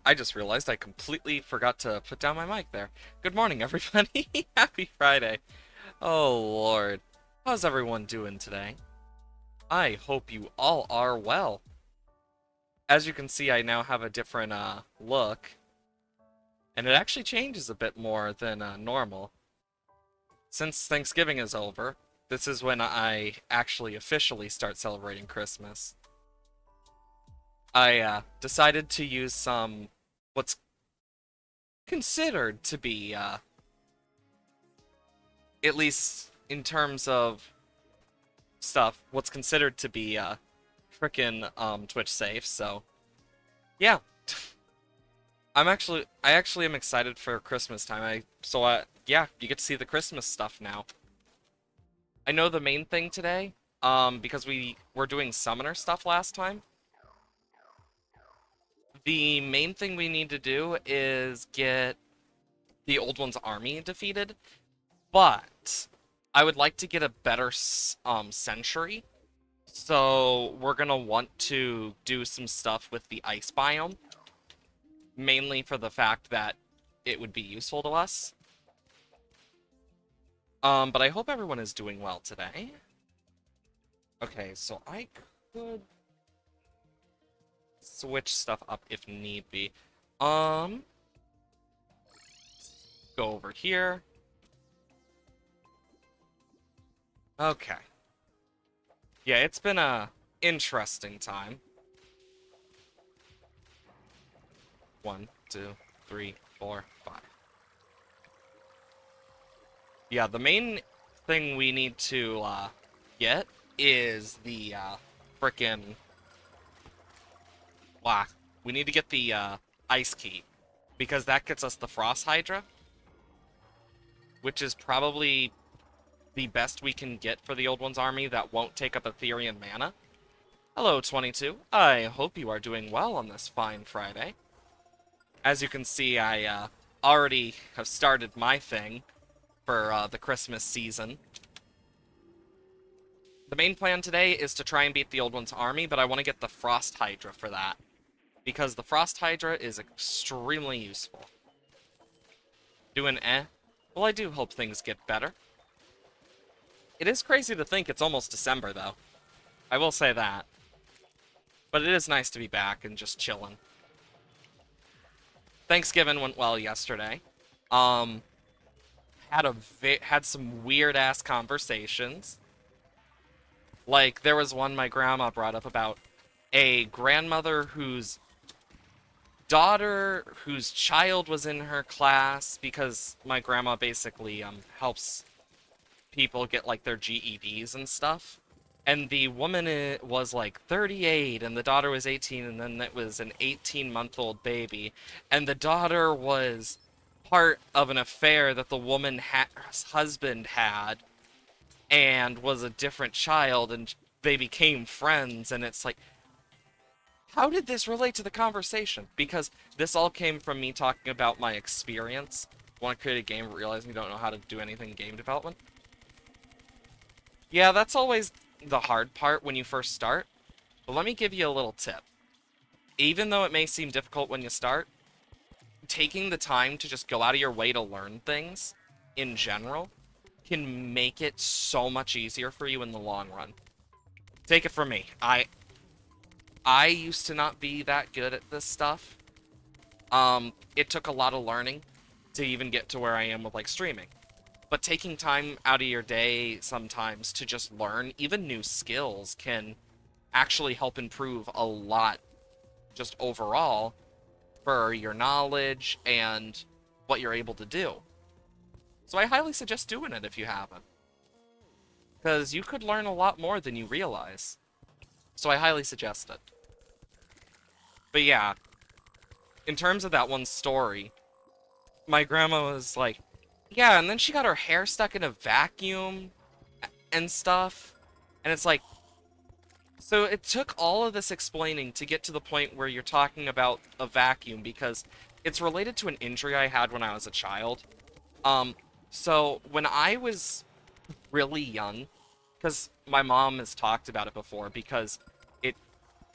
I just realized I completely forgot to put down my mic there. Good morning, everybody. Happy Friday. Oh, Lord. How's everyone doing today? I hope you all are well. As you can see, I now have a different look, and it actually changes a bit more than normal. Since Thanksgiving is over, this is when I actually officially start celebrating Christmas. I decided to use some what's considered to be at least in terms of stuff, what's considered to be frickin' Twitch safe. So yeah, I actually am excited for Christmas time. Yeah, you get to see the Christmas stuff now. I know the main thing today, because we were doing summoner stuff last time. The main thing we need to do is get the old one's army defeated, but I would like to get a better century. So we're gonna want to do some stuff with the ice biome, mainly for the fact that it would be useful to us. But I hope everyone is doing well today. Okay, so I could switch stuff up if need be. Um, go over here. Okay. Yeah, it's been a interesting time. 1, 2, 3, 4, 5. Yeah, the main thing we need to get is the frickin' wow. We need to get the ice key because that gets us the frost hydra, which is probably the best we can get for the old one's army that won't take up Ethereum mana. Hello, 22. I hope you are doing well on this fine Friday. As you can see, I already have started my thing for the Christmas season. The main plan today is to try and beat the old one's army, but I want to get the Frost Hydra for that, because the Frost Hydra is extremely useful. Doing eh? Well, I do hope things get better. It is crazy to think it's almost December, though. I will say that. But it is nice to be back and just chilling. Thanksgiving went well yesterday. Um, had some weird ass conversations. Like there was one my grandma brought up about a grandmother whose child was in her class, because my grandma basically helps people get like their GEDs and stuff. And the woman was like 38 and the daughter was 18, and then it was an 18-month-old baby, and the daughter was part of an affair that the woman's husband had and was a different child, and they became friends. And it's like, how did this relate to the conversation? Because this all came from me talking about my experience. Want to create a game, but realizing you don't know how to do anything in game development. Yeah, that's always the hard part when you first start. But let me give you a little tip. Even though it may seem difficult when you start, taking the time to just go out of your way to learn things in general can make it so much easier for you in the long run. Take it from me. I used to not be that good at this stuff. It took a lot of learning to even get to where I am with like streaming. But taking time out of your day sometimes to just learn even new skills can actually help improve a lot just overall for your knowledge and what you're able to do. So I highly suggest doing it if you haven't, because you could learn a lot more than you realize. So I highly suggest it. But yeah, in terms of that one story, my grandma was like, yeah, and then she got her hair stuck in a vacuum and stuff. And it's like, so it took all of this explaining to get to the point where you're talking about a vacuum, because it's related to an injury I had when I was a child. Um, so when I was really young, because my mom has talked about it before, because it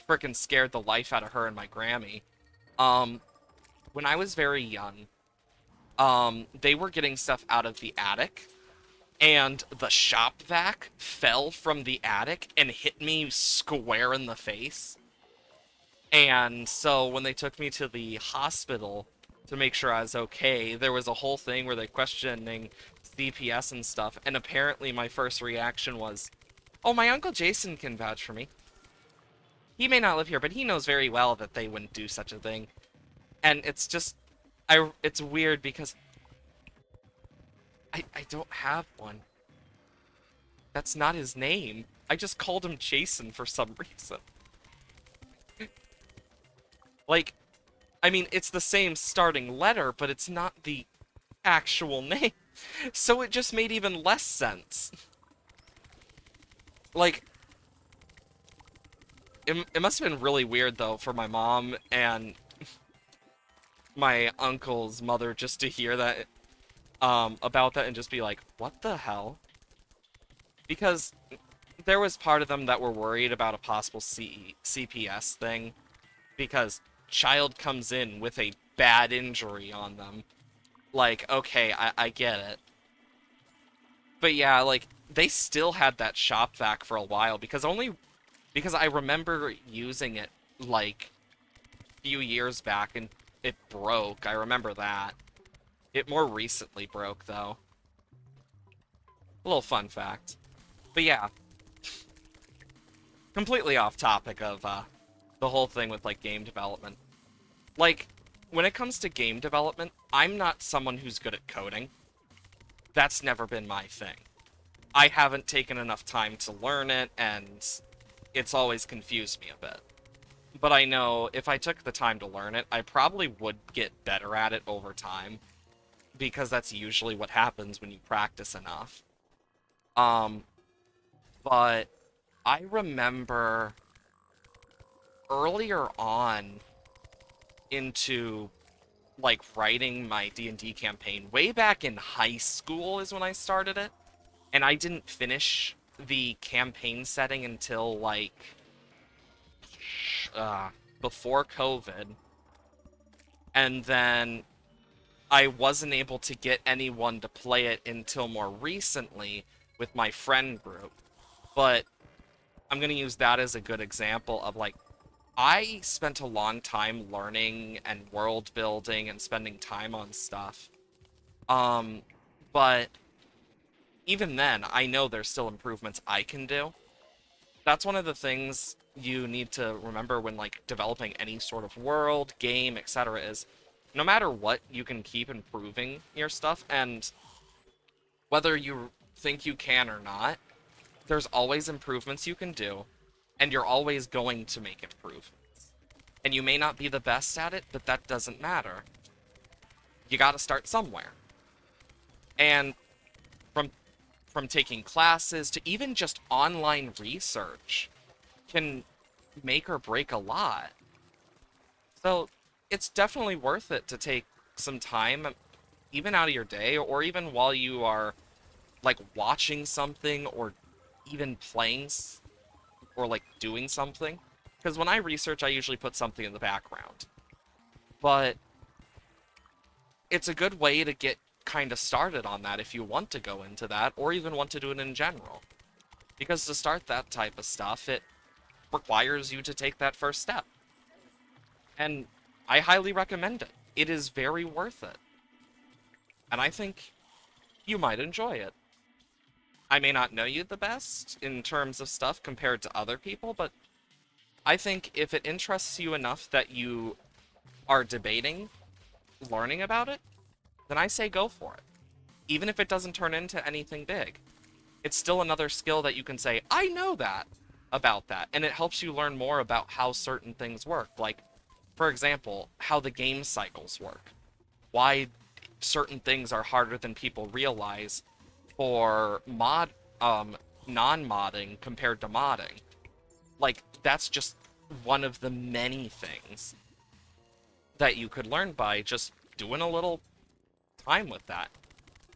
freaking scared the life out of her and my Grammy. Um, when I was very young, they were getting stuff out of the attic, and the shop vac fell from the attic and hit me square in the face. And so when they took me to the hospital to make sure I was okay, there was a whole thing where they questioning CPS and stuff, and apparently my first reaction was, "Oh, my Uncle Jason can vouch for me. He may not live here, but he knows very well that they wouldn't do such a thing." And it's just, it's weird because I don't have one. That's not his name. I just called him Jason for some reason. Like, I mean, it's the same starting letter, but it's not the actual name. So it just made even less sense. Like, it must have been really weird, though, for my mom and my uncle's mother just to hear that, about that and just be like, what the hell? Because there was part of them that were worried about a possible CPS thing, because child comes in with a bad injury on them. Like, okay, I get it. But yeah, like, they still had that shop vac for a while, because I remember using it, like, a few years back, and it broke. I remember that. It more recently broke, though. A little fun fact. But yeah, completely off topic of, the whole thing with, like, game development. Like, when it comes to game development, I'm not someone who's good at coding. That's never been my thing. I haven't taken enough time to learn it, and it's always confused me a bit. But I know if I took the time to learn it, I probably would get better at it over time, because that's usually what happens when you practice enough. Um, but I remember earlier on into like writing my D&D campaign, way back in high school is when I started it, and I didn't finish the campaign setting until like uh, before COVID, and then I wasn't able to get anyone to play it until more recently with my friend group. But I'm gonna use that as a good example of like, I spent a long time learning and world building and spending time on stuff. Um, but even then, I know there's still improvements I can do. That's one of the things you need to remember when like developing any sort of world, game, etc. is no matter what, you can keep improving your stuff, and whether you think you can or not, there's always improvements you can do, and you're always going to make improvements. And you may not be the best at it, but that doesn't matter. You gotta start somewhere. And from from taking classes to even just online research can make or break a lot. So it's definitely worth it to take some time, even out of your day, or even while you are like watching something or even playing or like doing something. Because when I research, I usually put something in the background. But it's a good way to get kind of started on that if you want to go into that, or even want to do it in general. Because to start that type of stuff, it requires you to take that first step. And I highly recommend it. It is very worth it. And I think you might enjoy it. I may not know you the best in terms of stuff compared to other people, but I think if it interests you enough that you are debating learning about it, then I say go for it. Even if it doesn't turn into anything big, it's still another skill that you can say, I know that about that. And it helps you learn more about how certain things work. Like, for example, how the game cycles work. Why certain things are harder than people realize for non-modding compared to modding. Like, that's just one of the many things that you could learn by just doing a little time with that.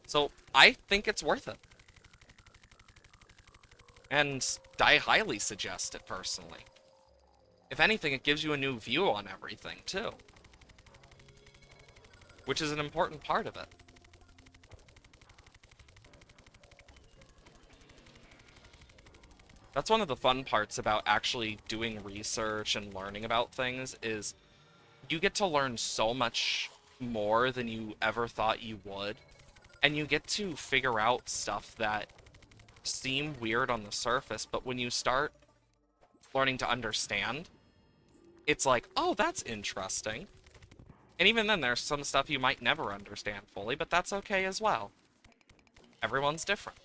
So I think it's worth it. And I highly suggest it personally. If anything, it gives you a new view on everything, too. which is an important part of it. That's one of the fun parts about actually doing research and learning about things is you get to learn so much more than you ever thought you would. And you get to figure out stuff that seem weird on the surface, but when you start learning to understand, it's like, oh, that's interesting. And even then, there's some stuff you might never understand fully, but that's okay as well. Everyone's different.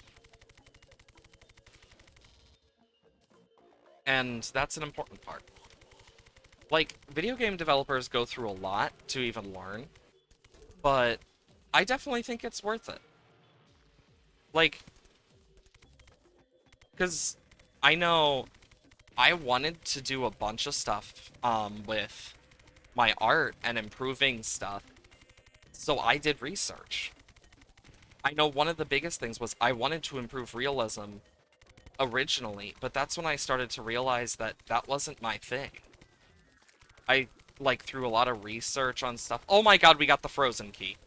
And that's an important part. Like, video game developers go through a lot to even learn, but I definitely think it's worth it. Like, because I know I wanted to do a bunch of stuff with my art and improving stuff, so I did research. I know one of the biggest things was I wanted to improve realism originally, but that's when I started to realize that that wasn't my thing. I, like, threw a lot of research on stuff. Oh my god, we got the frozen key.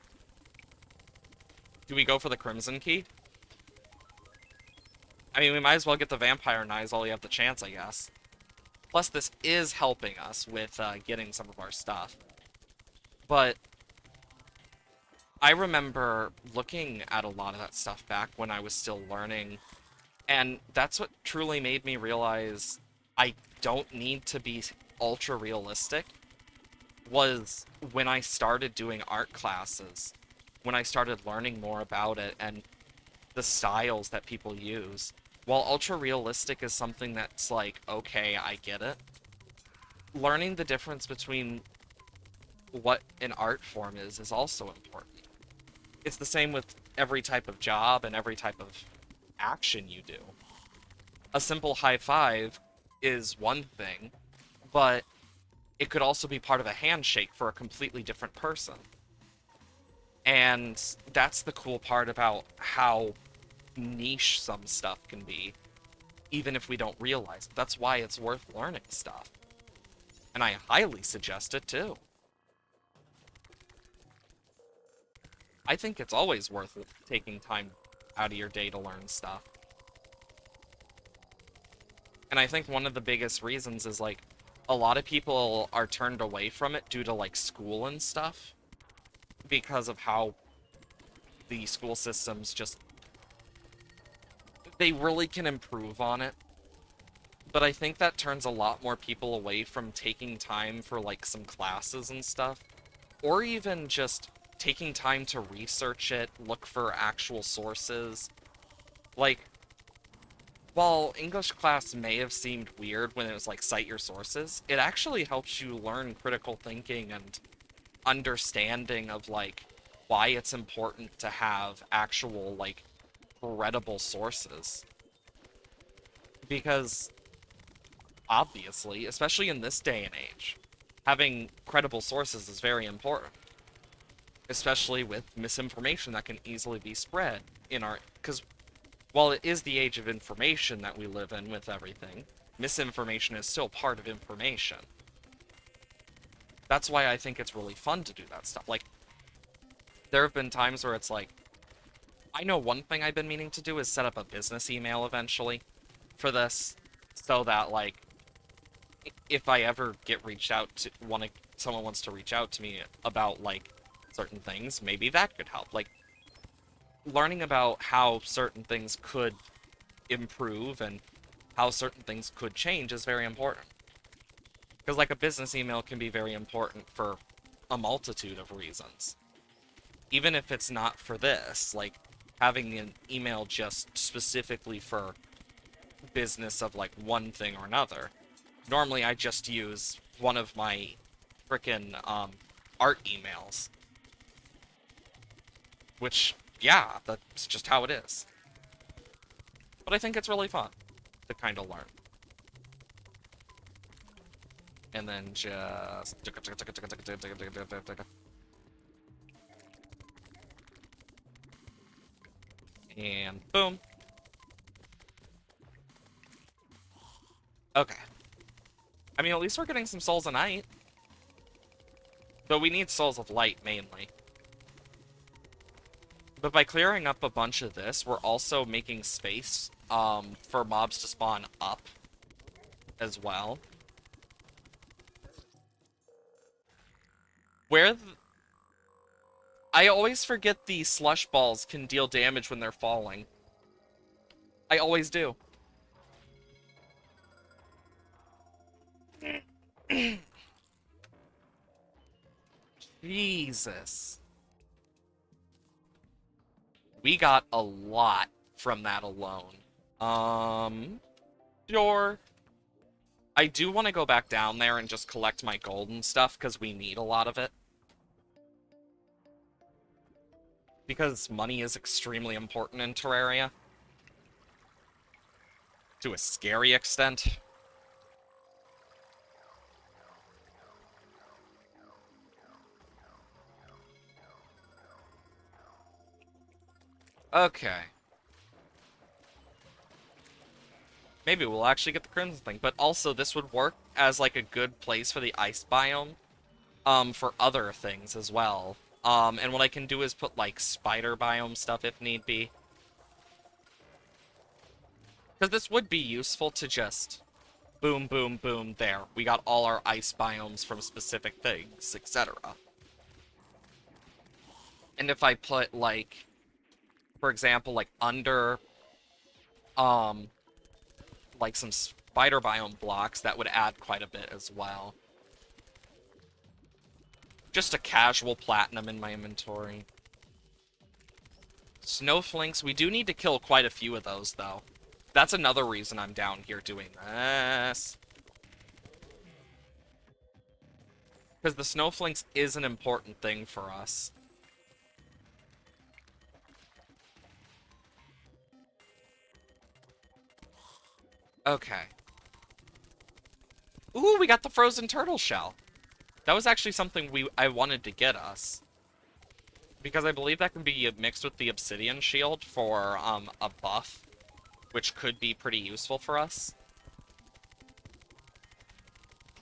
Do we go for the crimson key? I mean, we might as well get the vampire knives while we have the chance, I guess. Plus, this is helping us with getting some of our stuff. But I remember looking at a lot of that stuff back when I was still learning, and that's what truly made me realize I don't need to be ultra realistic, was when I started doing art classes, when I started learning more about it and the styles that people use. While ultra realistic is something that's like, okay, I get it, learning the difference between what an art form is also important. It's the same with every type of job and every type of action you do. A simple high five is one thing, but it could also be part of a handshake for a completely different person. And that's the cool part about how niche some stuff can be, even if we don't realize it. That's why it's worth learning stuff. And I highly suggest it too. I think it's always worth taking time out of your day to learn stuff. And I think one of the biggest reasons is, like, a lot of people are turned away from it due to, like, school and stuff, because of how the school systems just, they really can improve on it. But I think that turns a lot more people away from taking time for, like, some classes and stuff, or even just taking time to research it, look for actual sources. Like, while English class may have seemed weird when it was like, cite your sources, it actually helps you learn critical thinking and understanding of, like, why it's important to have actual, like, credible sources. Because, obviously, especially in this day and age, having credible sources is very important. Especially with misinformation that can easily be spread in our... Because while it is the age of information that we live in with everything, misinformation is still part of information. That's why I think it's really fun to do that stuff. Like, there have been times where it's like, I know one thing I've been meaning to do is set up a business email eventually for this, so that, like, if I ever get reached out to, someone wants to reach out to me about, like, certain things, maybe that could help. Like, learning about how certain things could improve and how certain things could change is very important. Because, like, a business email can be very important for a multitude of reasons. Even if it's not for this, like, having an email just specifically for business of, like, one thing or another. Normally, I just use one of my frickin' art emails. Which, yeah, that's just how it is. But I think it's really fun to kind of learn. And then just... And boom. Okay. I mean, at least we're getting some Souls of Night. But we need Souls of Light, mainly. But by clearing up a bunch of this, we're also making space for mobs to spawn up as well. Where I always forget the slush balls can deal damage when they're falling. I always do. Jesus. We got a lot from that alone. Sure. I do want to go back down there and just collect my gold and stuff, because we need a lot of it. Because money is extremely important in Terraria. To a scary extent. Okay. Maybe we'll actually get the Crimson thing, but also this would work as, like, a good place for the ice biome, for other things as well. And what I can do is put, like, spider biome stuff if need be. Because this would be useful to just boom, boom, boom, there. We got all our ice biomes from specific things, etc. And if I put, like, for example, like, under, like, some spider biome blocks, that would add quite a bit as well. Just a casual platinum in my inventory. Snowflinks, we do need to kill quite a few of those, though. That's another reason I'm down here doing this. Because the snowflinks is an important thing for us. Okay. Ooh, we got the frozen turtle shell. That was actually something I wanted to get us. Because I believe that can be mixed with the obsidian shield for a buff, which could be pretty useful for us.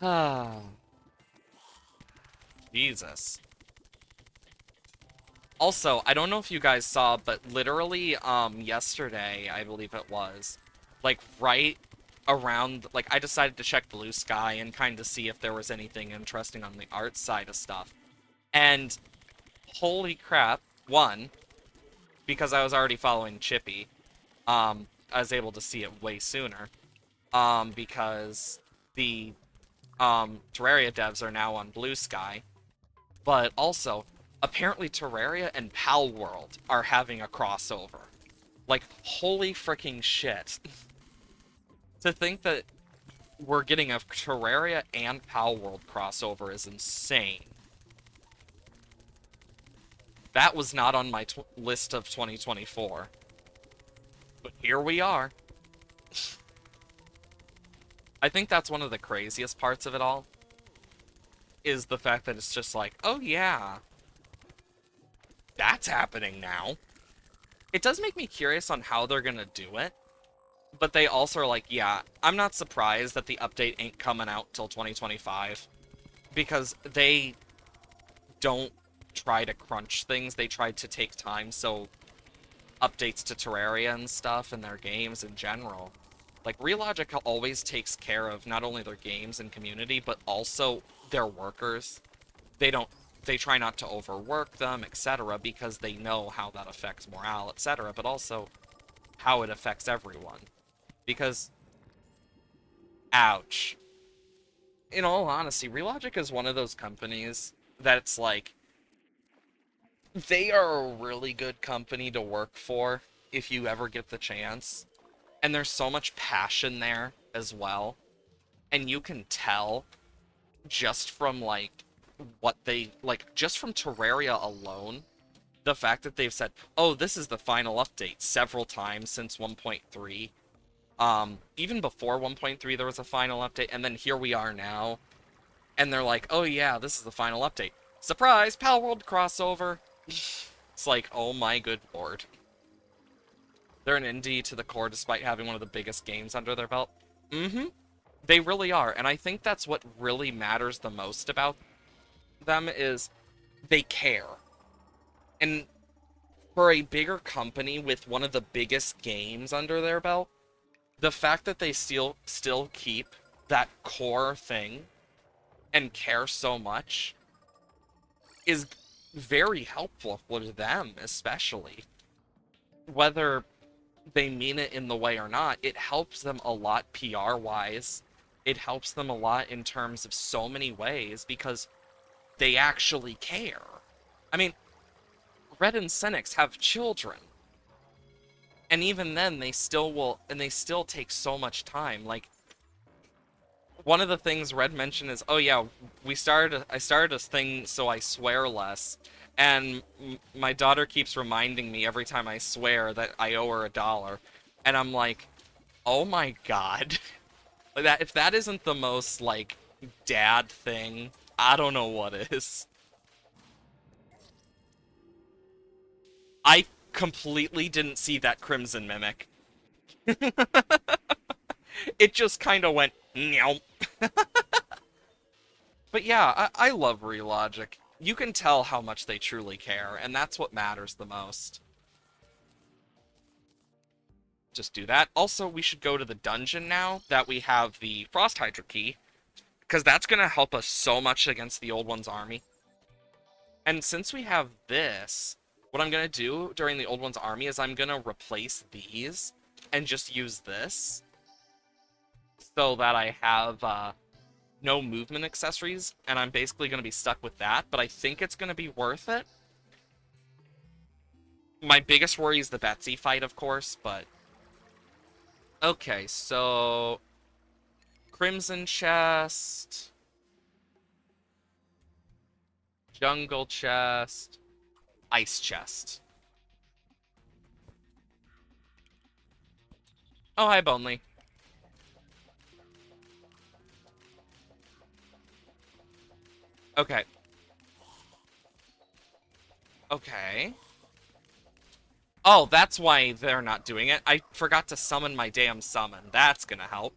Ah. Jesus. Also, I don't know if you guys saw, but literally, yesterday, I believe it was, like, right around, like, I decided to check Blue Sky and kind of see if there was anything interesting on the art side of stuff. And, holy crap, one, because I was already following Chippy, I was able to see it way sooner, because the, Terraria devs are now on Blue Sky, but also, apparently Terraria and Pal World are having a crossover. Like, holy freaking shit. To think that we're getting a Terraria and Pal World crossover is insane. That was not on my list of 2024. But here we are. I think that's one of the craziest parts of it all. Is the fact that it's just like, oh yeah, that's happening now. It does make me curious on how they're gonna do it. But they also are like, yeah, I'm not surprised that the update ain't coming out till 2025. Because they don't try to crunch things, they try to take time, so updates to Terraria and stuff and their games in general. Like, Relogic always takes care of not only their games and community, but also their workers. They try not to overwork them, etc., because they know how that affects morale, etc., but also how it affects everyone. Because, ouch. In all honesty, Relogic is one of those companies that's like, they are a really good company to work for if you ever get the chance. And there's so much passion there as well. And you can tell just from, like, what they, like, just from Terraria alone, the fact that they've said, oh, this is the final update several times since 1.3. Even before 1.3 there was a final update, and then here we are now. And they're like, oh yeah, this is the final update. Surprise! Pal World crossover! It's like, oh my good lord. They're an indie to the core despite having one of the biggest games under their belt. Mm-hmm. They really are, and I think that's what really matters the most about them is they care. And for a bigger company with one of the biggest games under their belt, the fact that they still keep that core thing and care so much is very helpful for them, especially. Whether they mean it in the way or not, it helps them a lot PR wise. It helps them a lot in terms of so many ways because they actually care. I mean, Red and Senex have children. And even then they still will, and they still take so much time. Like, one of the things Red mentioned is, oh yeah, I started this thing so I swear less, and my daughter keeps reminding me every time I swear that I owe her $1, and I'm like, oh my god, like that. If that isn't the most like dad thing, I don't know what is. I completely didn't see that Crimson Mimic. It just kind of went, meow. But yeah, I love Relogic. You can tell how much they truly care, and that's what matters the most. Just do that. Also, we should go to the dungeon now that we have the Frost Hydra key, because that's going to help us so much against the Old One's army. And since we have this, what I'm going to do during the Old One's army is I'm going to replace these and just use this so that I have no movement accessories, and I'm basically going to be stuck with that, but I think it's going to be worth it. My biggest worry is the Betsy fight, of course, but... Okay, so... Crimson Chest... Jungle Chest... Ice Chest. Oh, hi, Bonely. Okay. Okay. Oh, that's why they're not doing it. I forgot to summon my damn summon. That's gonna help.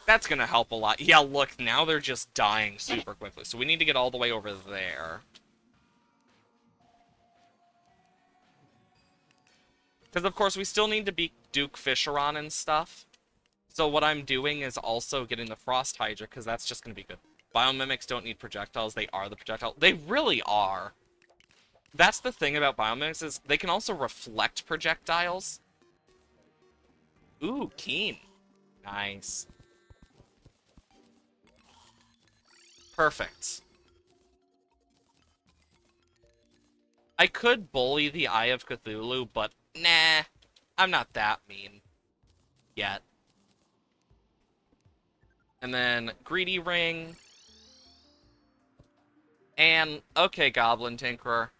That's gonna help a lot. Yeah, look, now they're just dying super quickly. So we need to get all the way over there. Because, of course, we still need to beat Duke Fisheron and stuff. So what I'm doing is also getting the Frost Hydra, because that's just going to be good. Biomimics don't need projectiles. They are the projectile. They really are. That's the thing about Biomimics, is they can also reflect projectiles. Ooh, Keen. Nice. Perfect. I could bully the Eye of Cthulhu, but nah, I'm not that mean yet. And then Greedy Ring. And, okay, Goblin Tinkerer.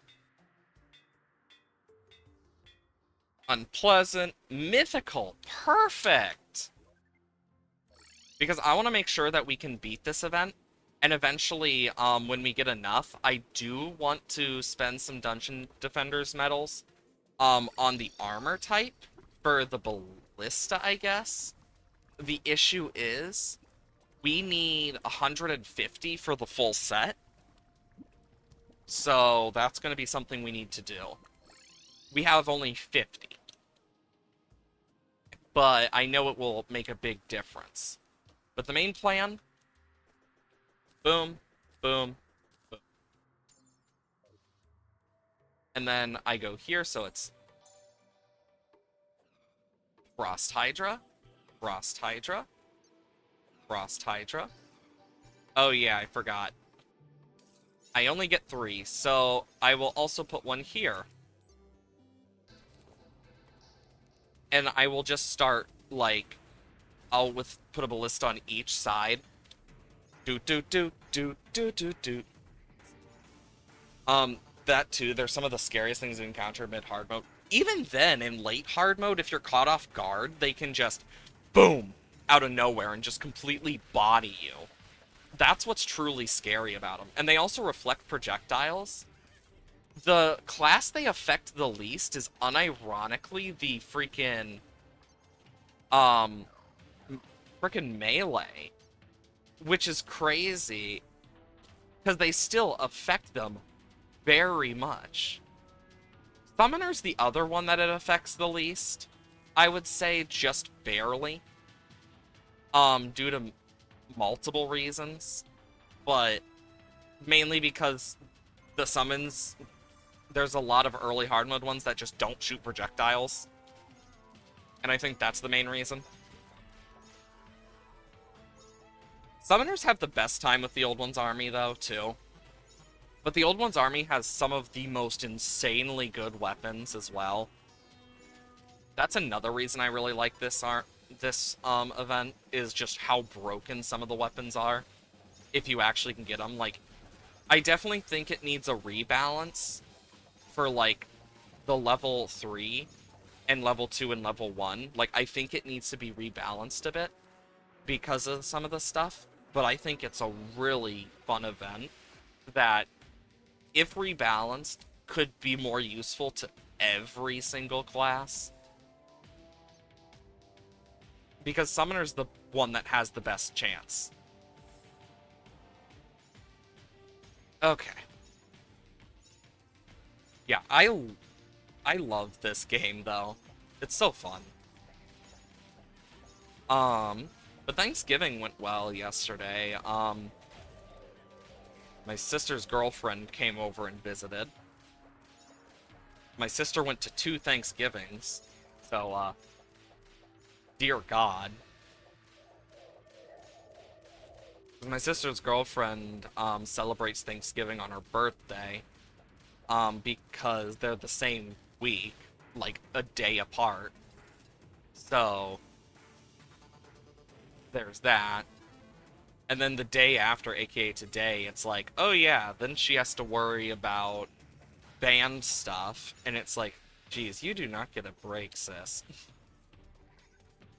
Unpleasant. Mythical. Perfect! Because I want to make sure that we can beat this event. And eventually, when we get enough, I do want to spend some Dungeon Defenders medals on the armor type for the ballista, I guess. The issue is, we need 150 for the full set. So that's going to be something we need to do. We have only 50. But I know it will make a big difference. But the main plan... Boom, boom, boom. And then I go here, so it's... Frost Hydra, Frost Hydra, Frost Hydra. Oh yeah, I forgot. I only get 3, so I will also put one here. And I will just start, like, I'll put a ballista on each side. Doot, doot, doot, doot, doot, doot, doot. That too, they're some of the scariest things to encounter mid-hard mode. Even then, in late hard mode, if you're caught off guard, they can just, boom, out of nowhere and just completely body you. That's what's truly scary about them. And they also reflect projectiles. The class they affect the least is unironically the freaking melee, which is crazy because they still affect them very much. Summoner's the other one that it affects the least. I would say just barely. Due to multiple reasons. But mainly because the summons, there's a lot of early hard mode ones that just don't shoot projectiles. And I think that's the main reason. Summoners have the best time with the Old One's army, though, too. But the Old One's army has some of the most insanely good weapons as well. That's another reason I really like this event, is just how broken some of the weapons are, if you actually can get them. Like, I definitely think it needs a rebalance for, like, the level 3 and level 2 and level 1. Like, I think it needs to be rebalanced a bit because of some of the stuff, but I think it's a really fun event that, if rebalanced, could be more useful to every single class. Because Summoner's the one that has the best chance. Okay. Yeah, I love this game, though. It's so fun. But Thanksgiving went well yesterday. My sister's girlfriend came over and visited. My sister went to 2 Thanksgivings, so, dear God. My sister's girlfriend, celebrates Thanksgiving on her birthday, because they're the same week, like, a day apart. So, there's that. And then the day after, aka today, it's like, oh yeah, then she has to worry about band stuff, and it's like, geez, you do not get a break, sis.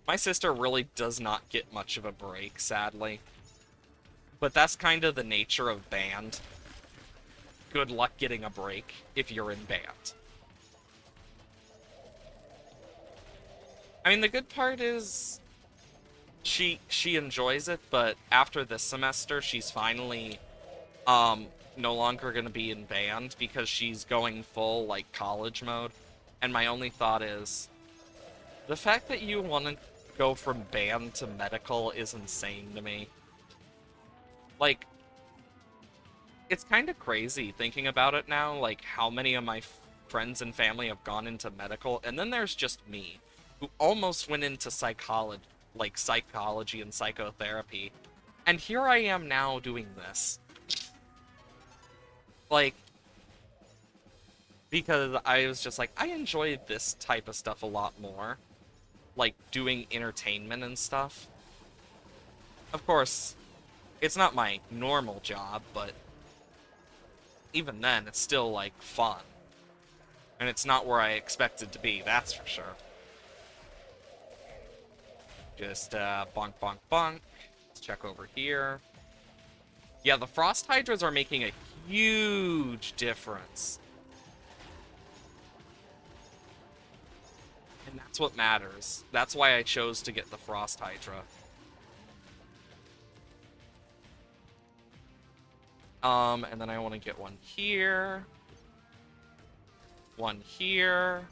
My sister really does not get much of a break, sadly. But that's kind of the nature of band. Good luck getting a break if you're in band. I mean, the good part is she enjoys it, but after this semester, she's finally no longer going to be in band because she's going full, like, college mode. And my only thought is, the fact that you want to go from band to medical is insane to me. Like, it's kind of crazy thinking about it now, like, how many of my friends and family have gone into medical, and then there's just me, who almost went into psychology and psychotherapy, and here I am now doing this. Like, because I was just like, I enjoy this type of stuff a lot more. Like, doing entertainment and stuff. Of course, it's not my normal job, but even then, it's still, like, fun. And it's not where I expected to be, that's for sure. Just, bonk, bonk, bonk. Let's check over here. Yeah, the Frost Hydras are making a huge difference. And that's what matters. That's why I chose to get the Frost Hydra. And then I want to get one here. One here.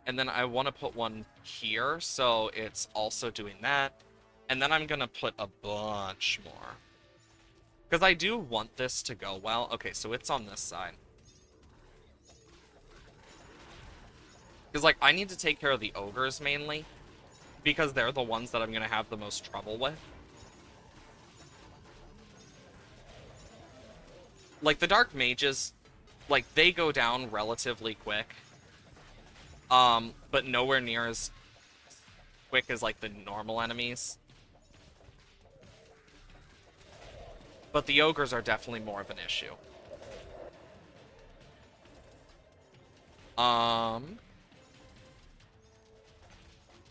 And then I want to put one here, so it's also doing that. And then I'm going to put a bunch more. Because I do want this to go well. Okay, so it's on this side. Because, like, I need to take care of the ogres mainly. Because they're the ones that I'm going to have the most trouble with. Like, the dark mages, like, they go down relatively quick. But nowhere near as quick as, like, the normal enemies. But the ogres are definitely more of an issue.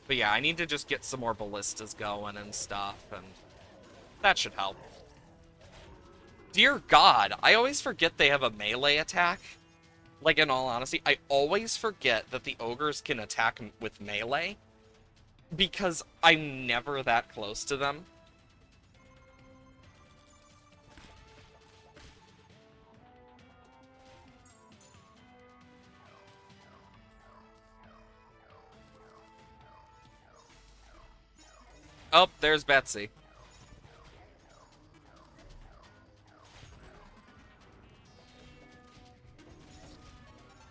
But yeah, I need to just get some more ballistas going and stuff, and that should help. Dear God, I always forget they have a melee attack. Like, in all honesty, I always forget that the ogres can attack with melee. because I'm never that close to them. Oh, there's Betsy.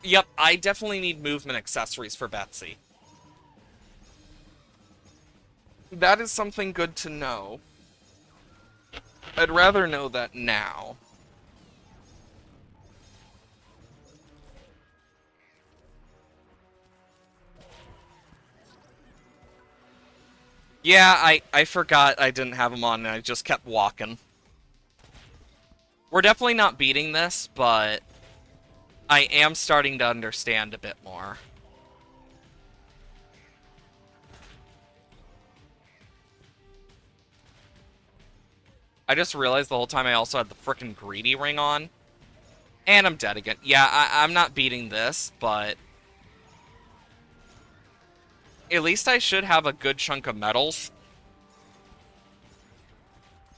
Yep, I definitely need movement accessories for Betsy. That is something good to know. I'd rather know that now. Yeah, I forgot I didn't have him on and I just kept walking. We're definitely not beating this, but I am starting to understand a bit more. I just realized the whole time I also had the frickin' greedy ring on. And I'm dead again. Yeah, I'm not beating this, but at least I should have a good chunk of medals.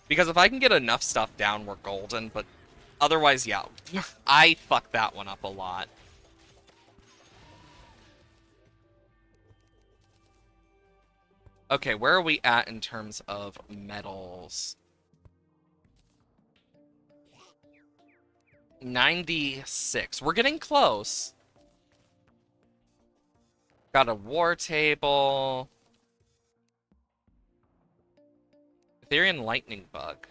Because if I can get enough stuff down, we're golden, but otherwise, yeah. I fucked that one up a lot. Okay, where are we at in terms of medals? 96. We're getting close. Got a war table. Ethereum lightning bug.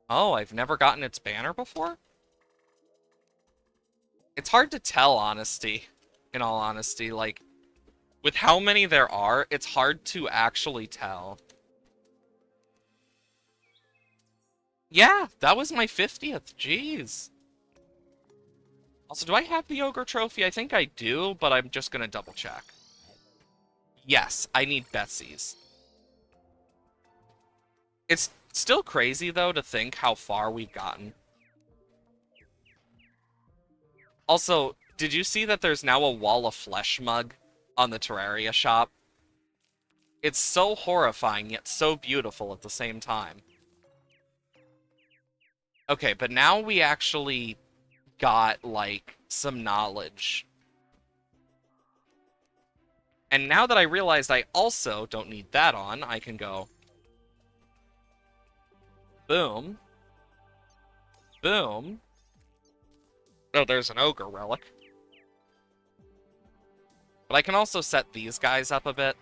Oh, I've never gotten its banner before? It's hard to tell, in all honesty. Like, with how many there are, it's hard to actually tell. Yeah, that was my 50th. Jeez. Also, do I have the Ogre Trophy? I think I do, but I'm just gonna double check. Yes, I need Betsy's. It's still crazy, though, to think how far we've gotten. Also, did you see that there's now a Wall of Flesh mug on the Terraria shop? It's so horrifying, yet so beautiful at the same time. Okay, but now we actually got, like, some knowledge. And now that I realized I also don't need that on, I can go... Boom. Boom. Oh, there's an ogre relic. But I can also set these guys up a bit.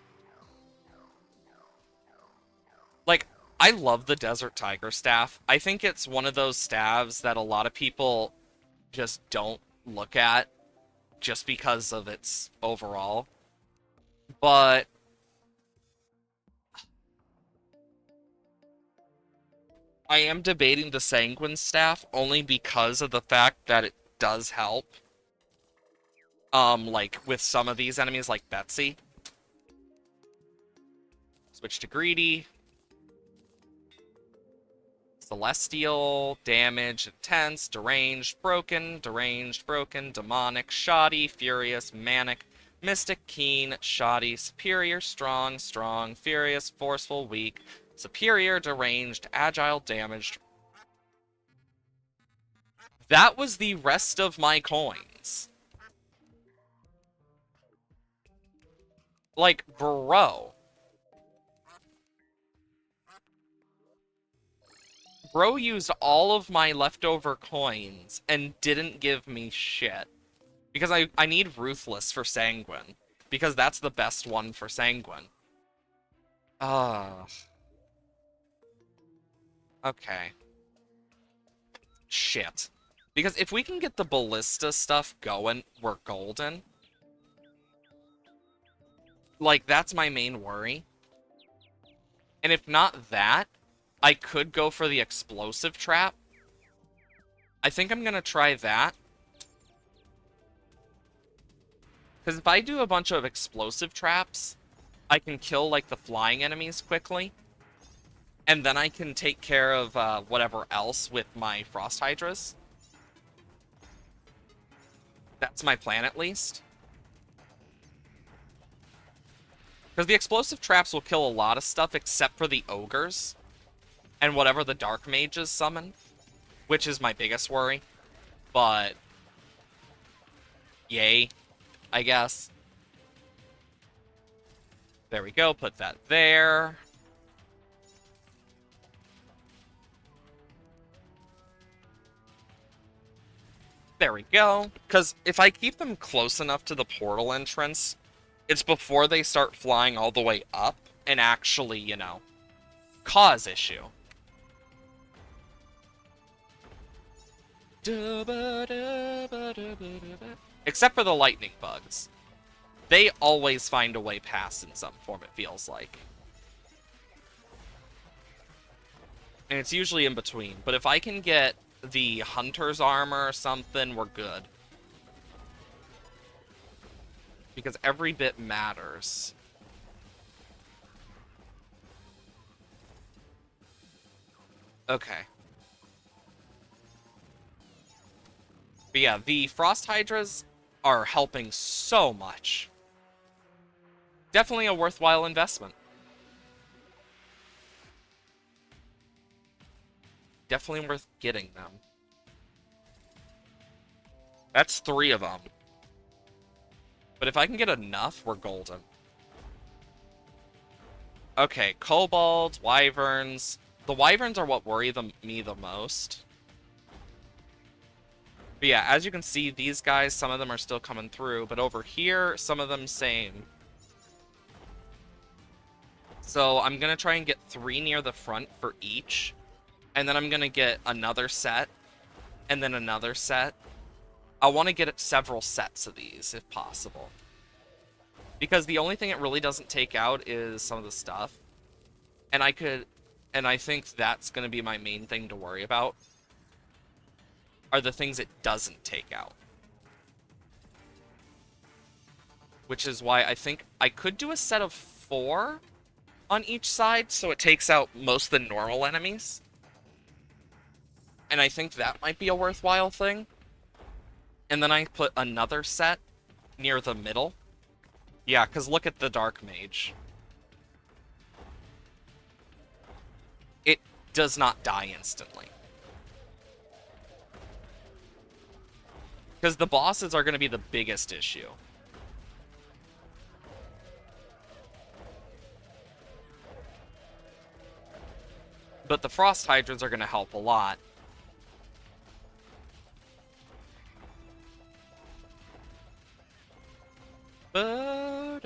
Like, I love the Desert Tiger staff. I think it's one of those staves that a lot of people just don't look at just because of its overall. But I am debating the Sanguine staff only because of the fact that it does help. Like, with some of these enemies, like Betsy. Switch to Greedy. Celestial, damage, intense, deranged, broken, demonic, shoddy, furious, manic, mystic, keen, shoddy, superior, strong, strong, furious, forceful, weak, superior, deranged, agile, damaged. That was the rest of my coins. Like, bro. Bro used all of my leftover coins and didn't give me shit. Because I need Ruthless for Sanguine. Because that's the best one for Sanguine. Ugh. Okay. Shit. Because if we can get the Ballista stuff going, we're golden. Like, that's my main worry. And if not that, I could go for the Explosive Trap. I think I'm gonna try that. Because if I do a bunch of Explosive Traps, I can kill, like, the flying enemies quickly. And then I can take care of whatever else with my Frost Hydras. That's my plan, at least. Because the explosive traps will kill a lot of stuff except for the ogres and whatever the dark mages summon, which is my biggest worry. But yay, I guess. There we go, put that there. There we go. Because if I keep them close enough to the portal entrance, it's before they start flying all the way up and actually, you know, cause issue. Except for the lightning bugs. They always find a way past in some form, it feels like. And it's usually in between. But if I can get the hunter's armor or something, we're good. Because every bit matters. Okay. But yeah, the frost hydras are helping so much. Definitely a worthwhile investment. Definitely worth getting them. That's 3 of them. But if I can get enough, we're golden. Okay, kobolds, wyverns. The wyverns are what worry me the most. But yeah, as you can see, these guys, some of them are still coming through. But over here, some of them same. So I'm going to try and get 3 near the front for each. And then I'm going to get another set. And then another set. I want to get several sets of these, if possible. Because the only thing it really doesn't take out is some of the stuff. And I think that's going to be my main thing to worry about. Are the things it doesn't take out. Which is why I think I could do a set of 4 on each side, so it takes out most of the normal enemies. And I think that might be a worthwhile thing. And then I put another set near the middle. Yeah, because look at the Dark Mage. It does not die instantly. Because the bosses are going to be the biggest issue. But the Frost Hydras are going to help a lot. But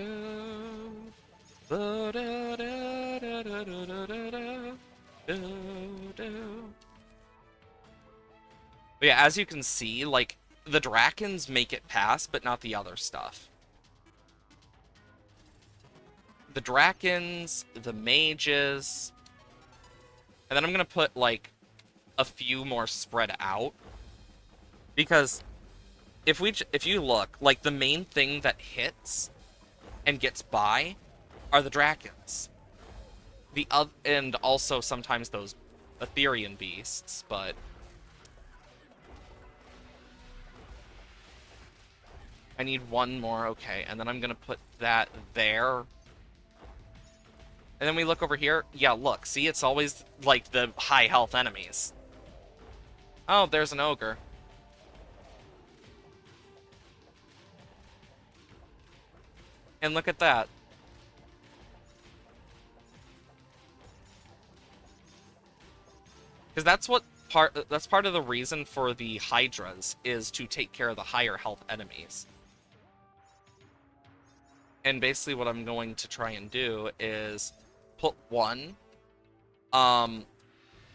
yeah, as you can see, like, the Drakens make it pass, but not the other stuff. The Drakens, the Mages, and then I'm gonna put, like, a few more spread out. Because if you look, like, the main thing that hits and gets by are the Drakens. And also sometimes those Etherean beasts, but I need 1 more, okay, and then I'm gonna put that there. And then we look over here. Yeah, look, see, it's always, like, the high health enemies. Oh, there's an ogre. And look at that. Because that's part of the reason for the Hydras, is to take care of the higher health enemies. And basically what I'm going to try and do is put 1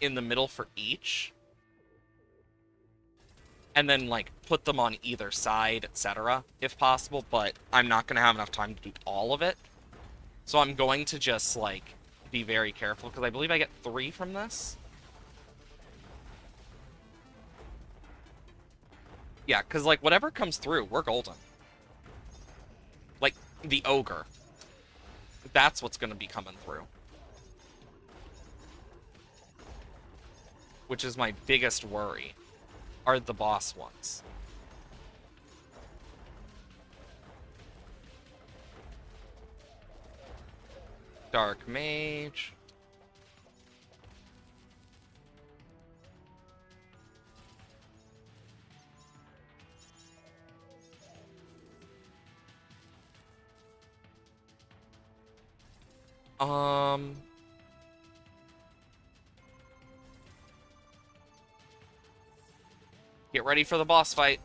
in the middle for each. And then, like, put them on either side, etc., if possible. But I'm not going to have enough time to do all of it. So I'm going to just, like, be very careful. Because I believe I get 3 from this. Yeah, because, like, whatever comes through, we're golden. Like, the ogre. That's what's going to be coming through. Which is my biggest worry. Are the boss ones. Dark Mage. Get ready for the boss fight.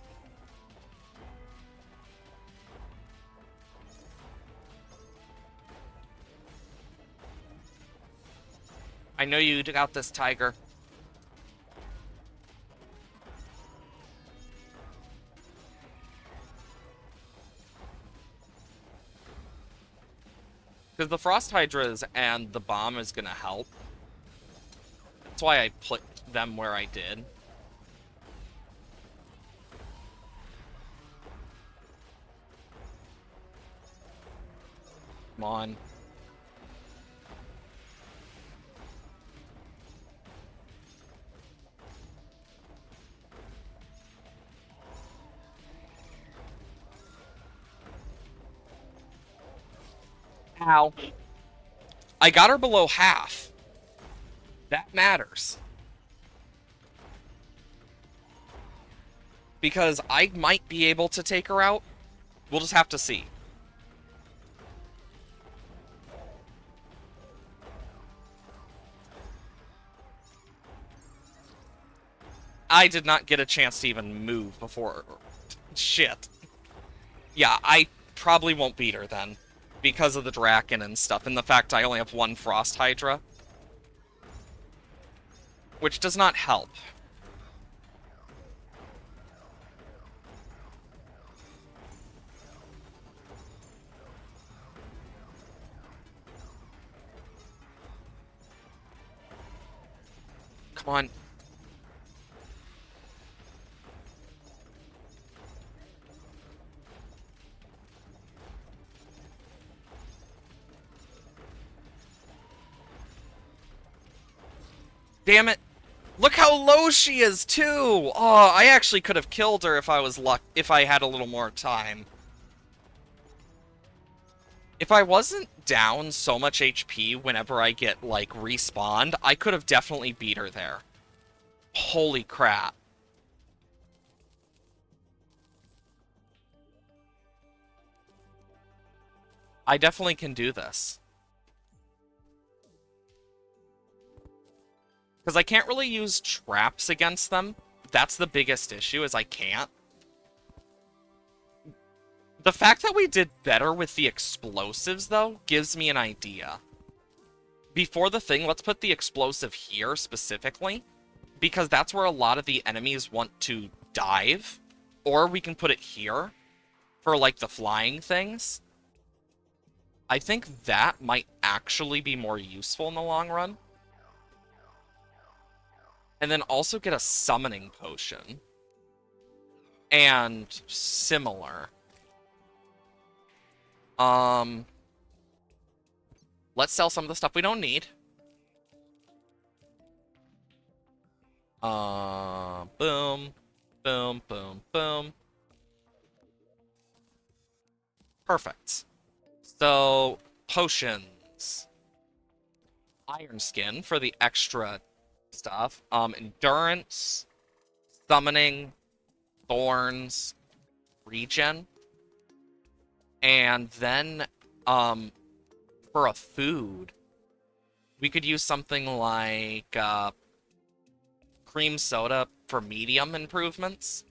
I know you got this, Tiger. Because the Frost Hydras and the bomb is going to help. That's why I put them where I did. Come on. Ow. I got her below half. That matters. Because I might be able to take her out. We'll just have to see. I did not get a chance to even move before. Shit. Yeah, I probably won't beat her then. Because of the Draken and stuff, and the fact I only have one Frost Hydra. Which does not help. Come on. Damn it. Look how low she is, too! Oh, I actually could have killed her if I had a little more time. If I wasn't down so much HP whenever I get, like, respawned, I could have definitely beat her there. Holy crap. I definitely can do this. Because I can't really use traps against them. That's the biggest issue, is I can't. The fact that we did better with the explosives, though, gives me an idea. Before the thing, let's put the explosive here, specifically. Because that's where a lot of the enemies want to dive. Or we can put it here, for, like, the flying things. I think that might actually be more useful in the long run. And then also get a summoning potion. And similar. Let's sell some of the stuff we don't need. Boom. Boom, boom, boom. Perfect. So, potions. Iron Skin for the extra stuff. Endurance, summoning, thorns, regen. And then, for a food, we could use something like, cream soda for medium improvements.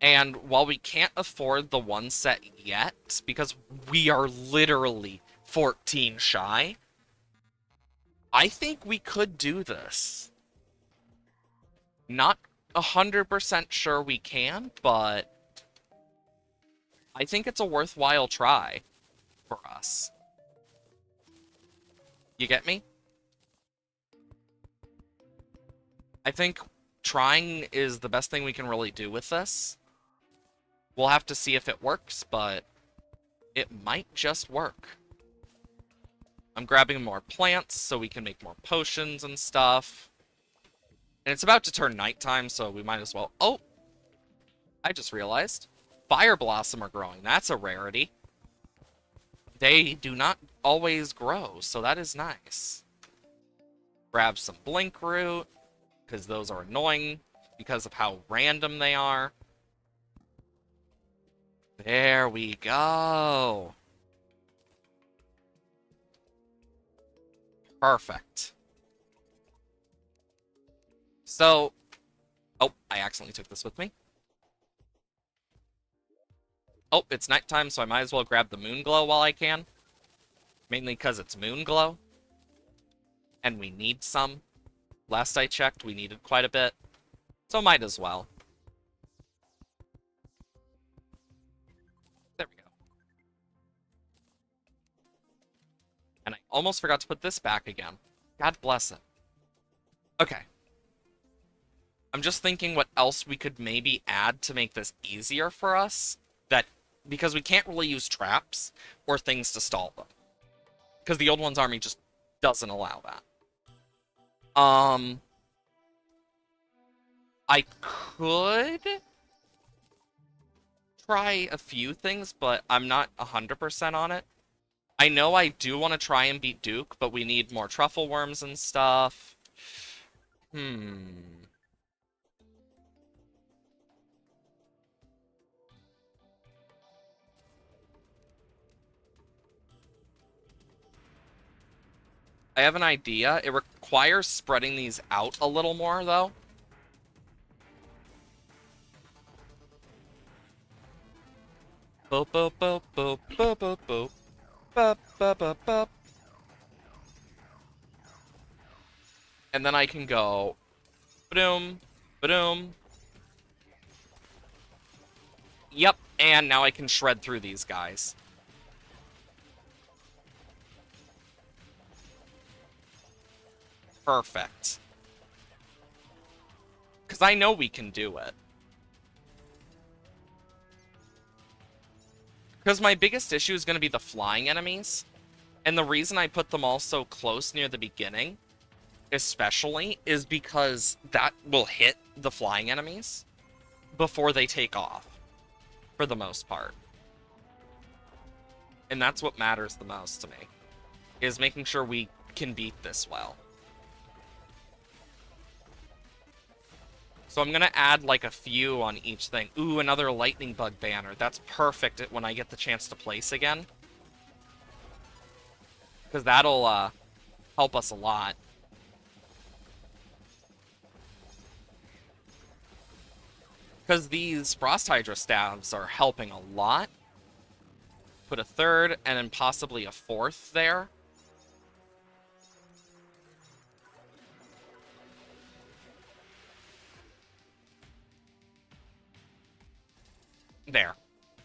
And while we can't afford the one set yet, because we are literally 14 shy, I think we could do this. Not 100% sure we can, but I think it's a worthwhile try for us. You get me? I think trying is the best thing we can really do with this. We'll have to see if it works, but it might just work. I'm grabbing more plants so we can make more potions and stuff. And it's about to turn nighttime, so we might as well... Oh! I just realized. Fire Blossom are growing. That's a rarity. They do not always grow, so that is nice. Grab some blink root, because those are annoying because of how random they are. There we go. Perfect. So, oh, I accidentally took this with me. Oh, it's nighttime, so I might as well grab the moon glow while I can. Mainly because it's moon glow. And we need some. Last I checked, we needed quite a bit. So might as well. There we go. And I almost forgot to put this back again. God bless it. Okay. I'm just thinking what else we could maybe add to make this easier for us. Because we can't really use traps or things to stall them. Because the Old One's army just doesn't allow that. I could try a few things, but I'm not 100% on it. I know I do want to try and beat Duke, but we need more truffle worms and stuff. I have an idea. It requires spreading these out a little more, though. Boop, boop, boop, boop, boop, boop, boop. Boop, boop, boop, boop. And then I can go ba-doom, ba-doom. Yep, and now I can shred through these guys. Perfect. Because I know we can do it. Because my biggest issue is going to be the flying enemies. And the reason I put them all so close near the beginning, especially, is because that will hit the flying enemies before they take off, for the most part. And that's what matters the most to me, is making sure we can beat this well. So I'm going to add like a few on each thing. Ooh, another lightning bug banner. That's perfect when I get the chance to place again. Because that'll help us a lot. Because these Frost Hydra staves are helping a lot. Put a third and then possibly a fourth there. There.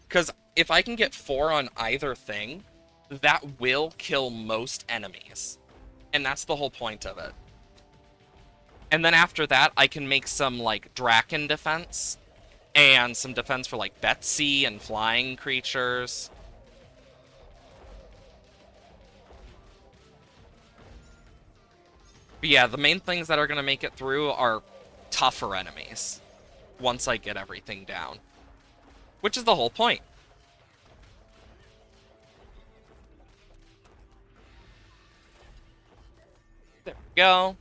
Because if I can get 4 on either thing, that will kill most enemies. And that's the whole point of it. And then after that, I can make some, like, Draken defense. And some defense for, like, Betsy and flying creatures. But yeah, the main things that are going to make it through are tougher enemies. Once I get everything down. Which is the whole point. There we go.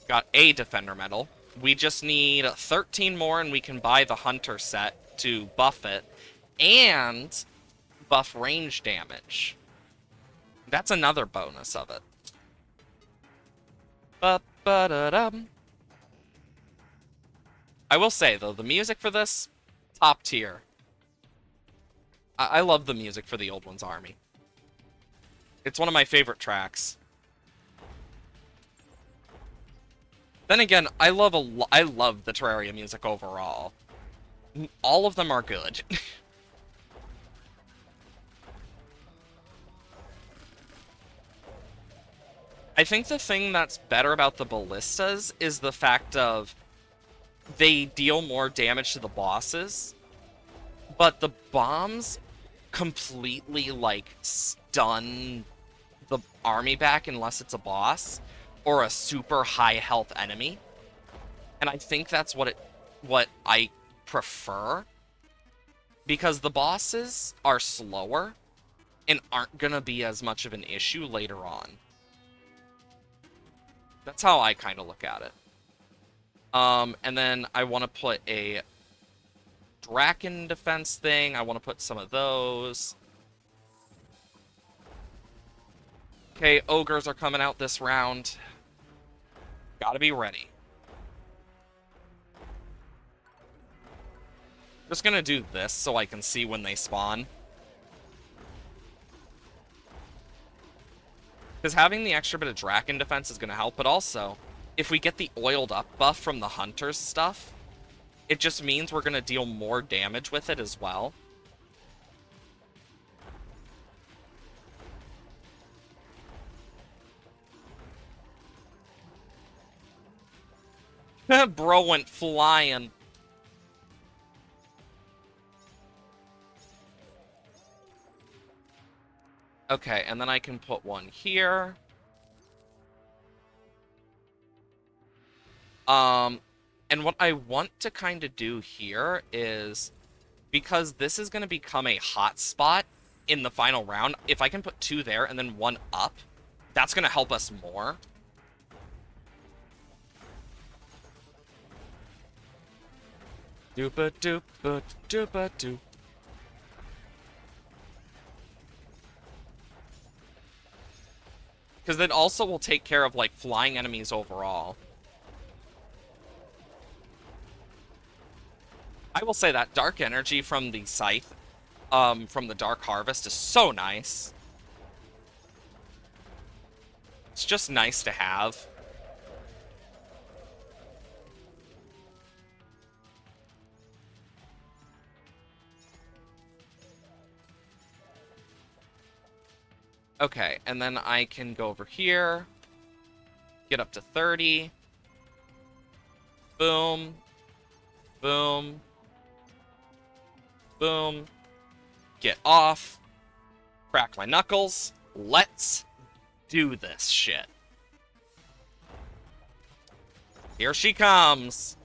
Got a Defender Medal. We just need 13 more and we can buy the Hunter set to buff it. And buff range damage. That's another bonus of it. Ba-ba-da-dum. I will say, though, the music for this, top tier. I love the music for the Old One's army. It's one of my favorite tracks. Then again, I love the Terraria music overall. All of them are good. I think the thing that's better about the ballistas is the fact of they deal more damage to the bosses, but the bombs completely, like, stun the army back unless it's a boss or a super high health enemy. And I think that's what I prefer. Because the bosses are slower and aren't gonna be as much of an issue later on. That's how I kind of look at it. And then I want to put a Draken defense thing. I want to put some of those. Okay, ogres are coming out this round. Gotta be ready. Just gonna do this so I can see when they spawn. Because having the extra bit of Draken defense is gonna help, but also, if we get the oiled up buff from the Hunter's stuff, it just means we're gonna deal more damage with it as well. Bro went flying. Okay, and then I can put one here. And what I want to kind of do here is, because this is going to become a hot spot in the final round, if I can put two there and then one up, that's going to help us more. Doopa doopa doopa doop. Because then also will take care of, like, flying enemies overall. I will say that dark energy from the scythe, from the Dark Harvest is so nice. It's just nice to have. Okay, and then I can go over here, get up to 30. Boom. Boom. Boom. Get off. Crack my knuckles. Let's do this shit. Here she comes.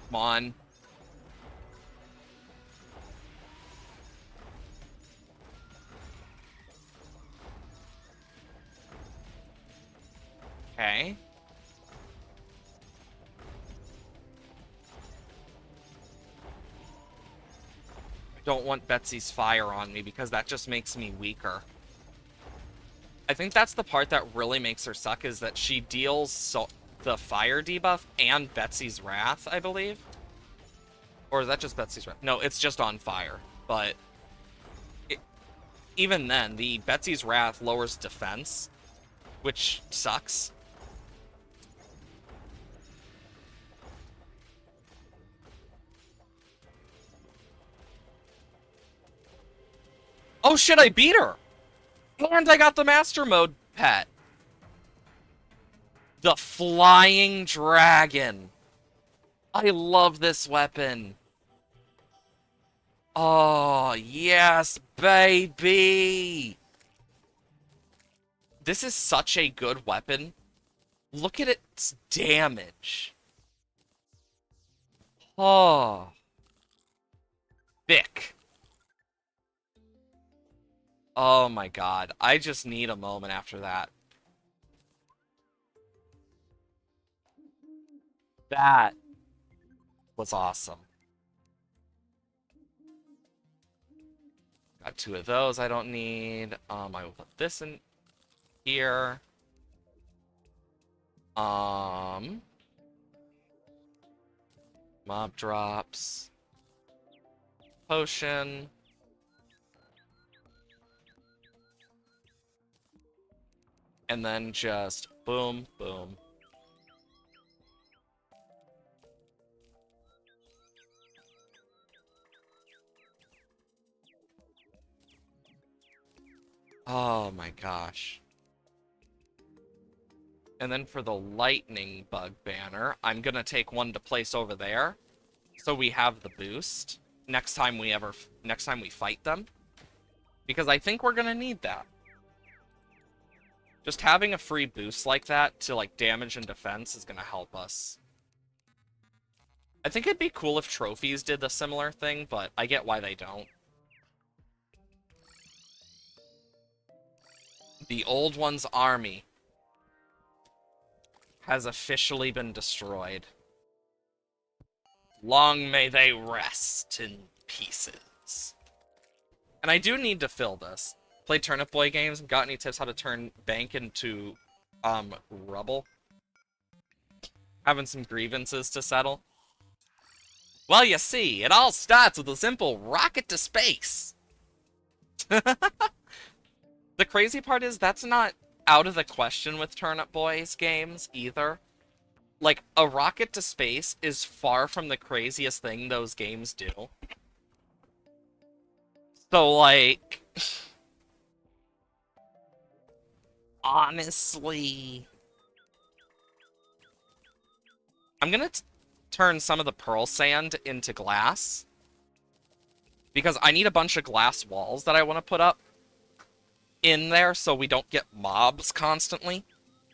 Come on. Okay. I don't want Betsy's fire on me because that just makes me weaker. I think that's the part that really makes her suck, is that she deals the fire debuff and Betsy's wrath, I believe. Or is that just Betsy's wrath? No, it's just on fire. But even then, the Betsy's wrath lowers defense, which sucks. Oh shit, I beat her! And I got the Master Mode pet. The Flying Dragon. I love this weapon. Oh, yes, baby! This is such a good weapon. Look at its damage. Oh. Thick. Oh my god. I just need a moment after that. That was awesome. Got two of those I don't need. I will put this in here. Mob drops. Potion. And then just boom, boom. Oh my gosh. And then for the lightning bug banner, I'm gonna take one to place over there, so we have the boost next time we fight them, because I think we're gonna need that. Just having a free boost like that to like damage and defense is gonna help us. I think it'd be cool if trophies did the similar thing, but I get why they don't. The Old One's army has officially been destroyed. Long may they rest in pieces. And I do need to fill this. Played Turnip Boy games. Got any tips how to turn bank into, rubble? Having some grievances to settle. Well, you see, it all starts with a simple rocket to space. The crazy part is that's not out of the question with Turnip Boys games either. Like, a rocket to space is far from the craziest thing those games do. So, like... honestly... I'm gonna turn some of the pearl sand into glass. Because I need a bunch of glass walls that I want to put up in there so we don't get mobs constantly.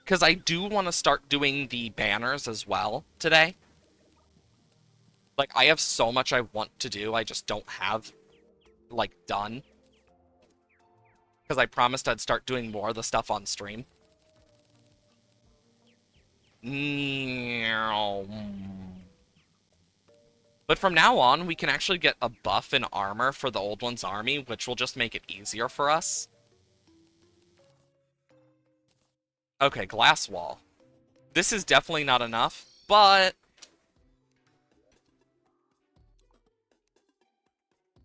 Because I do want to start doing the banners as well today. Like, I have so much I want to do, I just don't have, like, done. Because I promised I'd start doing more of the stuff on stream. But from now on, we can actually get a buff in armor for the Old One's army, which will just make it easier for us. Okay, glass wall. This is definitely not enough, but...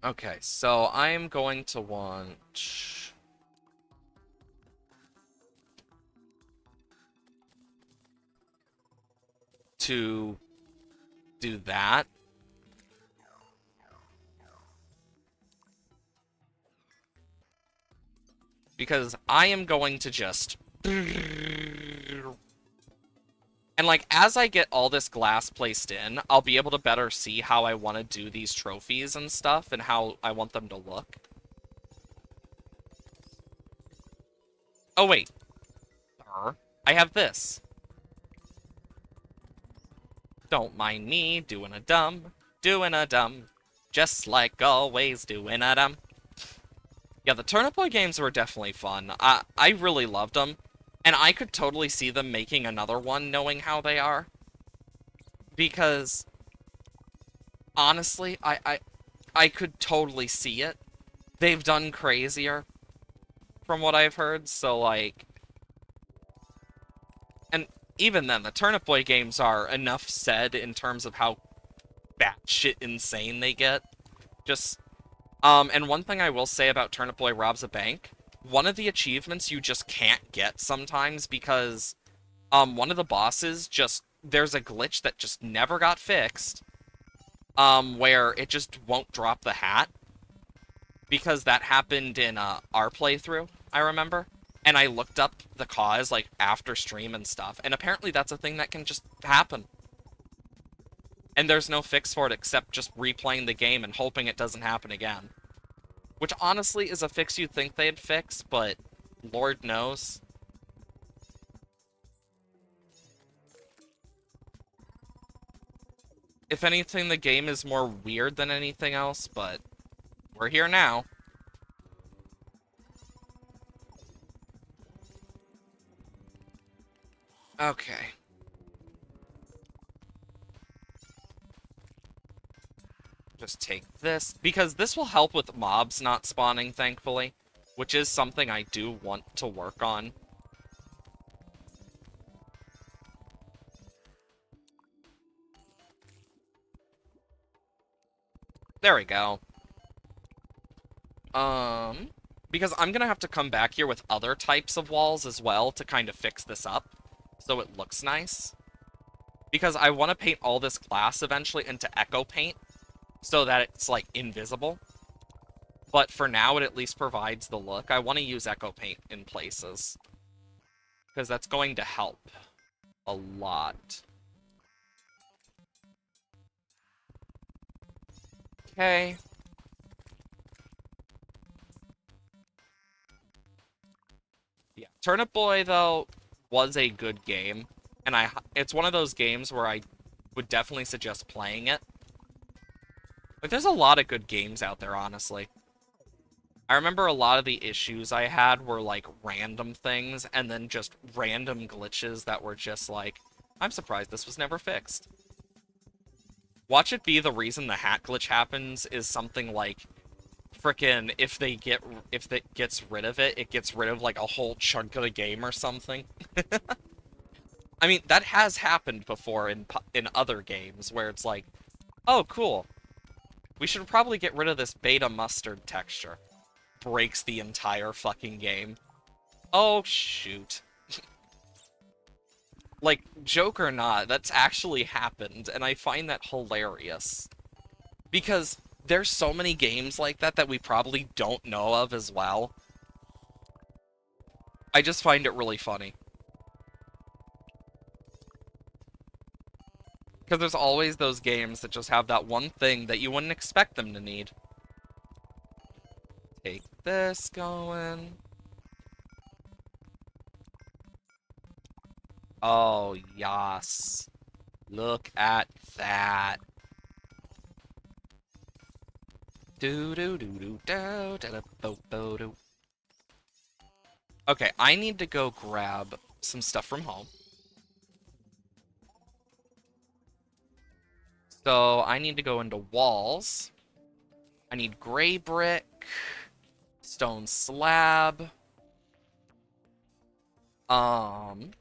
okay, so I'm going to want... to do that. Because I am going to just... and, like, as I get all this glass placed in, I'll be able to better see how I want to do these trophies and stuff, and how I want them to look. Oh, wait. I have this. Don't mind me doing a dumb, just like always doing a dumb. Yeah, the Turnip Boy games were definitely fun. I really loved them, and I could totally see them making another one knowing how they are. Because, honestly, I could totally see it. They've done crazier, from what I've heard, so, like... and even then, the Turnip Boy games are enough said in terms of how batshit insane they get. Just... and one thing I will say about Turnip Boy Robs a Bank, one of the achievements you just can't get sometimes because, one of the bosses just, there's a glitch that just never got fixed, where it just won't drop the hat, because that happened in, our playthrough, I remember, and I looked up the cause, like, after stream and stuff, and apparently that's a thing that can just happen. And there's no fix for it except just replaying the game and hoping it doesn't happen again. Which honestly is a fix you'd think they'd fix, but Lord knows. If anything, the game is more weird than anything else, but we're here now. Okay. Just take this, because this will help with mobs not spawning, thankfully, which is something I do want to work on. There we go. Because I'm gonna have to come back here with other types of walls as well to kind of fix this up, so it looks nice. Because I want to paint all this glass eventually into echo paint, so that it's, like, invisible. But for now, it at least provides the look. I want to use echo paint in places. because that's going to help a lot. Okay. Yeah. Turnip Boy, though, was a good game. And it's one of those games where I would definitely suggest playing it. Like, there's a lot of good games out there, honestly. I remember a lot of the issues I had were, like, random things, and then just random glitches that were just like, I'm surprised this was never fixed. Watch it be the reason the hat glitch happens is something like, frickin' if it gets rid of it, it gets rid of, like, a whole chunk of the game or something. I mean, that has happened before in other games, where it's like, oh, cool. We should probably get rid of this beta mustard texture. Breaks the entire fucking game. Oh, shoot. Like, joke or not, that's actually happened, and I find that hilarious. Because there's so many games like that that we probably don't know of as well. I just find it really funny. Because there's always those games that just have that one thing that you wouldn't expect them to need. Take this going. Oh, yas. Look at that. Do do do do do da da bo bo do. Okay, I need to go grab some stuff from home. So I need to go into walls. I need gray brick, stone slab. Um,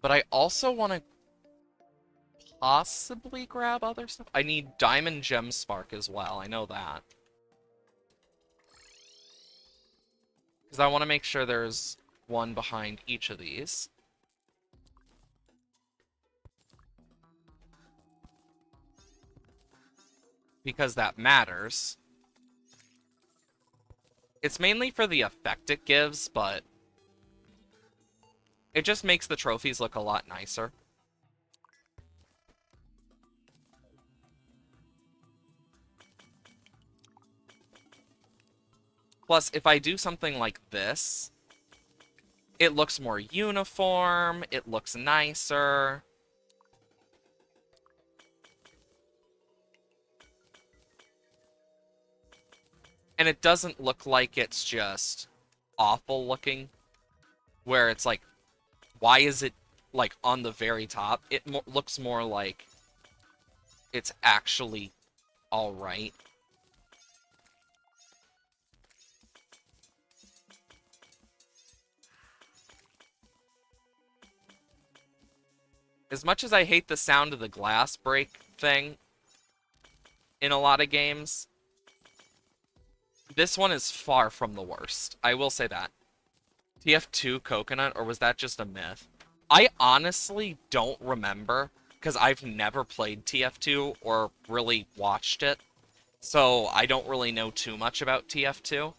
but I also want to possibly grab other stuff. I need diamond gem spark as well. I know that. Because I want to make sure there's one behind each of these. Because that matters. It's mainly for the effect it gives, but it just makes the trophies look a lot nicer. Plus, if I do something like this, it looks more uniform, it looks nicer. And it doesn't look like it's just awful looking, where it's like, why is it, like, on the very top? It looks more like it's actually alright. As much as I hate the sound of the glass break thing in a lot of games, this one is far from the worst. I will say that. TF2 coconut, or was that just a myth? I honestly don't remember, because I've never played TF2 or really watched it, so I don't really know too much about TF2.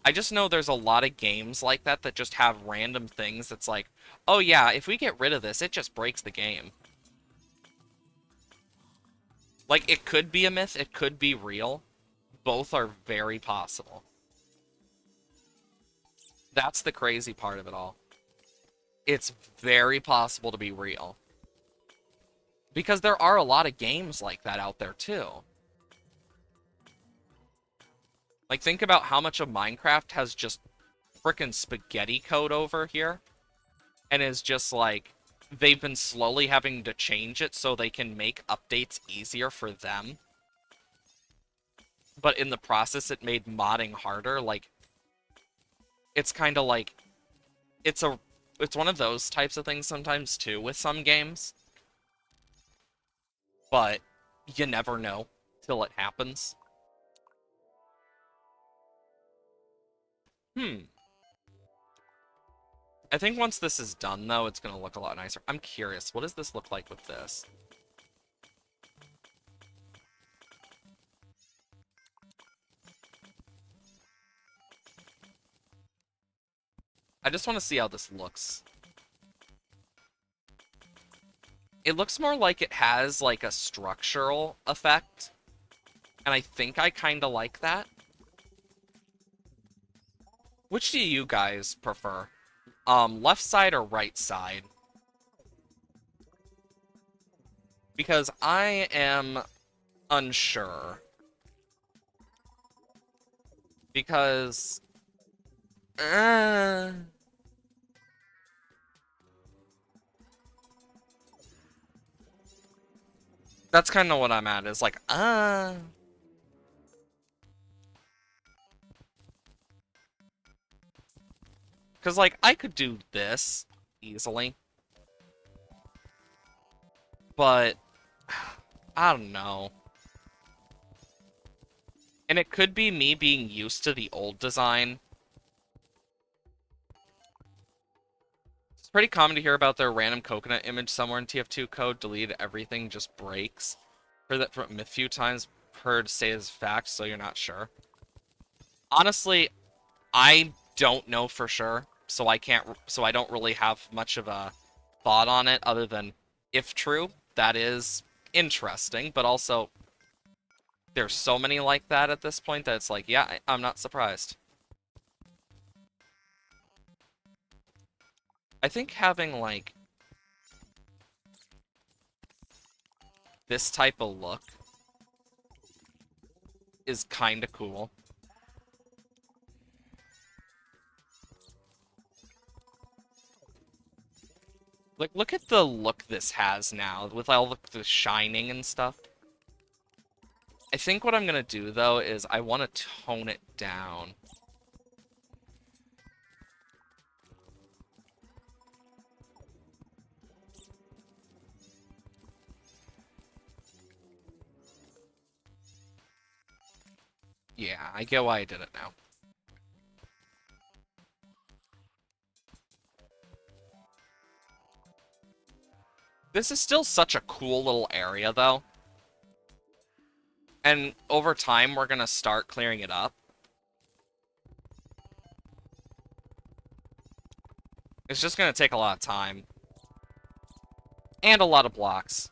I just know there's a lot of games like that that just have random things that's like, oh yeah, if we get rid of this, it just breaks the game. Like, it could be a myth, it could be real. Both are very possible. That's the crazy part of it all. It's very possible to be real. Because there are a lot of games like that out there, too. Like, think about how much of Minecraft has just frickin' spaghetti code over here. And is just like, they've been slowly having to change it so they can make updates easier for them. But in the process, it made modding harder. Like, it's kind of like, it's one of those types of things sometimes, too, with some games. But you never know till it happens. I think once this is done, though, it's going to look a lot nicer. I'm curious, what does this look like with this? I just want to see how this looks. It looks more like it has, like, a structural effect. And I think I kind of like that. Which do you guys prefer? Left side or right side? Because I am unsure. Because... that's kind of what I'm at, is like, because, like, I could do this easily. But, I don't know. And it could be me being used to the old design. It's pretty common to hear about their random coconut image somewhere in TF2 code. Delete everything, just breaks. Heard that from a few times, heard say as fact, so you're not sure. Honestly, I don't know for sure, so I don't really have much of a thought on it other than, if true, that is interesting, but also there's so many like that at this point that it's like, yeah, I'm not surprised. I think having, like, this type of look is kind of cool. Like, look at the look this has now, with all the shining and stuff. I think what I'm gonna do, though, is I want to tone it down. Yeah, I get why I did it now. This is still such a cool little area, though. And over time, we're gonna start clearing it up. It's just gonna take a lot of time. And a lot of blocks.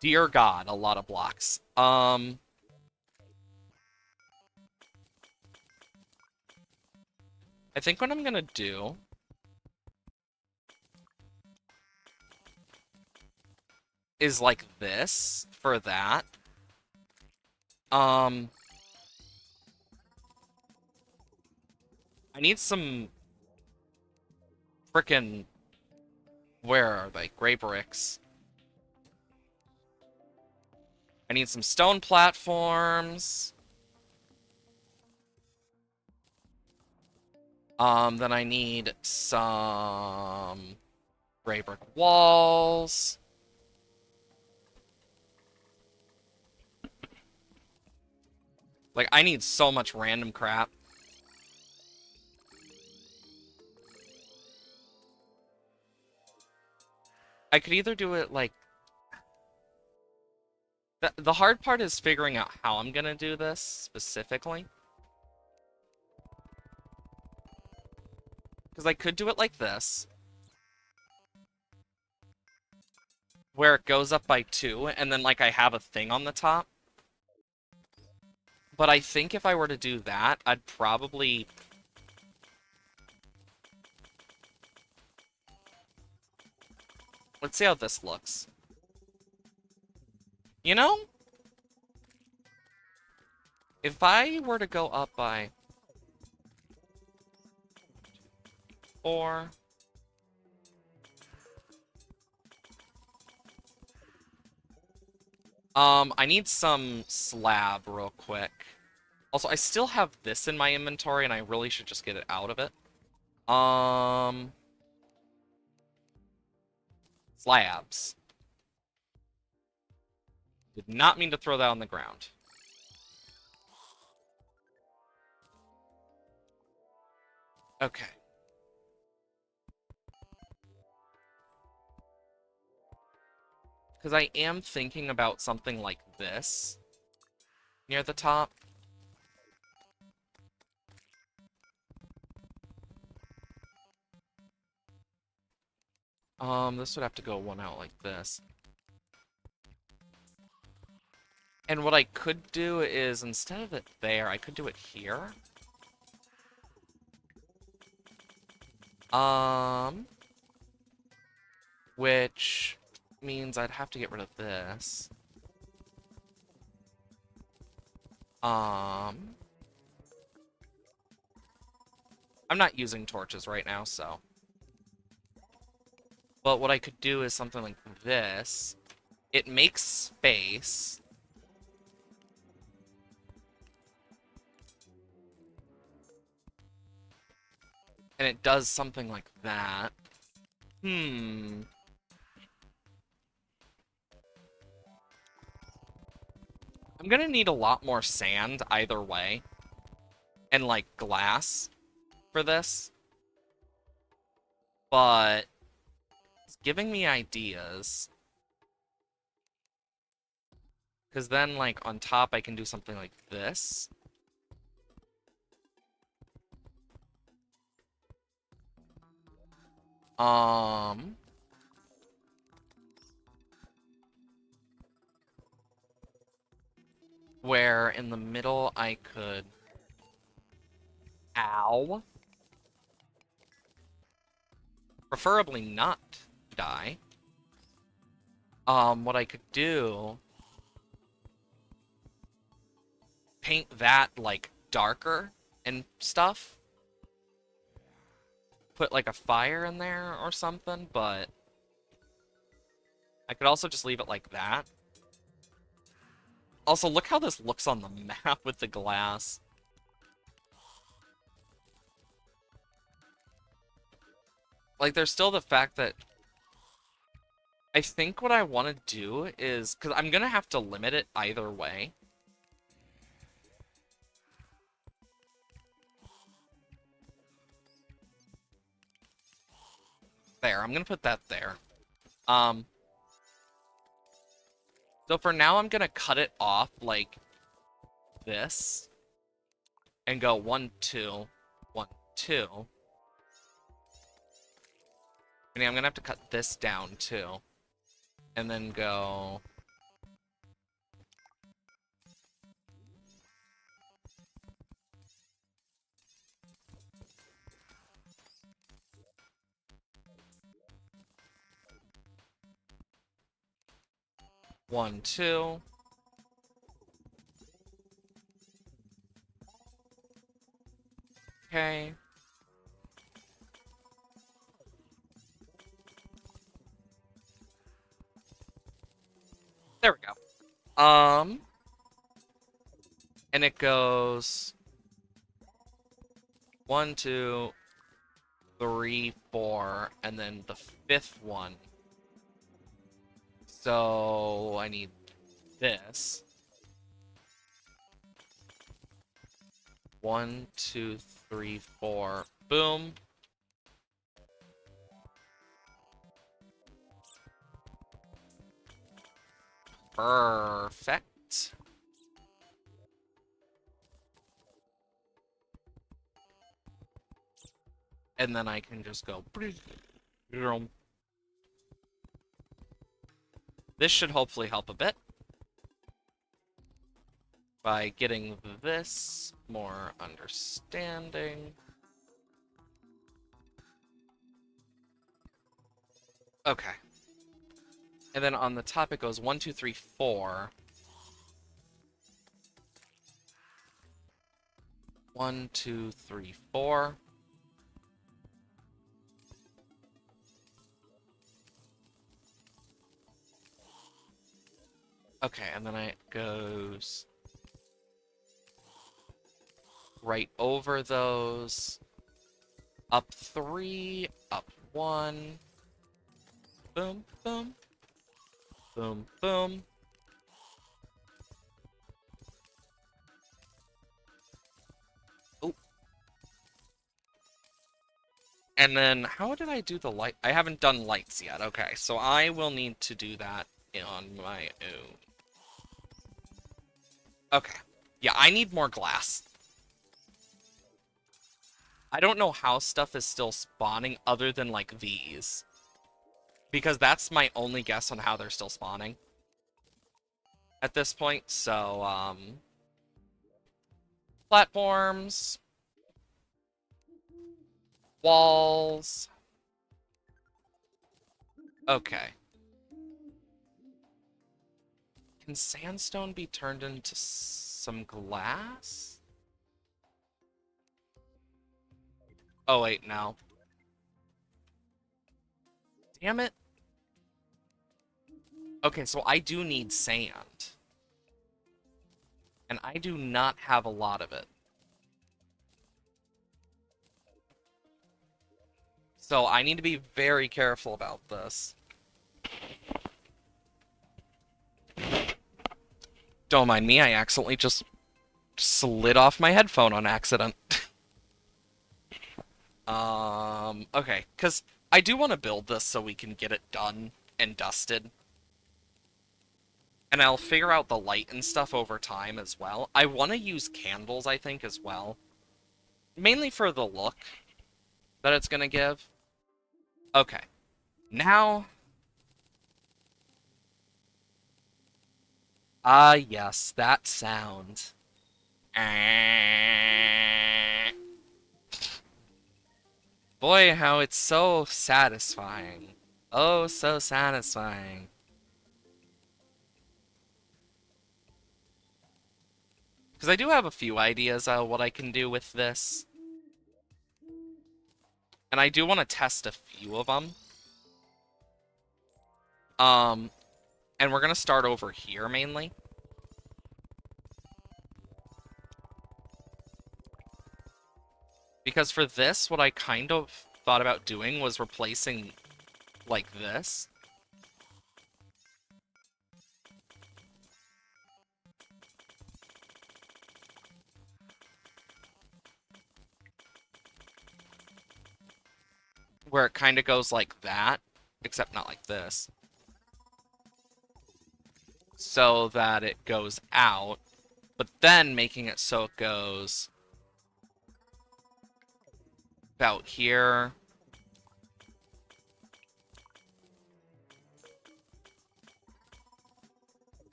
Dear God, a lot of blocks. I think what I'm gonna do is like this for that. I need some frickin', where are they? Gray bricks. I need some stone platforms. Then I need some gray brick walls. Like, I need so much random crap. I could either do it like... The hard part is figuring out how I'm gonna do this, specifically. Because I could do it like this. Where it goes up by 2, and then, like, I have a thing on the top. But I think if I were to do that, I'd probably... Let's see how this looks. You know? If I were to go up by... 4... I need some slab real quick. Also, I still have this in my inventory, and I really should just get it out of it. Slabs. Did not mean to throw that on the ground. Okay. Because I am thinking about something like this near the top. This would have to go one out like this. And what I could do is, instead of it there, I could do it here. Which means I'd have to get rid of this. I'm not using torches right now, so. But what I could do is something like this. It makes space. And it does something like that. I'm gonna need a lot more sand either way. And, like, glass for this. But it's giving me ideas. Because then, like, on top I can do something like this. Where in the middle I could... Ow. Preferably not die. What I could do... Paint that, like, darker and stuff. Put, like, a fire in there or something, but... I could also just leave it like that. Also, look how this looks on the map with the glass. Like, there's still the fact that... I think what I want to do is... Because I'm going to have to limit it either way. There, I'm going to put that there. So for now, I'm going to cut it off like this. And go 1, 2, 1, 2. And I'm going to have to cut this down too. And then go... One, two. Okay. There we go. And it goes 1, 2, 3, 4, and then the 5th one. So I need this. 1, 2, 3, 4. Boom. Perfect. And then I can just go... This should hopefully help a bit. By getting this more understanding. Okay. And then on the top it goes 1, 2, 3, 4. 1, 2, 3, 4. Okay, and then it goes right over those. Up 3, up 1. Boom, boom. Boom, boom. Oh. And then, how did I do the light? I haven't done lights yet. Okay, so I will need to do that on my own. Okay. Yeah, I need more glass. I don't know how stuff is still spawning other than, like, these. Because that's my only guess on how they're still spawning at this point. So, platforms, walls. Okay. Can sandstone be turned into some glass? Oh, wait, no. Damn it. Okay, so I do need sand. And I do not have a lot of it. So I need to be very careful about this. Don't mind me, I accidentally just slid off my headphone on accident. Okay, because I do want to build this so we can get it done and dusted. And I'll figure out the light and stuff over time as well. I want to use candles, I think, as well. Mainly for the look that it's going to give. Okay. Now... Ah, yes, that sound. Boy, how it's so satisfying. Oh, so satisfying. Because I do have a few ideas of what I can do with this. And I do want to test a few of them. And we're going to start over here, mainly. Because for this, what I kind of thought about doing was replacing, like, this. Where it kind of goes like that, except not like this. So that it goes out, but then making it so it goes about here.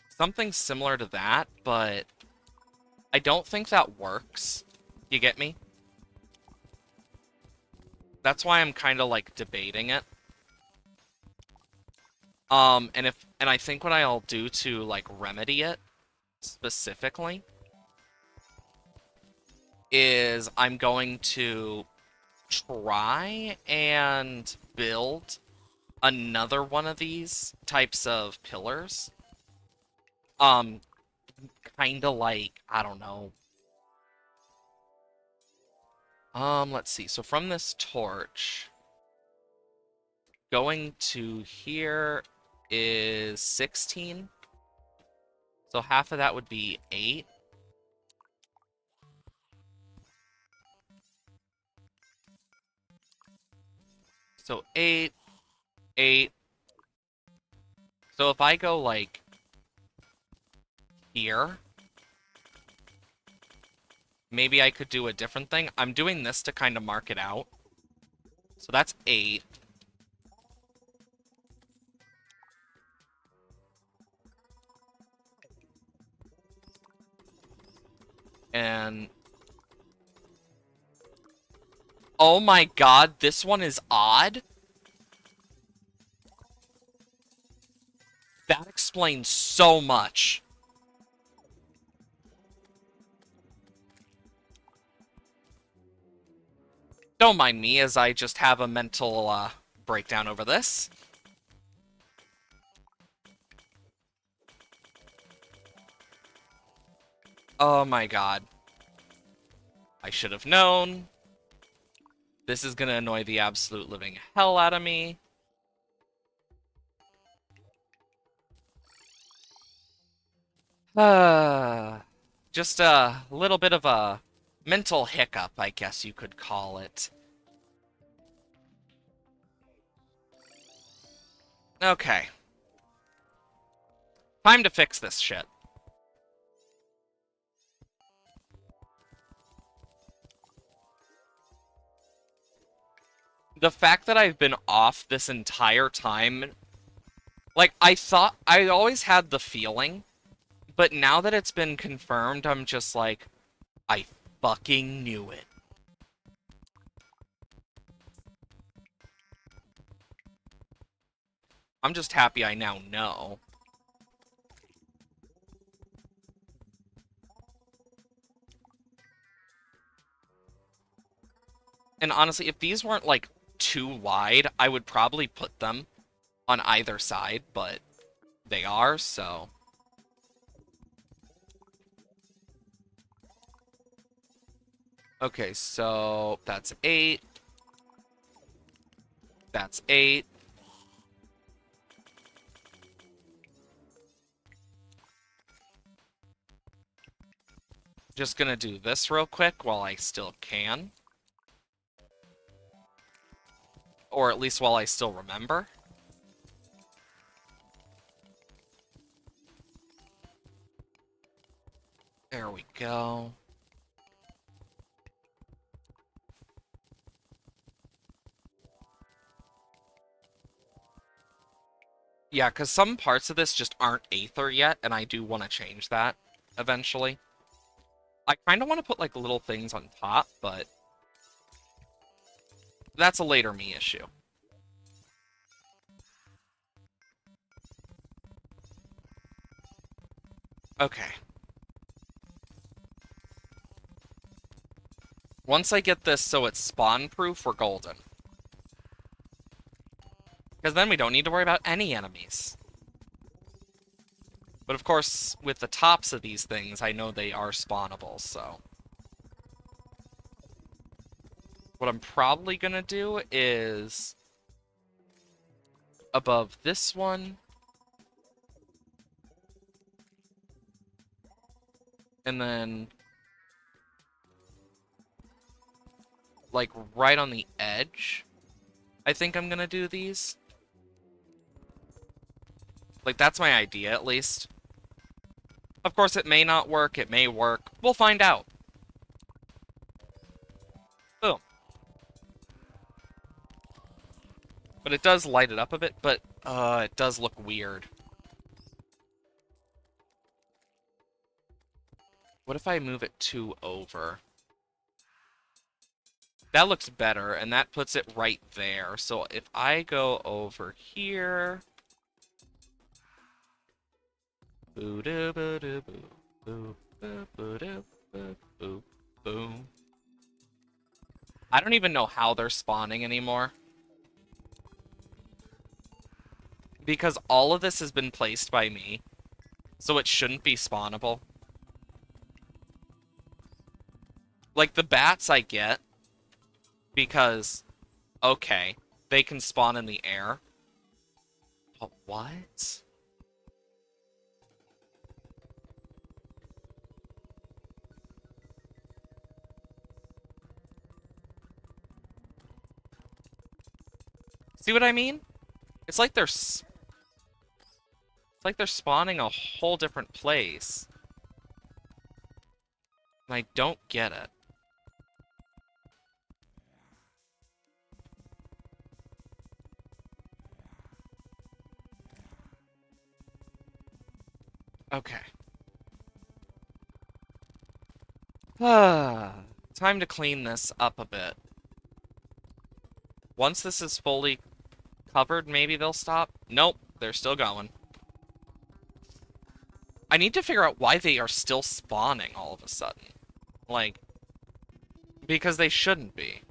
Something similar to that, but I don't think that works. You get me? That's why I'm kind of like debating it. And I think what I'll do to like remedy it specifically is I'm going to try and build another one of these types of pillars. Kind of like, I don't know. Let's see. So from this torch, going to here is 16. So half of that would be 8. So 8, 8. So if I go like here, maybe I could do a different thing. I'm doing this to kind of mark it out. So that's 8. And... oh my god, this one is odd? That explains so much. Don't mind me as I just have a mental breakdown over this. Oh my god. I should have known. This is gonna annoy the absolute living hell out of me. Just a little bit of a mental hiccup, I guess you could call it. Okay. Time to fix this shit. The fact that I've been off this entire time, like, I always had the feeling, but now that it's been confirmed, I'm just like, I fucking knew it. I'm just happy I now know. And honestly, if these weren't, like, too wide, I would probably put them on either side, but they are, so... Okay, so that's 8. That's 8. Just gonna do this real quick while I still can. Or at least while I still remember. There we go. Yeah, because some parts of this just aren't Aether yet, and I do want to change that eventually. I kind of want to put, like, little things on top, but that's a later me issue. Okay. Once I get this so it's spawn-proof, we're golden. Because then we don't need to worry about any enemies. But of course, with the tops of these things, I know they are spawnable, so... What I'm probably gonna do is... above this one... and then... like, right on the edge, I think I'm gonna do these. Like, that's my idea, at least. Of course, it may not work, it may work. We'll find out. Boom. But it does light it up a bit, but, it does look weird. What if I move it 2 over? That looks better, and that puts it right there. So if I go over here... I don't even know how they're spawning anymore. Because all of this has been placed by me, so it shouldn't be spawnable. Like, the bats I get, because, okay, they can spawn in the air. But what? See what I mean? It's like they're spawning a whole different place. And I don't get it. Okay. Time to clean this up a bit. Once this is fully covered, maybe they'll stop. Nope, they're still going. I need to figure out why they are still spawning all of a sudden. Like, because they shouldn't be.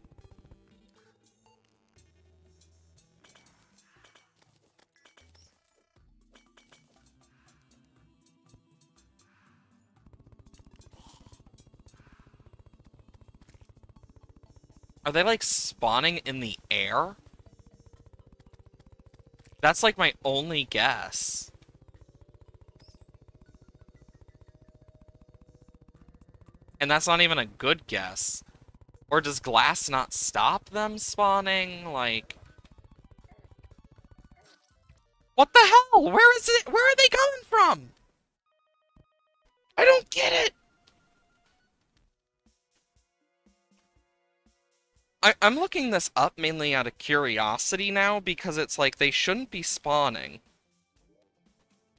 Are they, like, spawning in the air? That's, like, my only guess. And that's not even a good guess. Or does glass not stop them spawning? Like... What the hell? Where is it? Where are they coming from? I don't get it. I'm looking this up mainly out of curiosity now because it's like they shouldn't be spawning.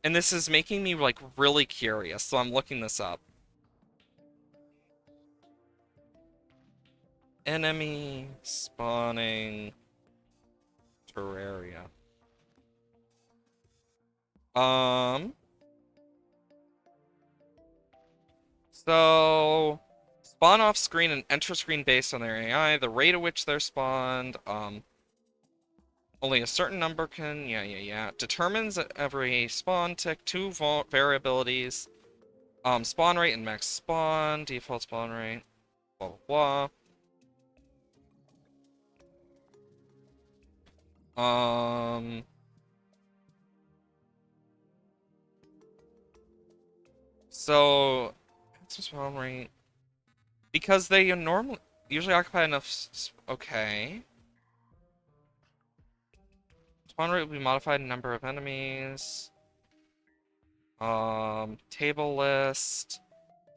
And this is making me like really curious, so I'm looking this up. Enemy spawning Terraria. Um, so spawn off screen and enter screen based on their AI, the rate at which they're spawned, only a certain number can, yeah. Determines every spawn tick, two variabilities, spawn rate and max spawn, default spawn rate, blah blah blah. So, spawn rate, because they normally usually occupy enough. Okay. Spawn rate will be modified in number of enemies. Table list.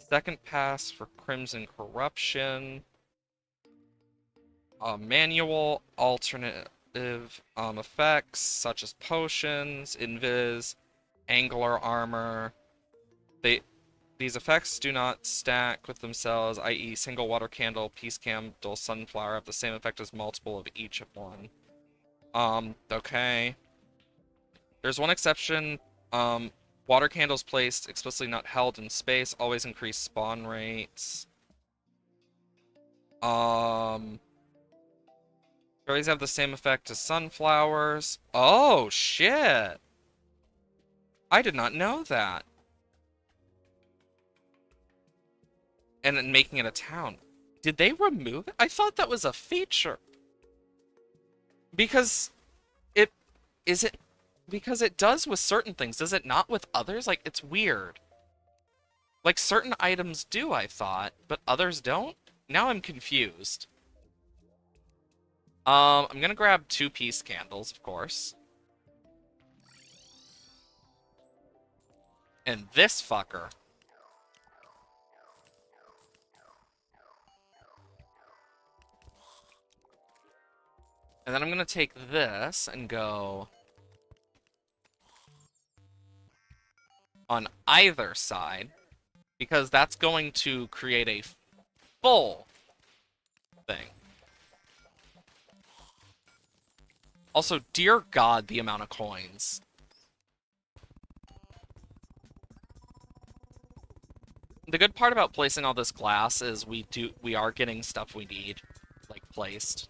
Second pass for Crimson Corruption. Manual alternative effects such as potions, invis, angler armor. These effects do not stack with themselves, i.e. single water candle, peace candle, sunflower have the same effect as multiple of each of one. Okay. There's one exception. Water candles placed explicitly not held in space always increase spawn rates. Berries have the same effect as sunflowers. Oh, shit. I did not know that. And then making it a town. Did they remove it? I thought that was a feature. Because it... Is it... Because it does with certain things. Does it not with others? Like, it's weird. Like, certain items do, I thought, but others don't? Now I'm confused. I'm gonna grab 2 peace candles, of course. And this fucker. And then I'm gonna take this and go on either side, because that's going to create a full thing. Also, dear God, the amount of coins. The good part about placing all this glass is we are getting stuff we need, like, placed.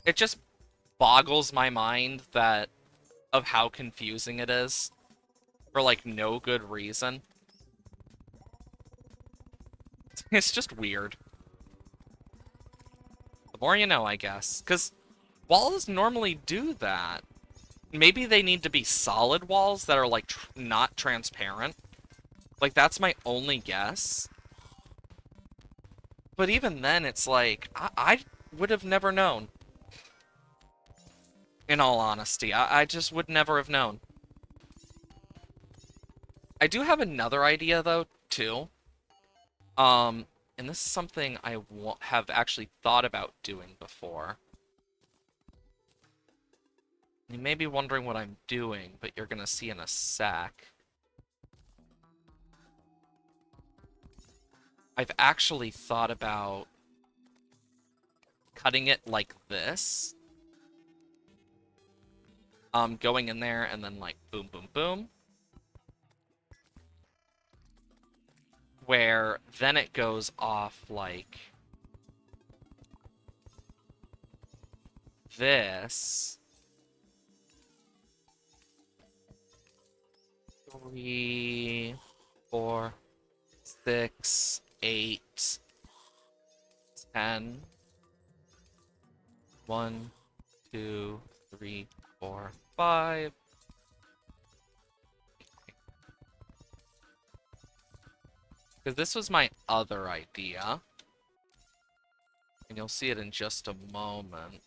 It just boggles my mind that of how confusing it is for like no good reason. It's just weird. The more you know, I guess. Because walls normally do that. Maybe they need to be solid walls that are like not transparent. Like that's my only guess. But even then, it's like I would have never known. In all honesty, I just would never have known. I do have another idea, though, too. And this is something I have actually thought about doing before. You may be wondering what I'm doing, but you're gonna see in a sec. I've actually thought about cutting it like this. Going in there and then like boom, boom, boom. Where then it goes off like this. 3, 4, 6, 8, 10. 1, 2, 3, 4, 5. Because this was my other idea. And you'll see it in just a moment.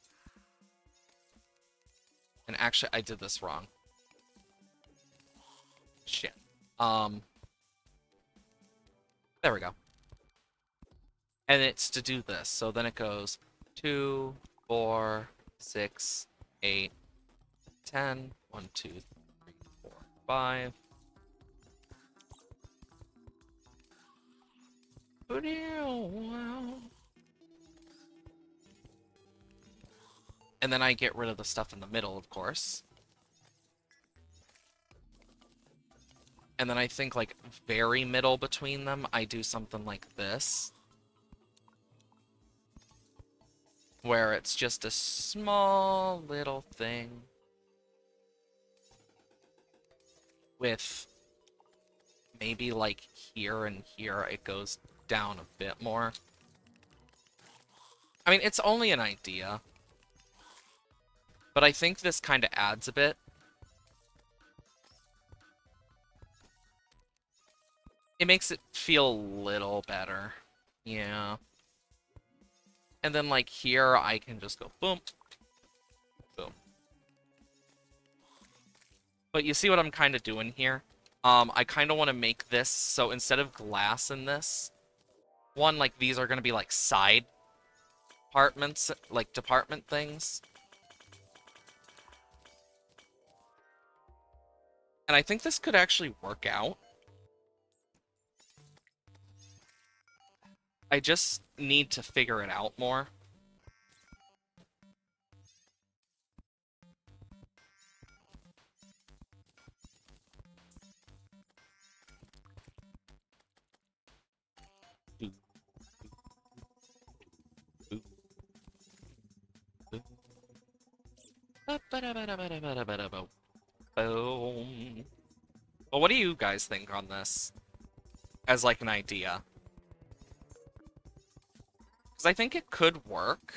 And actually, I did this wrong. Shit. There we go. And it's to do this. So then it goes 2, 4, 6, 8, 10. 1, 2, 3, 4, 5. And then I get rid of the stuff in the middle, of course. And then I think, like, very middle between them, I do something like this. Where it's just a small little thing. With maybe, like, here and here it goes down a bit more. I mean, it's only an idea. But I think this kind of adds a bit. It makes it feel a little better. Yeah. And then, like, here, I can just go boom. Boom. But you see what I'm kind of doing here? I kind of want to make this, so instead of glass in this, one, like, these are going to be, like, side apartments, like, department things. And I think this could actually work out. I just need to figure it out more. Boom. Well, what do you guys think on this? As, like, an idea? Because I think it could work.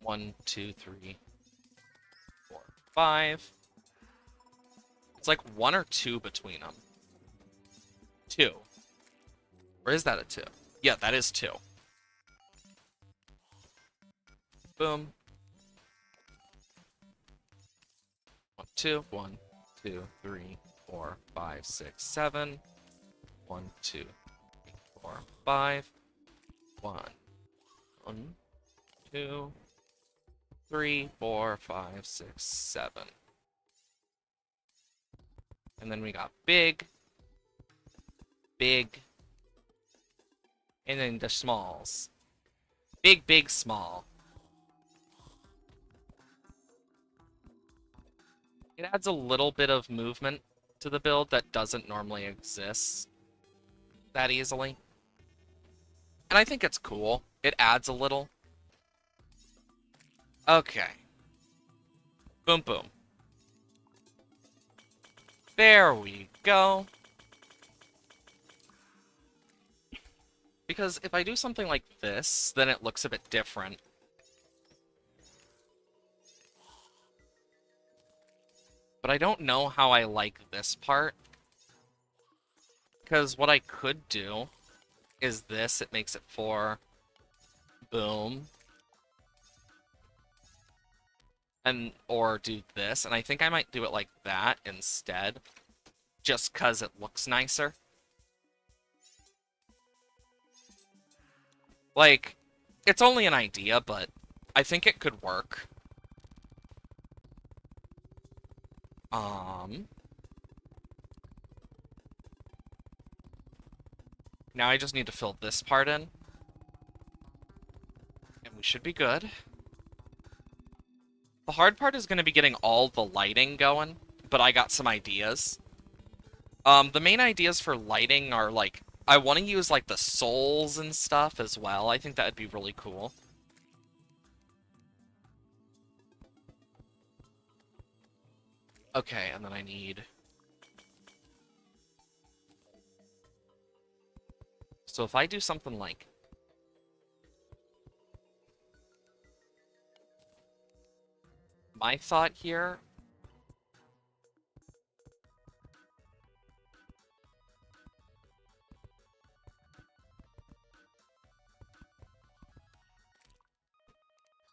1, 2, 3, 4, 5. It's like 1 or 2 between them. 2. Or is that a 2? Yeah, that is 2. Boom. 1, 2. 1, 2, 3, 4, 5, 6, 7. 1, 2, 3, 4, 5. 1, 2, 3, 4, 5, 6, 7. And then we got big, big, and then the smalls. Big, big, small. It adds a little bit of movement to the build that doesn't normally exist that easily. And I think it's cool. It adds a little. Okay. Boom, boom. There we go. Because if I do something like this, then it looks a bit different. But I don't know how I like this part. Because what I could do is this. It makes it 4. Boom. And, or do this. And I think I might do it like that instead. Just because it looks nicer. Like, it's only an idea, but I think it could work. Now I just need to fill this part in. And we should be good. The hard part is going to be getting all the lighting going, but I got some ideas. The main ideas for lighting are, like, I want to use, like, the souls and stuff as well. I think that would be really cool. Okay, and then I need... So if I do something like... My thought here...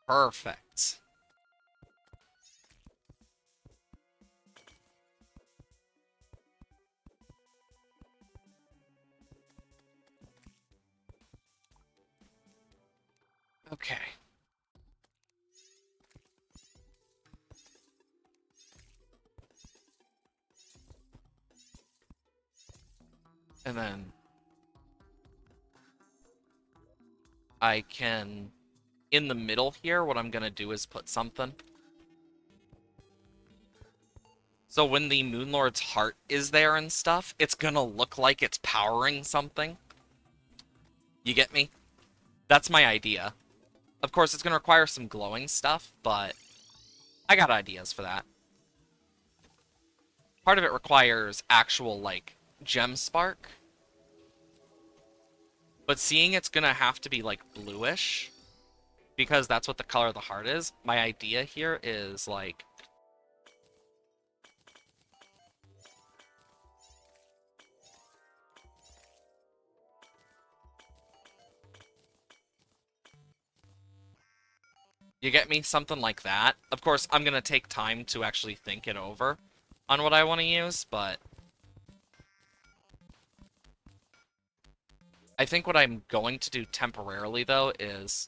Perfect. Okay. And then I can, in the middle here, what I'm gonna do is put something. So when the Moon Lord's heart is there and stuff, it's gonna look like it's powering something. You get me? That's my idea. Of course, it's gonna require some glowing stuff, but I got ideas for that. Part of it requires actual, like, gem spark. But seeing it's gonna have to be, like, bluish, because that's what the color of the heart is, my idea here is, like, you get me? Something like that. Of course, I'm gonna take time to actually think it over on what I want to use, but I think what I'm going to do temporarily, though, is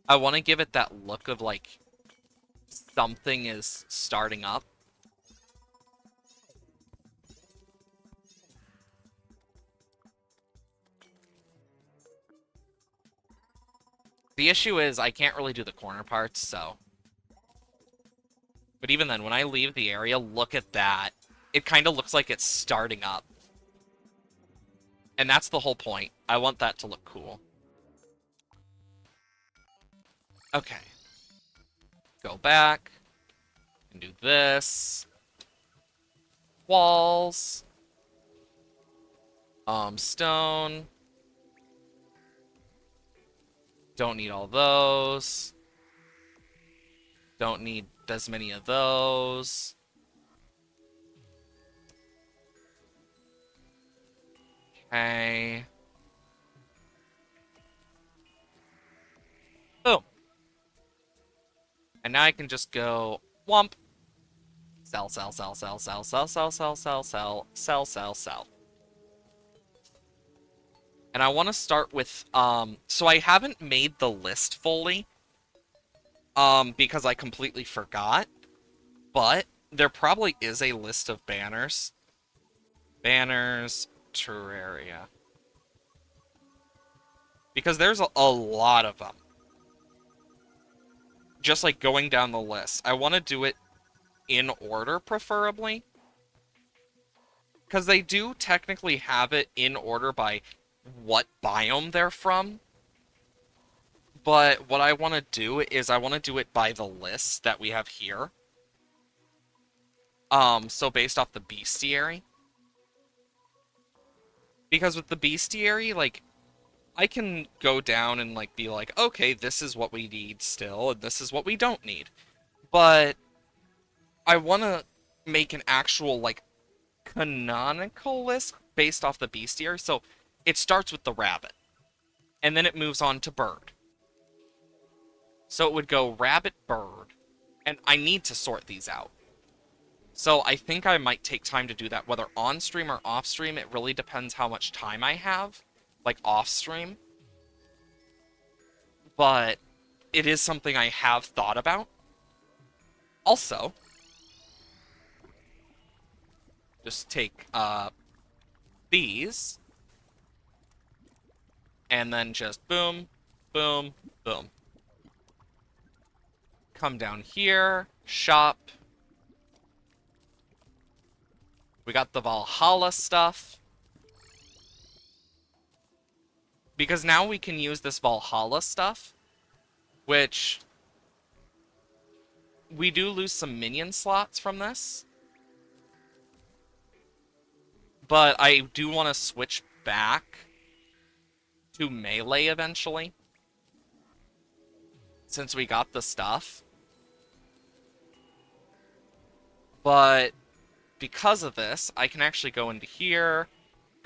I want to give it that look of, like, something is starting up. The issue is I can't really do the corner parts, so... But even then, when I leave the area, look at that. It kind of looks like it's starting up. And that's the whole point. I want that to look cool. Okay. Go back. And do this. Walls. Stone. Don't need all those. Don't need as many of those. Okay. Boom. And now I can just go whomp. Sell, sell, sell, sell, sell, sell, sell, sell, sell, sell, sell, sell, sell. And I want to start with, so I haven't made the list fully, because I completely forgot, but there probably is a list of banners. Banners, Terraria. Because there's a lot of them. Just like going down the list. I want to do it in order, preferably. Because they do technically have it in order by what biome they're from. But what I want to do is I want to do it by the list that we have here. So based off the Bestiary. Because with the Bestiary, like, I can go down and, like, be like, okay, this is what we need still, and this is what we don't need. But I want to make an actual, like, canonical list based off the Bestiary. So it starts with the rabbit, and then it moves on to bird. So it would go rabbit, bird, and I need to sort these out. So I think I might take time to do that, whether on stream or off stream. It really depends how much time I have, like off stream. But it is something I have thought about. Also, just take these, and then just boom, boom, boom. Come down here, shop. We got the Valhalla stuff. Because now we can use this Valhalla stuff, which we do lose some minion slots from this. But I do want to switch back to melee eventually, since we got the stuff. But because of this, I can actually go into here,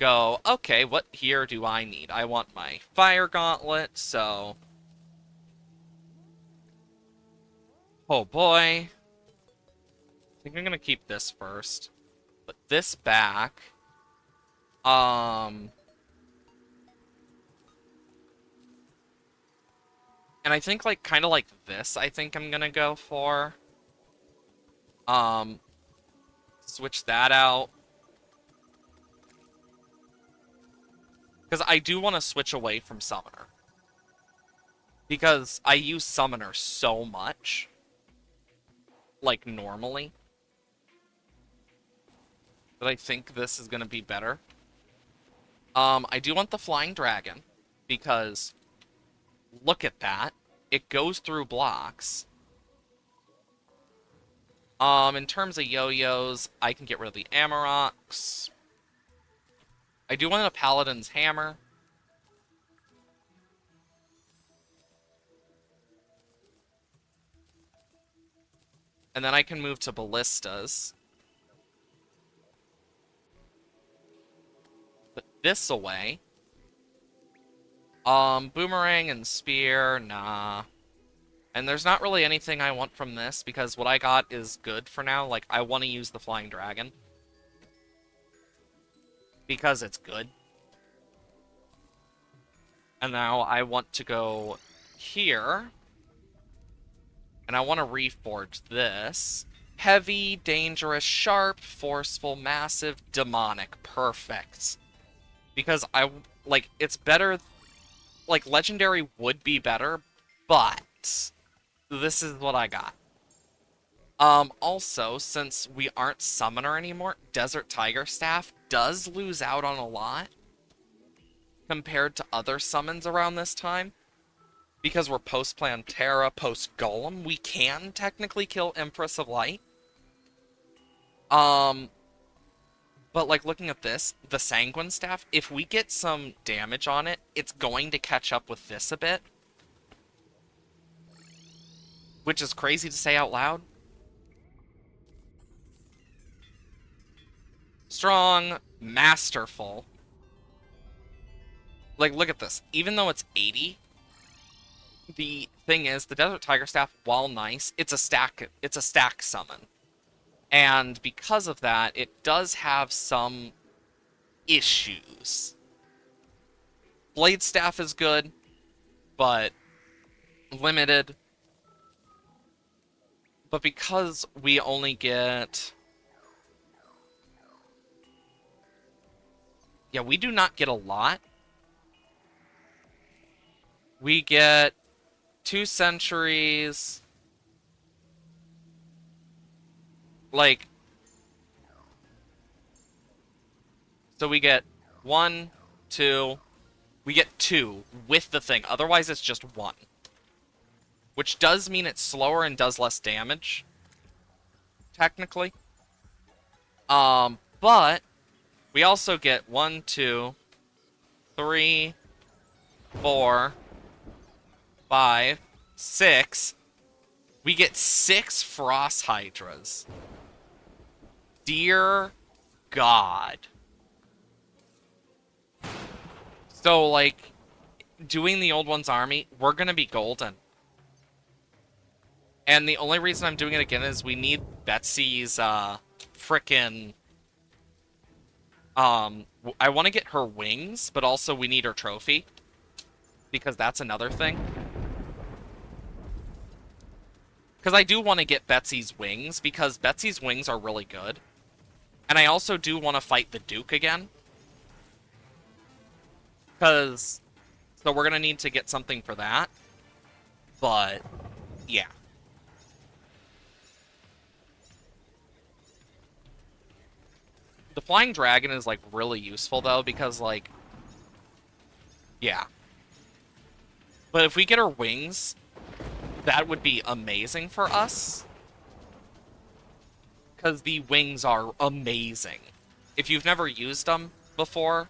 go, okay, what here do I need? I want my fire gauntlet, so... Oh boy. I think I'm gonna keep this first. Put this back. And I think, like, kind of like this, I think I'm gonna go for. Um, Switch that out. Because I do want to switch away from Summoner. Because I use Summoner so much. Like, normally. That I think this is going to be better. I do want the Flying Dragon. Because, look at that. It goes through blocks. In terms of yo-yos, I can get rid of the Amaroks. I do want a Paladin's Hammer. And then I can move to Ballistas. Put this away. Boomerang and Spear, nah. And there's not really anything I want from this, because what I got is good for now. Like, I want to use the Flying Dragon. Because it's good. And now I want to go here. And I want to reforge this. Heavy, dangerous, sharp, forceful, massive, demonic. Perfect. Because like, it's better. Like, Legendary would be better, but this is what I got. Also, since we aren't Summoner anymore, Desert Tiger Staff does lose out on a lot compared to other summons around this time. Because we're post-Plantera, post-Golem, we can technically kill Empress of Light. But, like, looking at this, the Sanguine Staff, if we get some damage on it, it's going to catch up with this a bit. Which is crazy to say out loud. Strong, masterful. Like, look at this. Even though it's 80, the thing is, the Desert Tiger Staff, while nice, it's a stack summon. And because of that, it does have some issues. Blade Staff is good, but limited. But because we only get... Yeah, we do not get a lot. We get 2 centuries. Like... So we get 1, 2... We get 2 with the thing. Otherwise, it's just 1. Which does mean it's slower and does less damage. Technically. But... We also get 1, 2, 3, 4, 5, 6. We get 6 Frost Hydras. Dear God. So, like, doing the Old One's army, we're gonna be golden. And the only reason I'm doing it again is we need Betsy's, frickin'... I want to get her wings, but also we need her trophy. Because that's another thing. Because I do want to get Betsy's wings, because Betsy's wings are really good. And I also do want to fight the Duke again. Because... So we're going to need to get something for that. But... Yeah. The Flying Dragon is, like, really useful, though, because, like... Yeah. But if we get her wings, that would be amazing for us. Because the wings are amazing. If you've never used them before,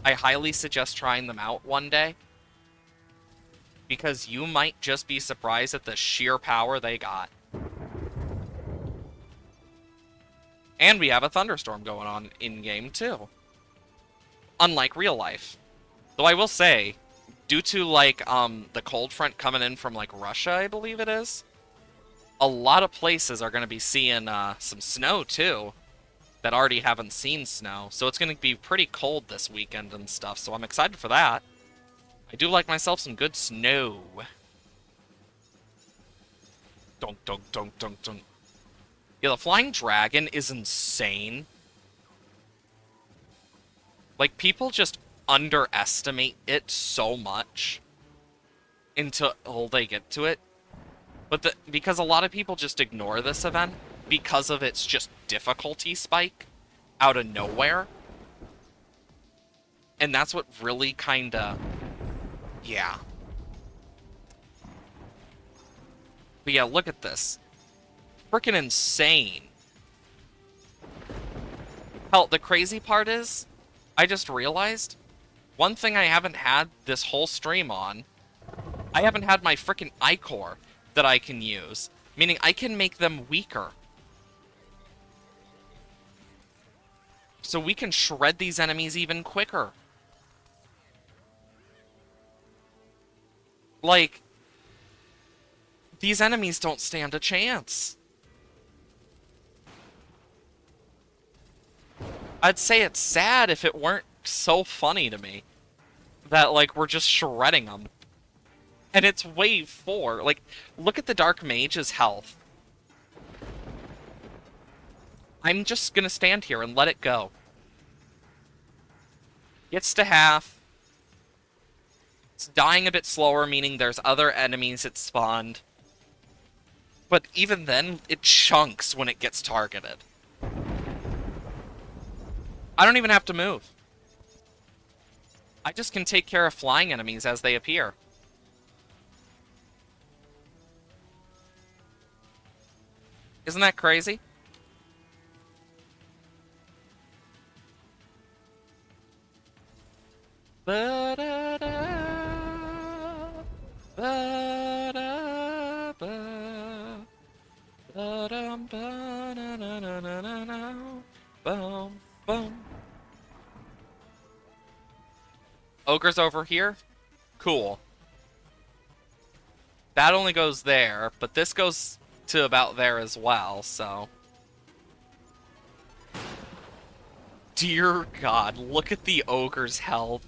I highly suggest trying them out one day. Because you might just be surprised at the sheer power they got. And we have a thunderstorm going on in-game, too. Unlike real life. Though I will say, due to, like, the cold front coming in from, like, Russia, I believe it is, a lot of places are going to be seeing, some snow, too, that already haven't seen snow. So it's going to be pretty cold this weekend and stuff, so I'm excited for that. I do like myself some good snow. Dunk, dunk, dunk, dunk, dunk. Yeah, the flying dragon is insane. Like, people just underestimate it so much until they get to it. But because a lot of people just ignore this event because of its just difficulty spike out of nowhere. And that's what really kinda... Yeah. But yeah, look at this. Freaking insane. Hell, the crazy part is, I just realized, one thing I haven't had this whole stream on, I haven't had my freaking iCore that I can use. Meaning I can make them weaker. So we can shred these enemies even quicker. Like, these enemies don't stand a chance. I'd say it's sad if it weren't so funny to me. That, like, we're just shredding them. And it's wave 4. Like, look at the Dark Mage's health. I'm just gonna stand here and let it go. Gets to half. It's dying a bit slower, meaning there's other enemies it spawned. But even then, it chunks when it gets targeted. I don't even have to move. I just can take care of flying enemies as they appear. Isn't that crazy? Ogre's over here? Cool. That only goes there, but this goes to about there as well, so... Dear God, look at the ogre's health.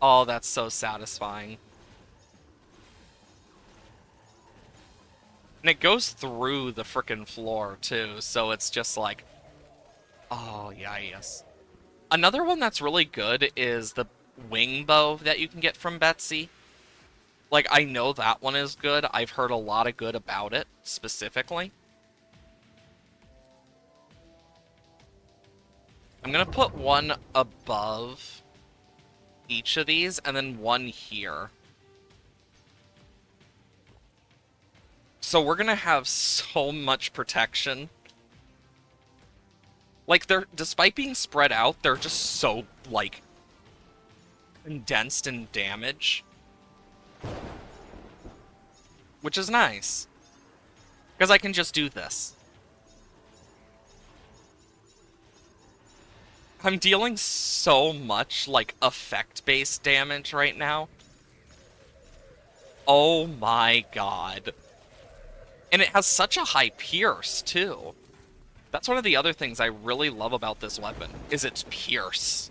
Oh, that's so satisfying. And it goes through the frickin' floor, too, so it's just like... Oh, yeah, yes. Another one that's really good is the wing bow that you can get from Betsy. Like, I know that one is good. I've heard a lot of good about it, specifically. I'm gonna put one above each of these, and then one here. So we're gonna have so much protection. Like, despite being spread out, they're just so, like, condensed in damage. Which is nice. Because I can just do this. I'm dealing so much, like, effect-based damage right now. Oh my god. And it has such a high pierce, too. That's one of the other things I really love about this weapon, is its pierce.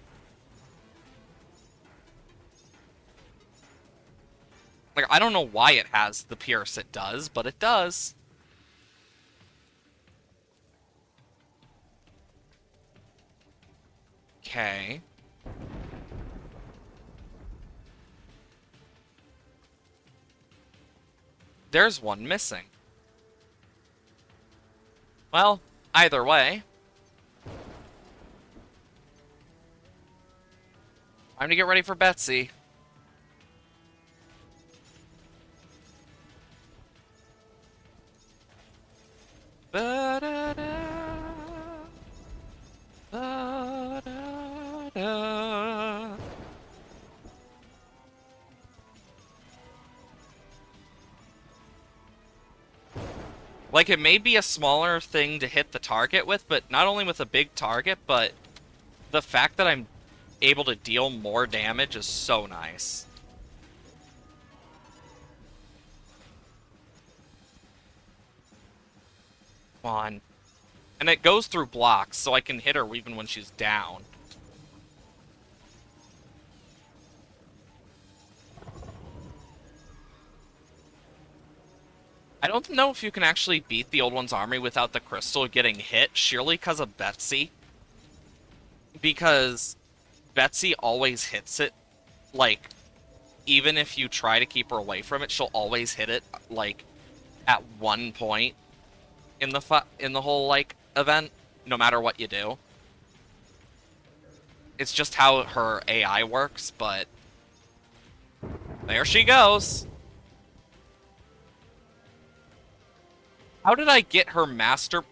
Like, I don't know why it has the pierce it does, but it does. Okay. There's one missing. Well, either way. Time to get ready for Betsy. Ba-da-da. Ba-da-da. Like, it may be a smaller thing to hit the target with, but not only with a big target, but the fact that I'm able to deal more damage is so nice. Come on. And it goes through blocks, so I can hit her even when she's down. I don't know if you can actually beat the Old One's army without the crystal getting hit, surely because of Betsy. Because Betsy always hits it, like, even if you try to keep her away from it, she'll always hit it, like, at one point in the whole, like, event, no matter what you do. It's just how her AI works, but there she goes. How did I get her master...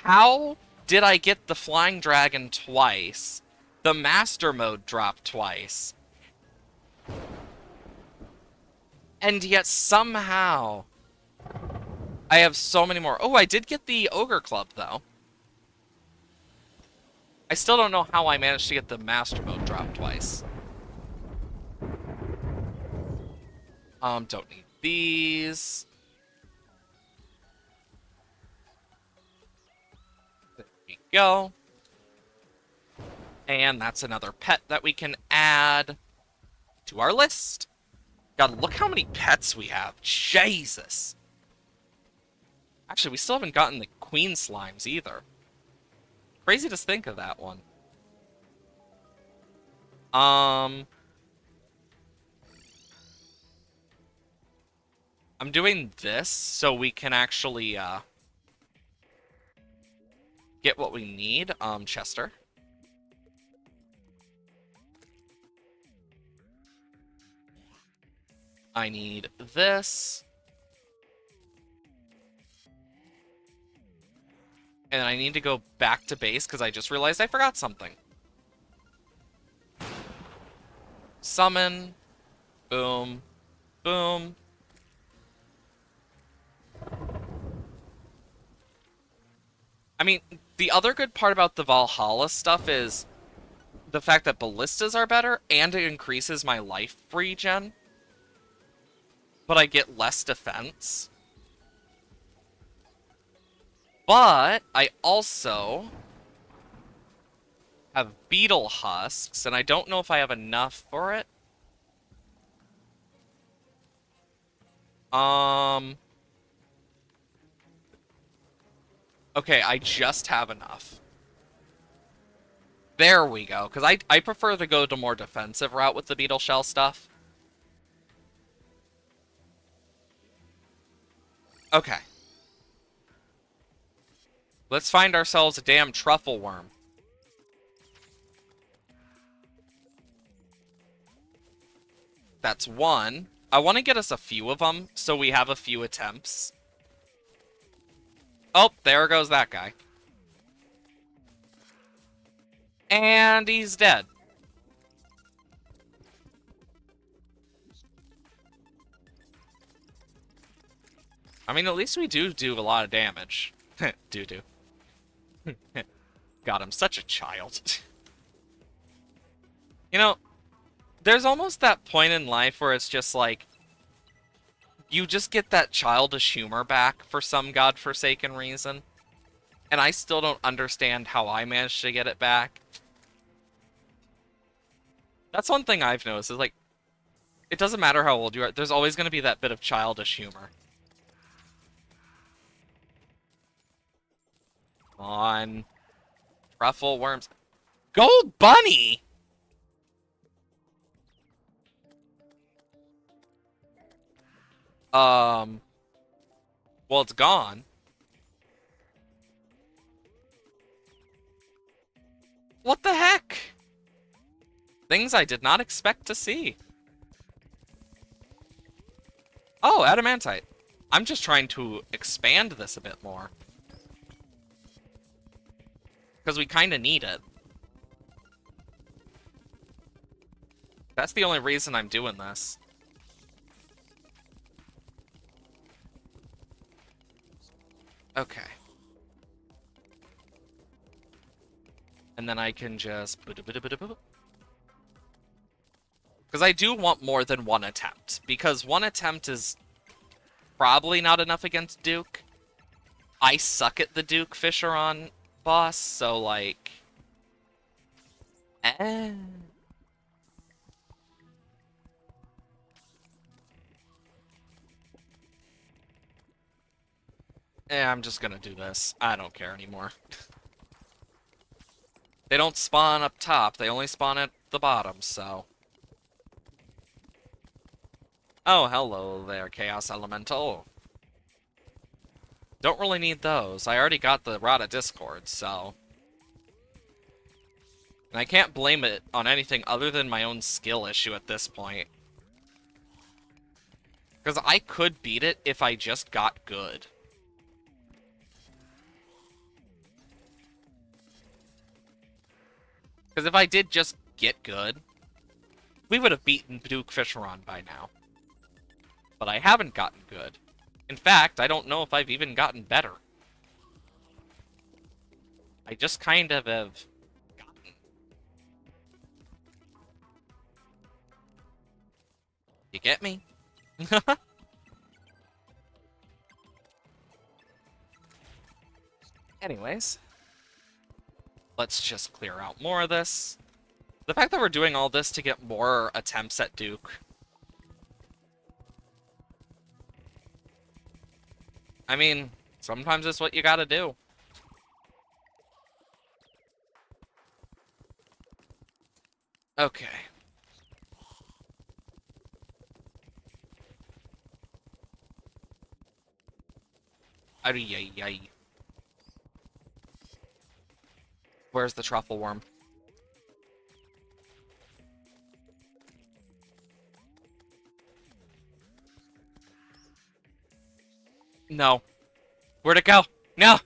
How did I get the flying dragon twice? The master mode dropped twice. And yet somehow I have so many more. Oh, I did get the ogre club though. I still don't know how I managed to get the master mode dropped twice. Don't need these. There we go. And that's another pet that we can add to our list. God, look how many pets we have. Jesus. Actually, we still haven't gotten the queen slimes either. Crazy to think of that one. I'm doing this so we can actually, get what we need. Chester. I need this. And I need to go back to base because I just realized I forgot something. Summon. Boom. Boom. I mean, the other good part about the Valhalla stuff is the fact that ballistas are better and it increases my life regen. But I get less defense. But I also have beetle husks, and I don't know if I have enough for it. Okay, I just have enough. There we go, because I prefer to go the more defensive route with the beetle shell stuff. Okay. Let's find ourselves a damn truffle worm. That's one. I want to get us a few of them, so we have a few attempts. Oh, there goes that guy. And he's dead. I mean, at least we do a lot of damage. do. God, I'm such a child. You know, there's almost that point in life where it's just like, you just get that childish humor back for some godforsaken reason. And I still don't understand how I managed to get it back. That's one thing I've noticed, is like, it doesn't matter how old you are, there's always going to be that bit of childish humor. Come on. Truffle worms. Gold bunny! Well, it's gone. What the heck? Things I did not expect to see. Oh, adamantite. I'm just trying to expand this a bit more. Because we kind of need it. That's the only reason I'm doing this. Okay. And then I can just... Because I do want more than one attempt. Because one attempt is probably not enough against Duke. I suck at the Duke Fisheron boss, so like... I'm just gonna do this. I don't care anymore. They don't spawn up top, they only spawn at the bottom, so... Oh, hello there, Chaos Elemental. Don't really need those. I already got the Rod of Discord, so... And I can't blame it on anything other than my own skill issue at this point. Because I could beat it if I just got good. Because if I did just get good, we would have beaten Duke Fisheron by now. But I haven't gotten good. In fact, I don't know if I've even gotten better. I just kind of have gotten. You get me? Anyways, let's just clear out more of this. The fact that we're doing all this to get more attempts at Duke. I mean, sometimes it's what you gotta do. Okay. Ay. Where's the truffle worm? No. Where'd it go? No!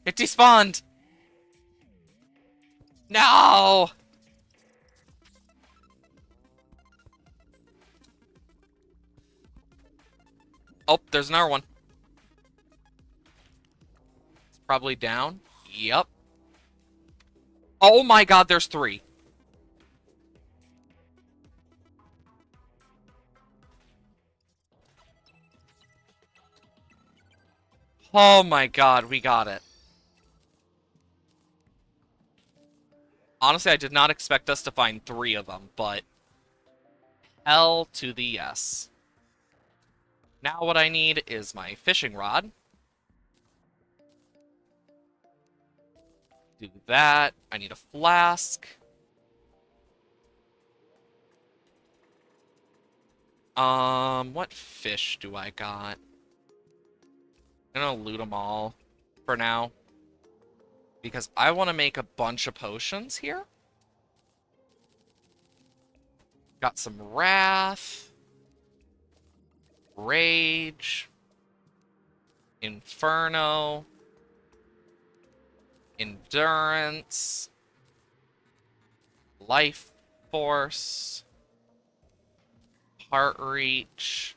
It despawned! No! Oh, there's another one. It's probably down. Yep. Oh my god, there's 3. Oh my god, we got it. Honestly, I did not expect us to find 3 of them, but... L to the yes. Now what I need is my fishing rod. Do that. I need a flask. What fish do I got? I'm gonna loot them all for now. Because I want to make a bunch of potions here. Got some Wrath. Rage. Inferno. Endurance. Life Force. Heart Reach.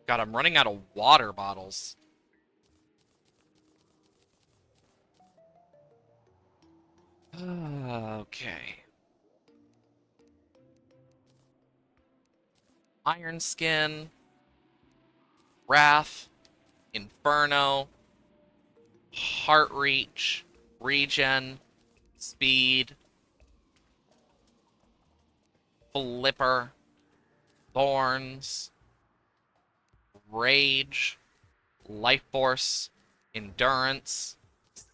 God, I'm running out of water bottles. Okay. Iron Skin. Wrath. Inferno. Heart Reach. Regen. Speed. Flipper. Thorns. Rage. Life Force. Endurance.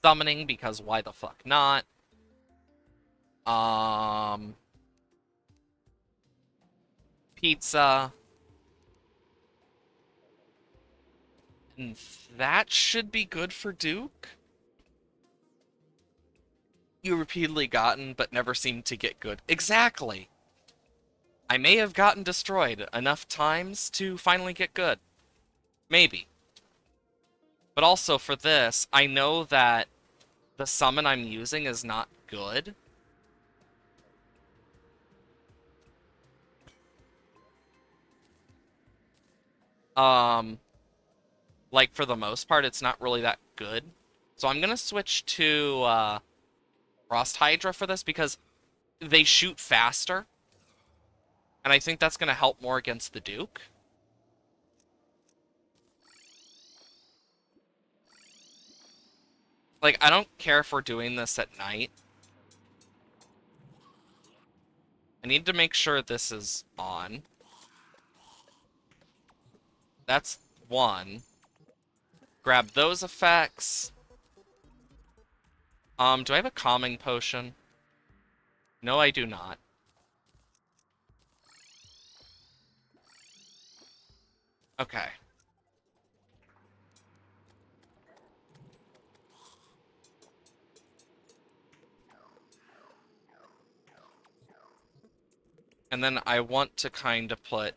Summoning, because why the fuck not? Pizza. And that should be good for Duke. You repeatedly gotten, but never seemed to get good. Exactly! I may have gotten destroyed enough times to finally get good. Maybe. But also for this, I know that the summon I'm using is not good. Like, for the most part, it's not really that good. So I'm gonna switch to, Frost Hydra for this, because they shoot faster. And I think that's gonna help more against the Duke. Like, I don't care if we're doing this at night. I need to make sure this is on. That's 1. Grab those effects. Do I have a calming potion? No, I do not. Okay. And then I want to kind of put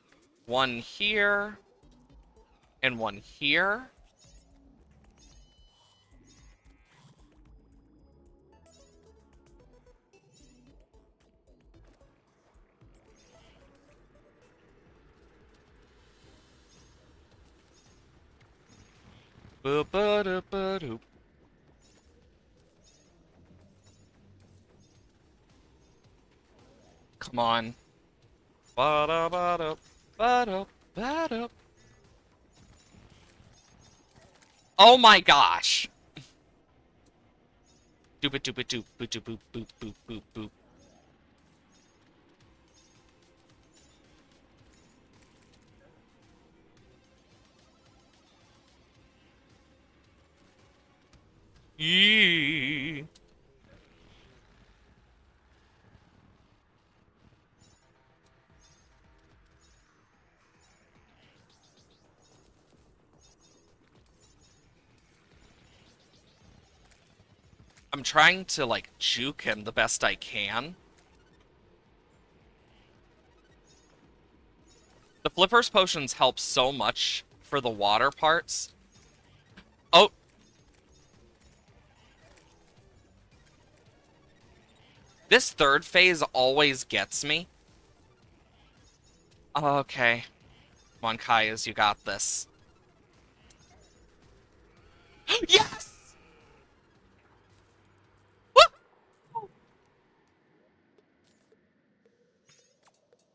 one here and one here. Boop-a-doop-a-doop. Come on. Ba-da-ba-doop, ba-doop, ba-doop. Oh my gosh! Doop-a-doop-a-doop, boop-a-boop, boop, boop, boop, boop. Yee. I'm trying to, like, juke him the best I can. The Flipper's potions help so much for the water parts. Oh! This third phase always gets me. Okay. Come on, Kaias, you got this. Yes! Woo!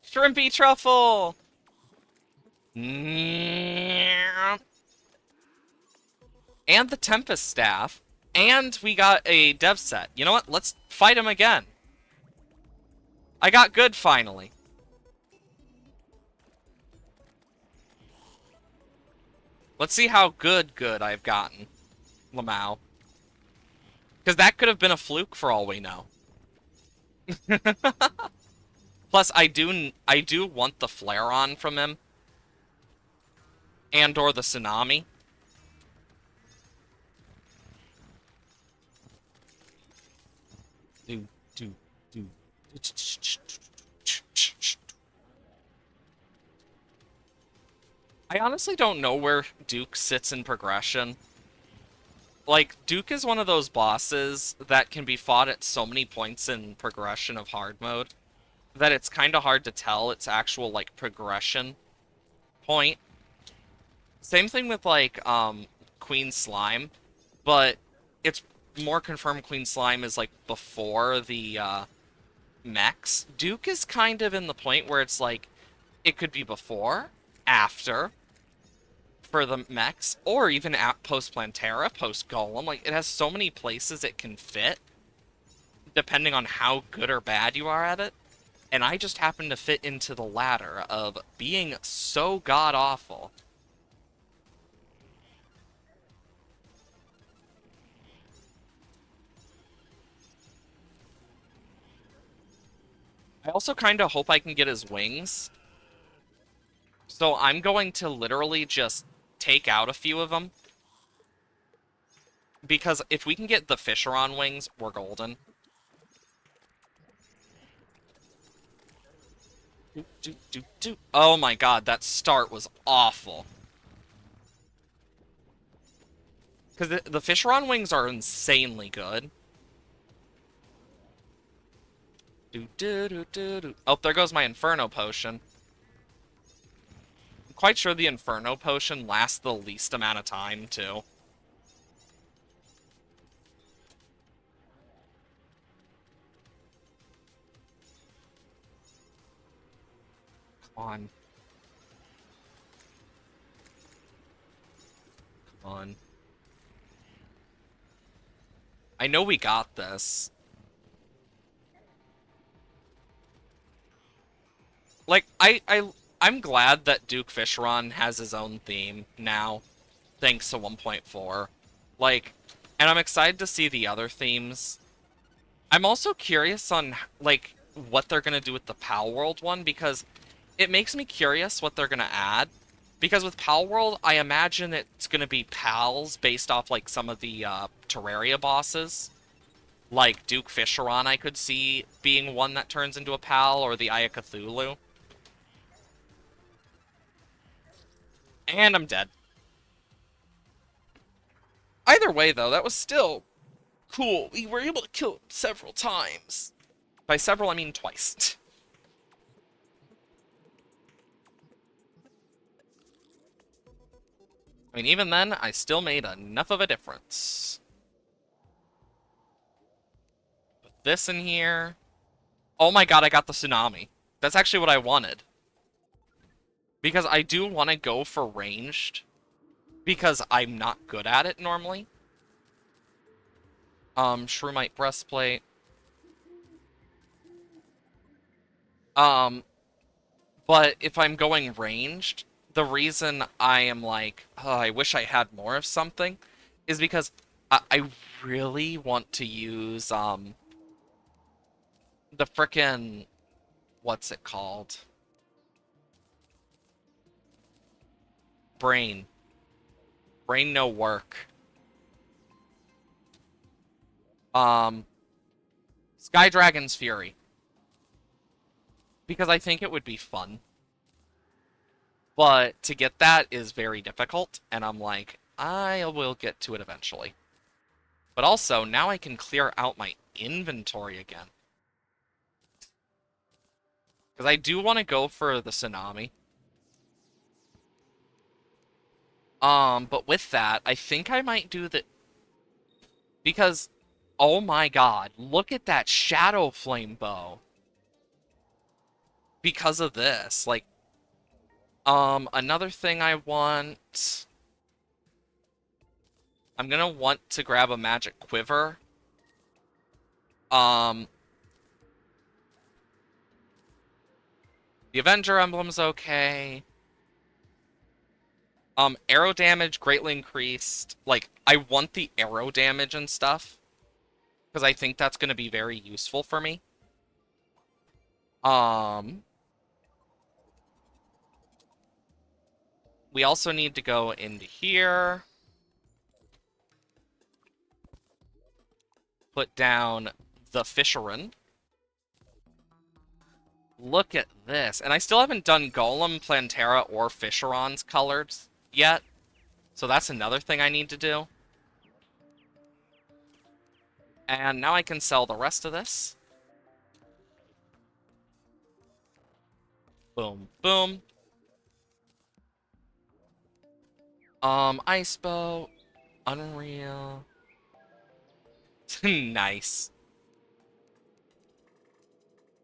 Shrimpy truffle! And the Tempest Staff. And we got a dev set. You know what? Let's fight him again. I got good finally. Let's see how good I've gotten. Lamau. Because that could have been a fluke for all we know. Plus, I do want the flare on from him. And or the tsunami. Do. I honestly don't know where Duke sits in progression. Like, Duke is one of those bosses that can be fought at so many points in progression of hard mode that it's kind of hard to tell its actual, like, progression point. Same thing with, like, Queen Slime, but it's more confirmed Queen Slime is, like, before the, mechs. Duke is kind of in the point where it's, like, it could be before, after, for the mechs, or even at post-Plantera, post-Golem. Like, it has so many places it can fit, depending on how good or bad you are at it. And I just happen to fit into the latter of being so god-awful. I also kind of hope I can get his wings. So I'm going to literally just take out a few of them. Because if we can get the Fisheron wings, we're golden. Oh my god, that start was awful. Because the Fisheron wings are insanely good. Oh, there goes my Inferno potion. I'm quite sure the Inferno potion lasts the least amount of time, too. Come on. Come on. I know we got this. Like, I'm glad that Duke Fishron has his own theme now. thanks to 1.4. Like, and I'm excited to see the other themes. I'm also curious on, like, what they're going to do with the Pal World one, because it makes me curious what they're going to add. Because with Pal World, I imagine it's going to be pals based off, like, some of the Terraria bosses. Like Duke Fisheron, I could see being one that turns into a pal, or the Aya Cthulhu. And I'm dead. Either way, though, that was still cool. We were able to kill him several times. By several, I mean twice. I mean, even then, I still made enough of a difference. Put this in here. Oh my god, I got the tsunami. That's actually what I wanted. Because I do want to go for ranged. Because I'm not good at it normally. Shroomite breastplate. But if I'm going ranged, the reason I am like, oh, I wish I had more of something, is because I really want to use, the frickin', what's it called? Brain. Brain no work. Sky Dragon's Fury. Because I think it would be fun. But to get that is very difficult, and I'm like, I will get to it eventually. But also, now I can clear out my inventory again. Because I do want to go for the tsunami. But with that, I think I might do the... Because, oh my god, look at that Shadow Flame bow. Because of this, like... another thing I want... I'm gonna want to grab a magic quiver. The Avenger emblem's okay. Arrow damage greatly increased. Like, I want the arrow damage and stuff. Because I think that's gonna be very useful for me. We also need to go into here. Put down the Fisheron. Look at this. And I still haven't done Golem, Plantera, or Fisheron's colors yet. So that's another thing I need to do. And now I can sell the rest of this. Boom, boom. Ice Bow. Unreal. Nice.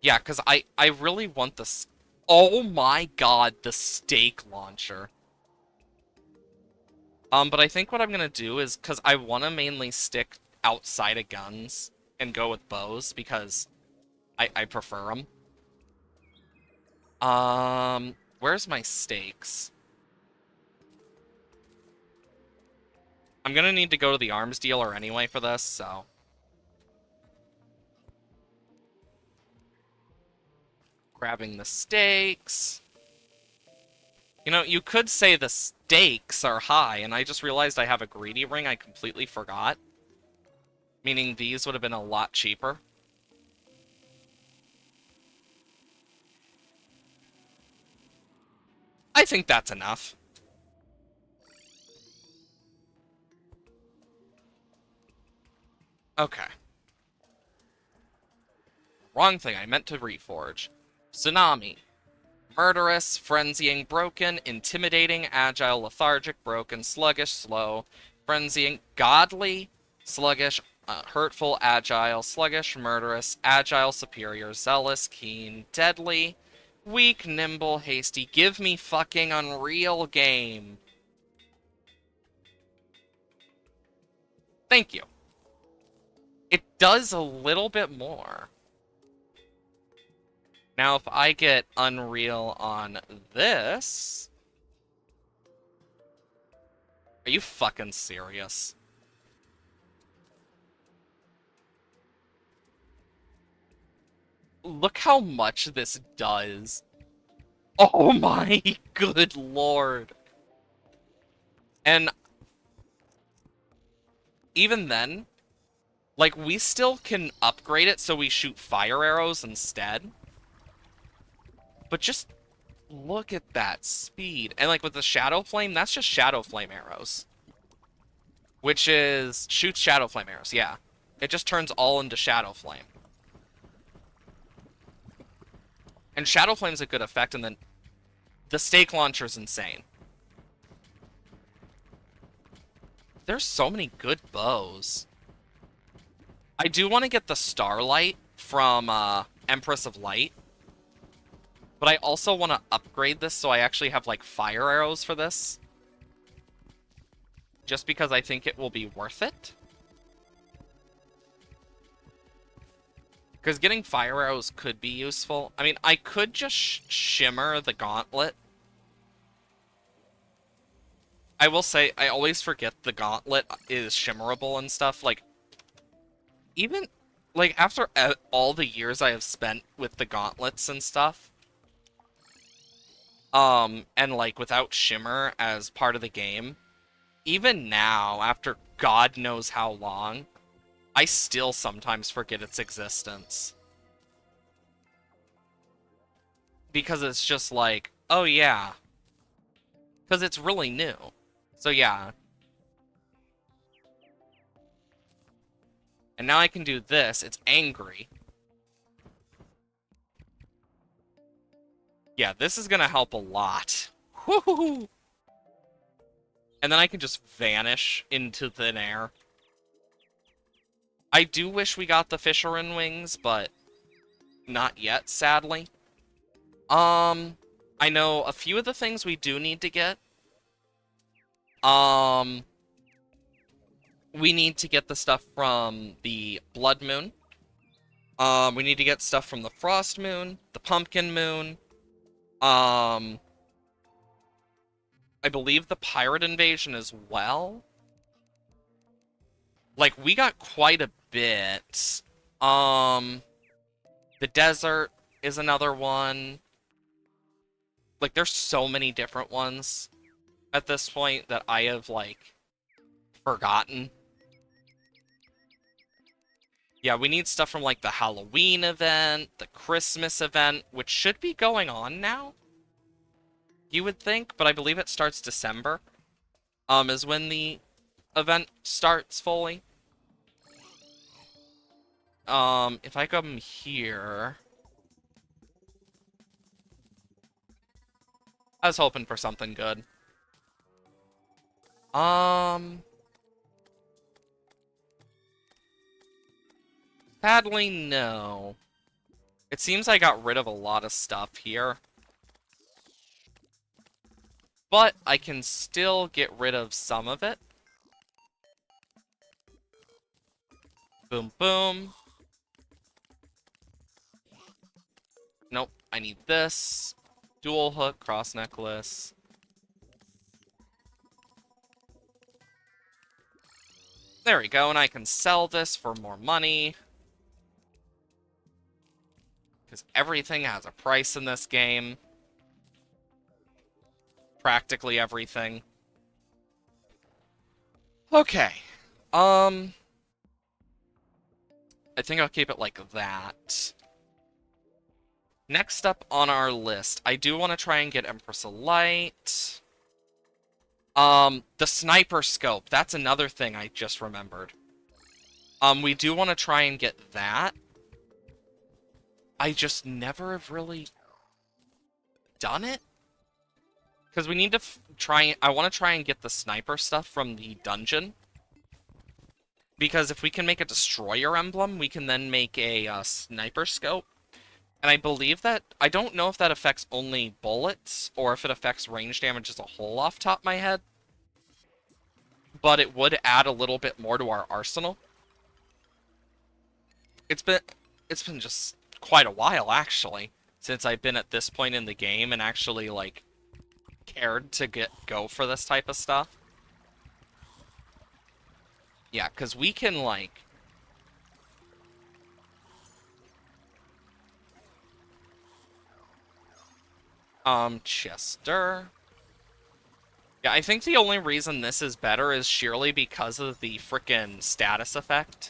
Yeah, because I really want this. Oh my god, the stake launcher. But I think what I'm gonna do is, because I want to mainly stick outside of guns and go with bows, because I prefer them. Where's my stakes? I'm gonna need to go to the arms dealer anyway for this, so... Grabbing the stakes. You know, you could say the stakes are high, and I just realized I have a greedy ring I completely forgot. Meaning these would have been a lot cheaper. I think that's enough. Okay. Wrong thing, I meant to reforge. Tsunami. Murderous, frenzying, broken, intimidating, agile, lethargic, broken, sluggish, slow, frenzying, godly, sluggish, hurtful, agile, sluggish, murderous, agile, superior, zealous, keen, deadly, weak, nimble, hasty. Give me fucking Unreal game. Thank you. It does a little bit more. Now, if I get Unreal on this... Are you fucking serious? Look how much this does. Oh my good lord. And even then, like, we still can upgrade it so we shoot fire arrows instead. But just look at that speed. And, like, with the Shadow Flame, that's just Shadow Flame arrows. Which is... shoots Shadow Flame arrows, yeah. It just turns all into Shadow Flame. And Shadow Flame's a good effect, and then the Stake Launcher's insane. There's so many good bows. I do want to get the Starlight from Empress of Light. But I also want to upgrade this so I actually have, like, fire arrows for this. Just because I think it will be worth it. Because getting fire arrows could be useful. I mean, I could just shimmer the gauntlet. I will say, I always forget the gauntlet is shimmerable and stuff. Like, even, like, after all the years I have spent with the gauntlets and stuff, and, like, without shimmer as part of the game, even now, after God knows how long, I still sometimes forget its existence. Because it's just like, oh yeah. Because it's really new. So yeah. And now I can do this. It's angry. Yeah, this is going to help a lot. Woohoo! And then I can just vanish into thin air. I do wish we got the Fisherman wings, but not yet, sadly. I know a few of the things we do need to get. We need to get the stuff from the Blood Moon. We need to get stuff from the Frost Moon, the Pumpkin Moon. I believe the Pirate Invasion as well. Like, we got quite a bit. The Desert is another one. Like, there's so many different ones at this point that I have, like, forgotten. Yeah, we need stuff from, like, the Halloween event, the Christmas event, which should be going on now, you would think, but I believe it starts December, is when the event starts fully. If I come here... I was hoping for something good. Sadly, no. It seems I got rid of a lot of stuff here. But I can still get rid of some of it. Boom, boom. Nope, I need this. Dual hook, cross necklace. There we go, and I can sell this for more money. Because everything has a price in this game. Practically everything. Okay. I think I'll keep it like that. Next up on our list, I do want to try and get Empress of Light. The Sniper Scope. That's another thing I just remembered. We do want to try and get that. I just never have really done it. Because we need to I want to try and get the sniper stuff from the dungeon. Because if we can make a destroyer emblem, we can then make a sniper scope. And I believe that... I don't know if that affects only bullets, or if it affects range damage as a whole off the top of my head. But it would add a little bit more to our arsenal. It's been just quite a while, actually, since I've been at this point in the game and actually, like, cared to go for this type of stuff. Yeah, because we can, like... Chester. Yeah, I think the only reason this is better is sheerly because of the frickin' status effect.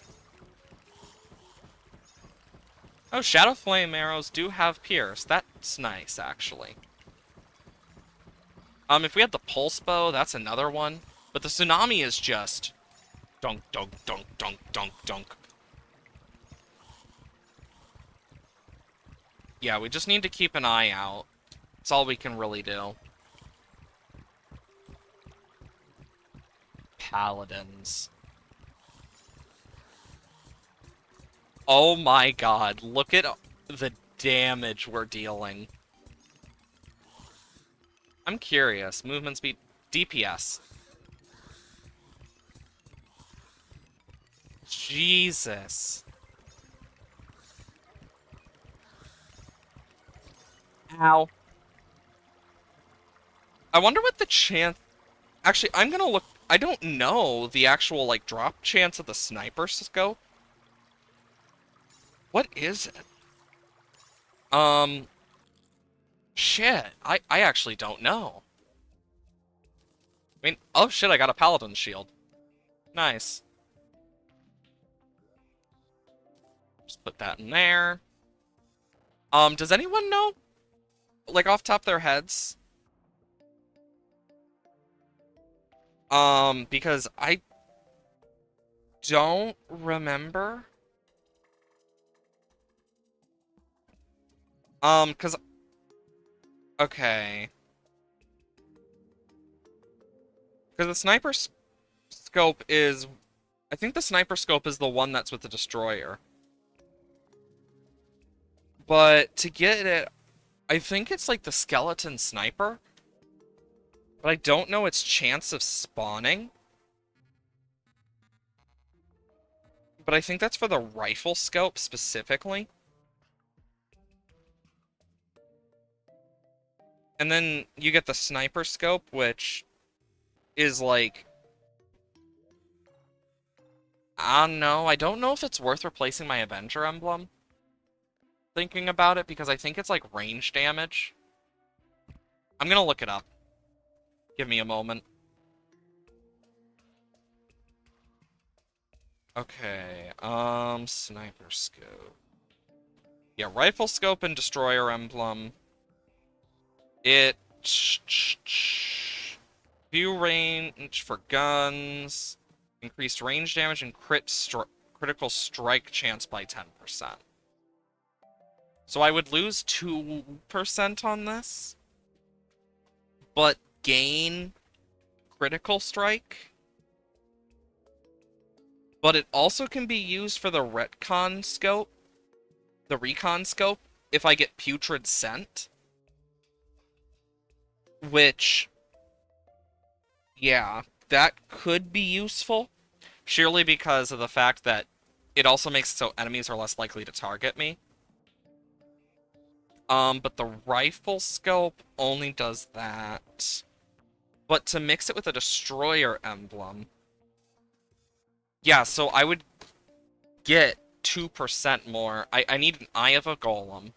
Oh, Shadow Flame arrows do have Pierce. That's nice, actually. If we had the Pulse Bow, that's another one. But the Tsunami is just... dunk, dunk, dunk, dunk, dunk, dunk. Yeah, we just need to keep an eye out. That's all we can really do. Paladins. Oh my god, look at the damage we're dealing. I'm curious. Movement speed, DPS. Jesus. Ow. I wonder what the chance... Actually, I'm gonna look... I don't know the actual, like, drop chance of the sniper scope. What is it? Shit. I actually don't know. I mean, oh shit, I got a paladin shield. Nice. Just put that in there. Does anyone know? Like, off top of their heads? Because I don't remember. Cause... Okay. Because the sniper scope is... I think the sniper scope is the one that's with the destroyer. But to get it, I think it's like the skeleton sniper. But I don't know its chance of spawning. But I think that's for the rifle scope specifically. And then you get the sniper scope, which is like... I don't know. I don't know if it's worth replacing my Avenger emblem. Thinking about it, because I think it's like range damage. I'm gonna look it up. Give me a moment. Okay, sniper scope. Yeah, rifle scope and destroyer emblem. It... View range for guns. Increased range damage and critical strike chance by 10%. So I would lose 2% on this. But gain critical strike. But it also can be used for the retcon scope. The recon scope. If I get putrid scent. Which... Yeah, that could be useful. Surely because of the fact that it also makes it so enemies are less likely to target me. But the rifle scope only does that. But to mix it with a destroyer emblem... Yeah, so I would get 2% more. I need an Eye of a Golem.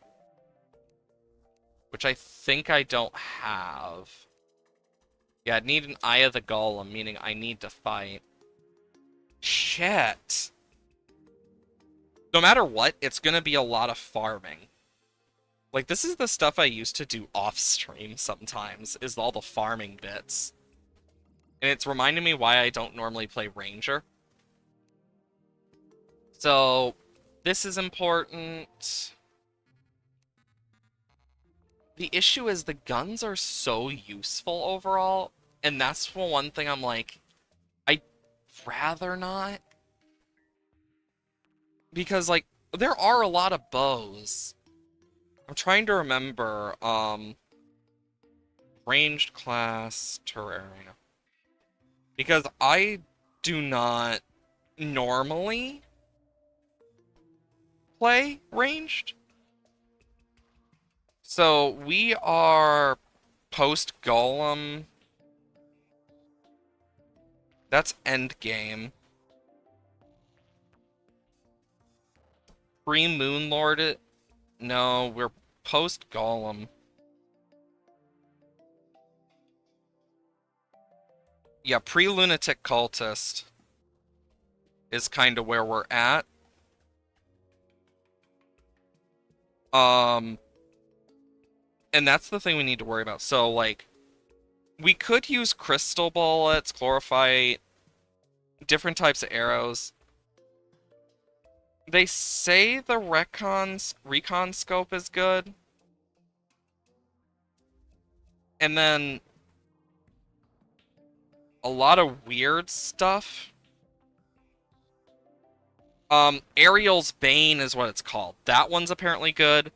Which I think I don't have. Yeah, I'd need an Eye of the Golem, meaning I need to fight. Shit. No matter what, it's gonna be a lot of farming. Like, this is the stuff I used to do off-stream sometimes, is all the farming bits. And it's reminding me why I don't normally play Ranger. So, this is important. The issue is the guns are so useful overall, and that's one thing I'm like, I'd rather not. Because, like, there are a lot of bows. I'm trying to remember, ranged class Terraria. Because I do not normally play ranged. So we are post Golem. That's end game. Pre-Moon Lord. No, we're post-Golem. Yeah, pre-Lunatic Cultist is kind of where we're at. And that's the thing we need to worry about. So, like, we could use crystal bullets, chlorophyte, different types of arrows. They say the recon scope is good. And then a lot of weird stuff. Ariel's Bane is what it's called. That one's apparently good.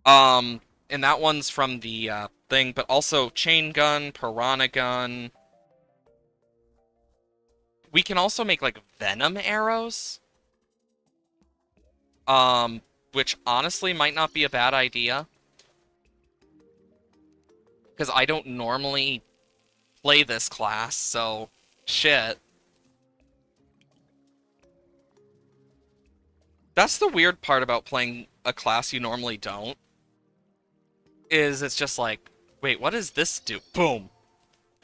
And that one's from the thing, but also Chain Gun, Piranha Gun. We can also make like Venom arrows. Which honestly might not be a bad idea. Because I don't normally play this class, so shit. That's the weird part about playing a class you normally don't. Is it's just like, wait, what does this do? Boom.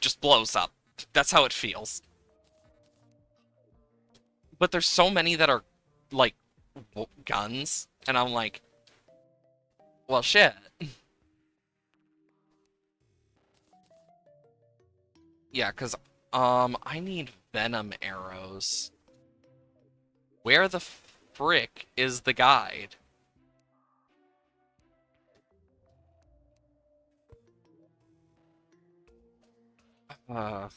Just blows up. That's how it feels. But there's so many that are, like, guns. And I'm like, well, shit. Yeah, because, I need Venom arrows. Where the frick is the guide? Uh,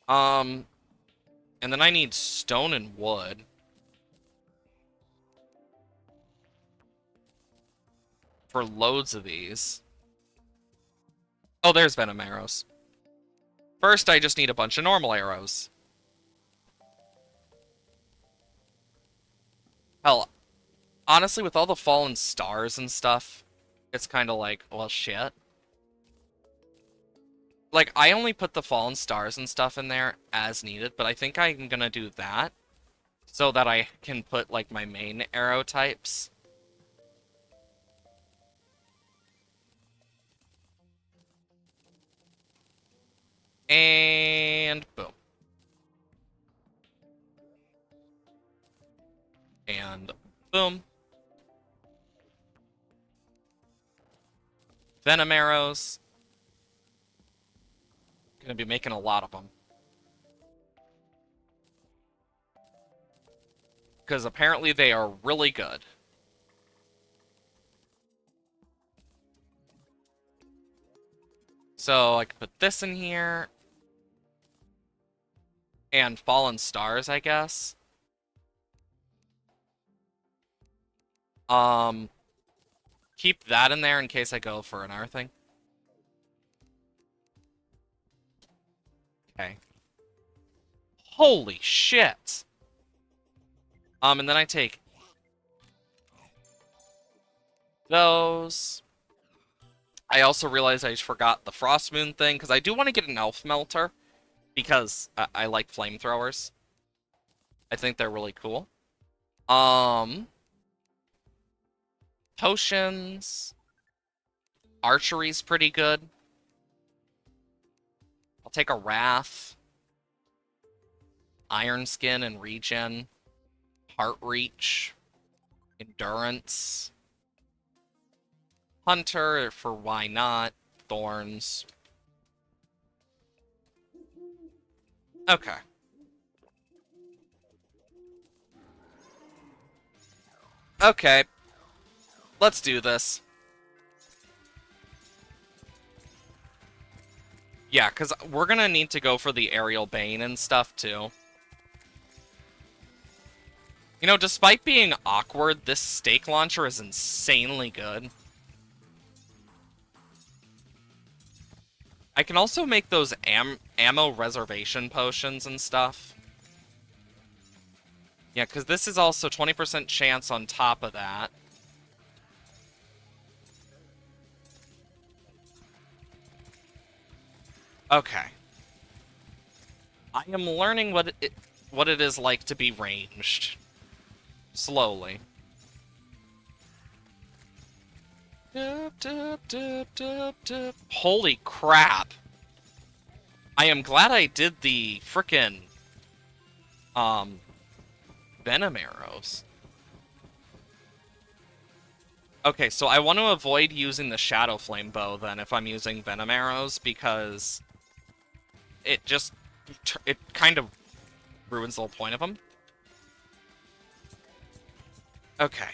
and then I need stone and wood. For loads of these. Oh, there's Venom arrows. First, I just need a bunch of normal arrows. Hell, honestly, with all the fallen stars and stuff, it's kind of like, well, shit. Like, I only put the fallen stars and stuff in there as needed, but I think I'm gonna do that so that I can put, like, my main arrow types. And boom. And boom. Venom arrows. Gonna be making a lot of them. Because apparently they are really good. So I can put this in here. And fallen stars, I guess. Keep that in there in case I go for another thing. Okay. Holy shit! And then I take those. I also realized I just forgot the Frost Moon thing, because I do want to get an Elf Melter, because I like flamethrowers. I think they're really cool. Potions. Archery's pretty good. I'll take a Wrath. Iron Skin and Regen. Heart Reach. Endurance. Hunter for why not. Thorns. Okay. Okay. Let's do this. Yeah, because we're gonna need to go for the Aerial Bane and stuff, too. You know, despite being awkward, this stake launcher is insanely good. I can also make those ammo reservation potions and stuff. Yeah, because this is also 20% chance on top of that. Okay. I am learning what it... what it is like to be ranged. Slowly. Holy crap. I am glad I did the frickin' venom arrows. Okay, so I want to avoid using the Shadow Flame bow then if I'm using venom arrows, because it just it kind of ruins the whole point of them. Okay.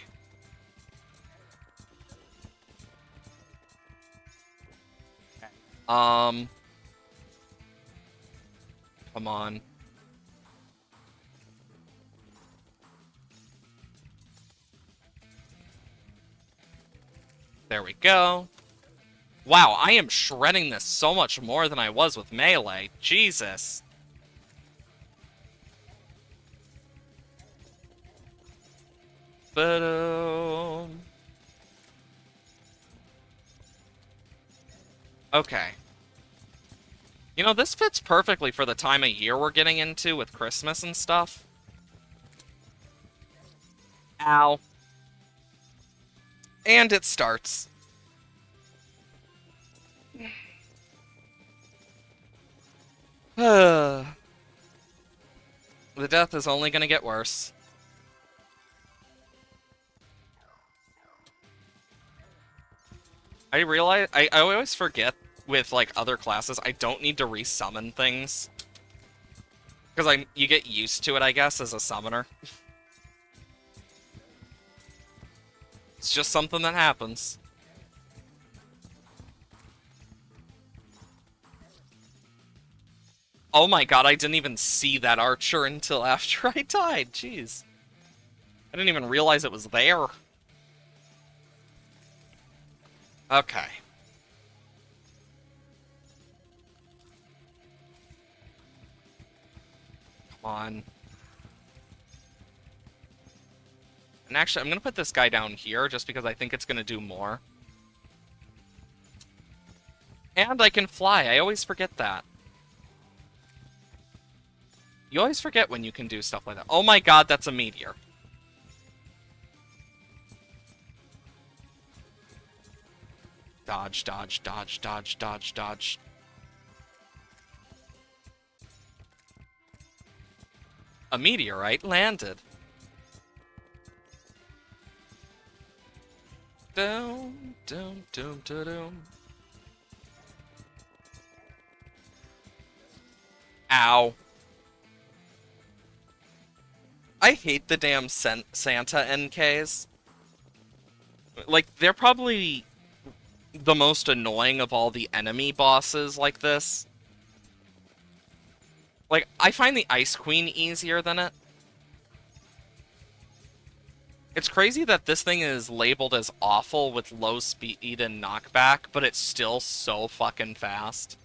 Come on. There we go. Wow, I am shredding this so much more than I was with melee. Jesus. But okay. You know, this fits perfectly for the time of year we're getting into with Christmas and stuff. Ow. And it starts. The death is only going to get worse. I realize I always forget with like other classes I don't need to resummon things. Because you get used to it, I guess, as a summoner. It's just something that happens. Oh my god, I didn't even see that archer until after I died. Jeez. I didn't even realize it was there. Okay. Come on. And actually, I'm going to put this guy down here just because I think it's going to do more. And I can fly. I always forget that. You always forget when you can do stuff like that. Oh my god, that's a meteor. Dodge, dodge, dodge, dodge, dodge, dodge. A meteorite landed. Doom, doom, doom, doom, doom. Ow. I hate the damn Santa NKs. Like, they're probably the most annoying of all the enemy bosses like this. Like, I find the Ice Queen easier than it. It's crazy that this thing is labeled as awful with low speed and knockback, but it's still so fucking fast.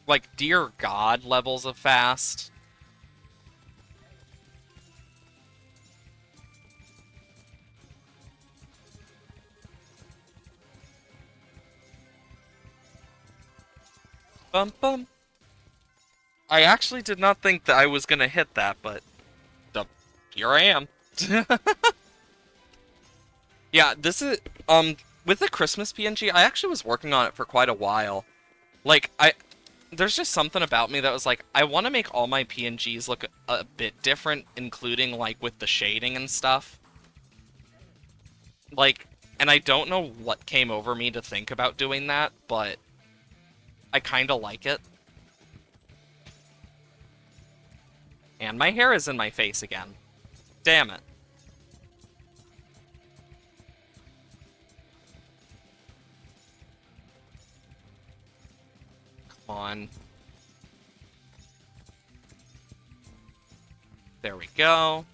Like, dear god levels of fast. Bum bum. I actually did not think that I was gonna hit that, but here I am. Yeah, this is with the Christmas PNG, I actually was working on it for quite a while. Like, there's just something about me that was like, I want to make all my PNGs look a bit different, including like with the shading and stuff. Like, and I don't know what came over me to think about doing that, but I kind of like it. And my hair is in my face again. Damn it. Come on. There we go.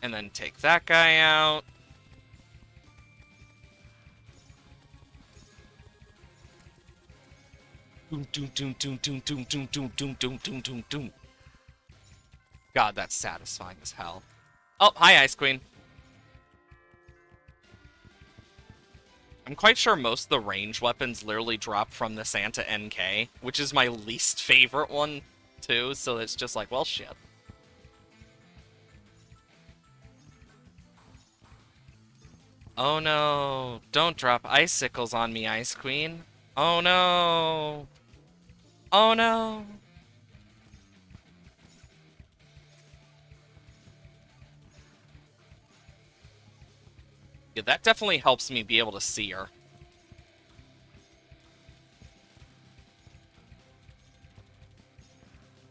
And then take that guy out. Doom, doom, doom, doom, doom, doom, doom, doom, doom, doom, doom, doom. God, that's satisfying as hell. Oh, hi, Ice Queen. I'm quite sure most of the range weapons literally drop from the Santa NK, which is my least favorite one, too, so it's just like, well, shit. Oh no, don't drop icicles on me, Ice Queen. Oh no. Oh no. Yeah, that definitely helps me be able to see her.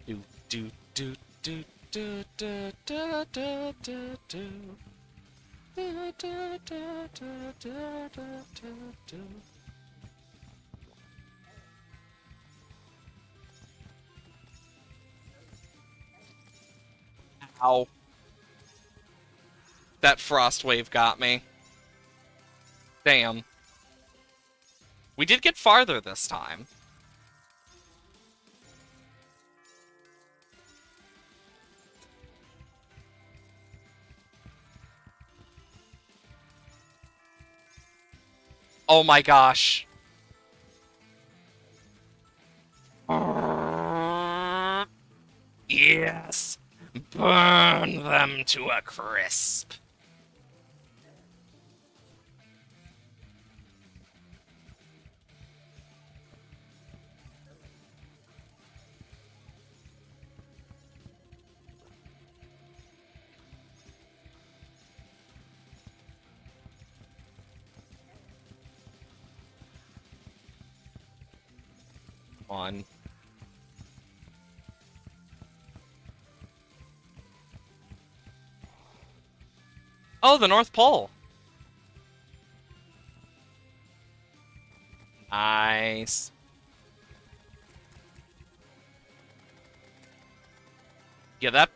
Do do do do do do do do do do. Do, do, do, do, do, do, do. Ow. That frost wave got me. Damn. We did get farther this time. Oh my gosh. Yes. Burn them to a crisp. On. Oh, the North Pole. Nice. Yeah, that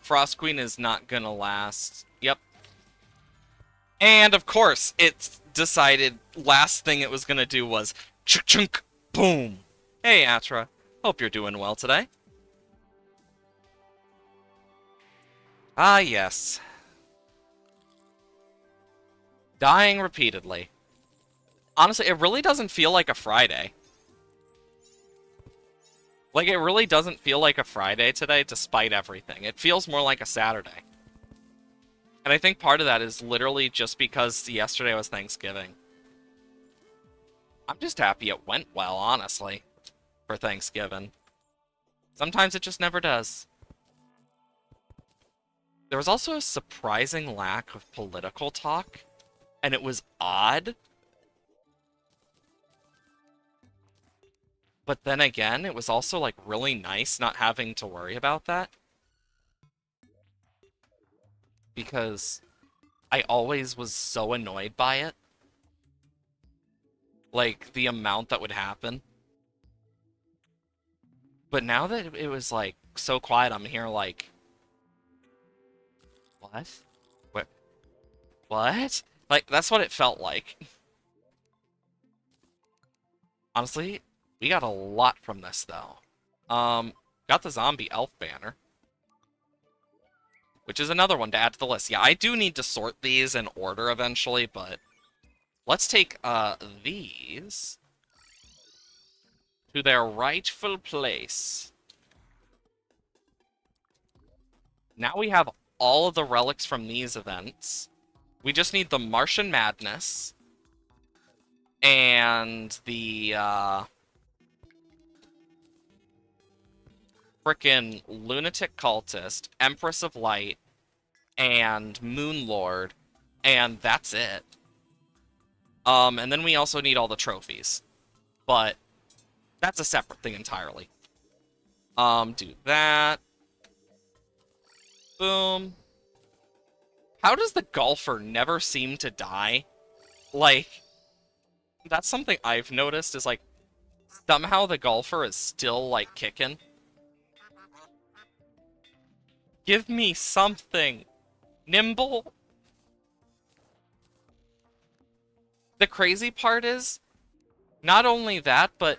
Frost Queen is not gonna last. Yep. And of course, it decided last thing it was gonna do was chunk, boom. Hey, Atra. Hope you're doing well today. Ah, yes. Dying repeatedly. Honestly, it really doesn't feel like a Friday. Like, it really doesn't feel like a Friday today, despite everything. It feels more like a Saturday. And I think part of that is literally just because yesterday was Thanksgiving. I'm just happy it went well, honestly, for Thanksgiving. Sometimes it just never does. There was also a surprising lack of political talk, and it was odd. But then again, it was also, like, really nice not having to worry about that. Because I always was so annoyed by it. Like, the amount that would happen. But now that it was, like, so quiet, I'm here like... What? What? What? Like, that's what it felt like. Honestly, we got a lot from this, though. Got the zombie elf banner. Which is another one to add to the list. Yeah, I do need to sort these in order eventually, but... Let's take, these... to their rightful place. Now we have all of the relics from these events. We just need the Martian Madness. And the, frickin' Lunatic Cultist, Empress of Light, and Moon Lord. And that's it. And then we also need all the trophies. But that's a separate thing entirely. Do that. Boom. How does the golfer never seem to die? Like, that's something I've noticed is, like, somehow the golfer is still, like, kicking. Give me something. Nimble? The crazy part is, not only that, but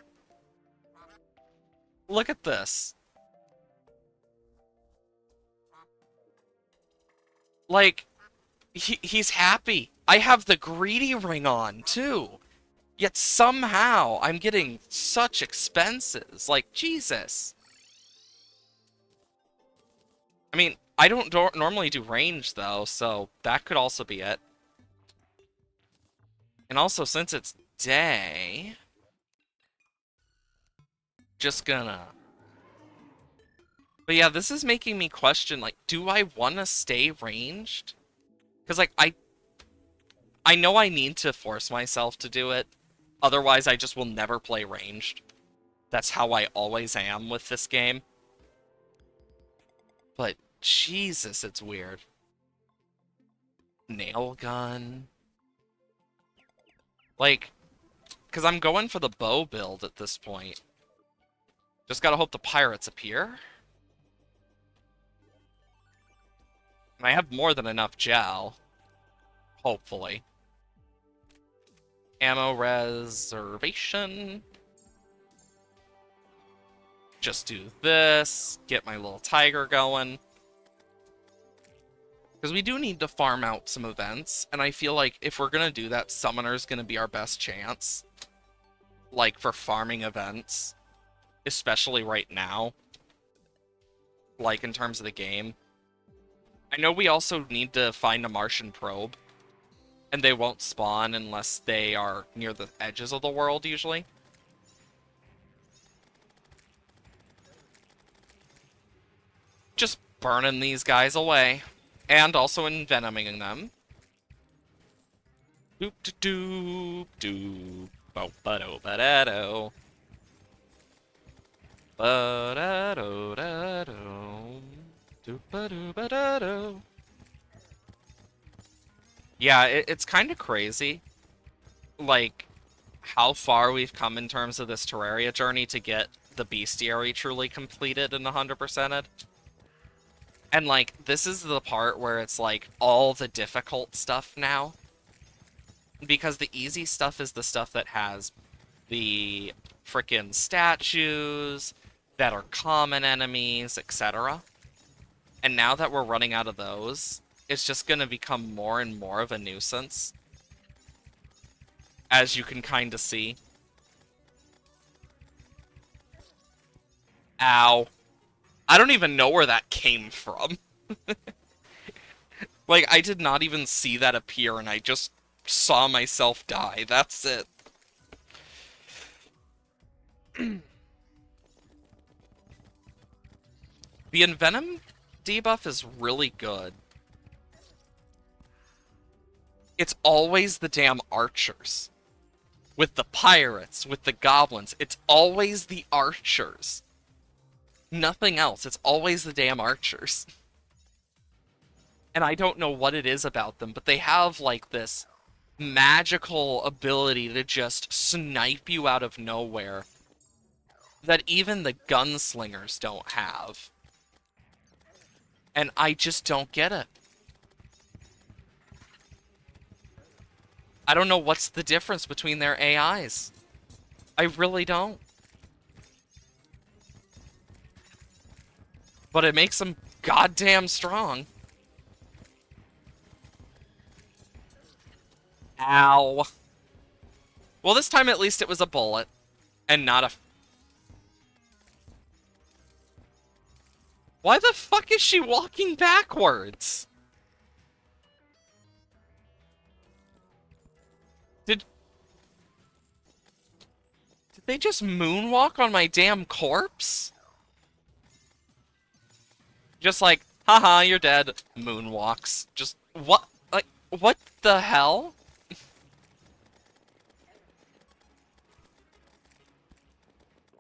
look at this. Like, he's happy. I have the greedy ring on, too. Yet somehow I'm getting such expenses. Like, Jesus. I mean, I don't normally do range, though, so that could also be it. And also, since it's day, just gonna... But yeah, this is making me question, like, do I want to stay ranged? Because, like, I know I need to force myself to do it. Otherwise, I just will never play ranged. That's how I always am with this game. But, Jesus, it's weird. Nail gun. Like, because I'm going for the bow build at this point. Just gotta hope the pirates appear. And I have more than enough gel. Hopefully. Ammo reservation. Just do this. Get my little tiger going. Because we do need to farm out some events. And I feel like if we're going to do that, Summoner's going to be our best chance. Like, for farming events. Especially right now. Like, in terms of the game. I know we also need to find a Martian probe. And they won't spawn unless they are near the edges of the world, usually. Just burning these guys away. And also envenoming them. Doop doop doop. Bo-ba-do ba-da-do. Ba-da-do-da-do. Doop-ba-do-ba-da-do. Yeah, it's kind of crazy. Like, how far we've come in terms of this Terraria journey to get the Bestiary truly completed and 100%ed. And, like, this is the part where it's, like, all the difficult stuff now. Because the easy stuff is the stuff that has the frickin' statues, that are common enemies, etc. And now that we're running out of those, it's just gonna become more and more of a nuisance. As you can kind of see. Ow. I don't even know where that came from. Like, I did not even see that appear, and I just saw myself die. That's it. The Envenom debuff is really good. It's always the damn archers. With the pirates, with the goblins, it's always the archers. Nothing else. It's always the damn archers. And I don't know what it is about them, but they have, like, this magical ability to just snipe you out of nowhere that even the gunslingers don't have. And I just don't get it. I don't know what's the difference between their AIs. I really don't. But it makes them goddamn strong. Ow. Well, this time at least it was a bullet. And not a... Why the fuck is she walking backwards? Did they just moonwalk on my damn corpse? Just like, haha, you're dead. Moonwalks. Just, what? Like, what the hell?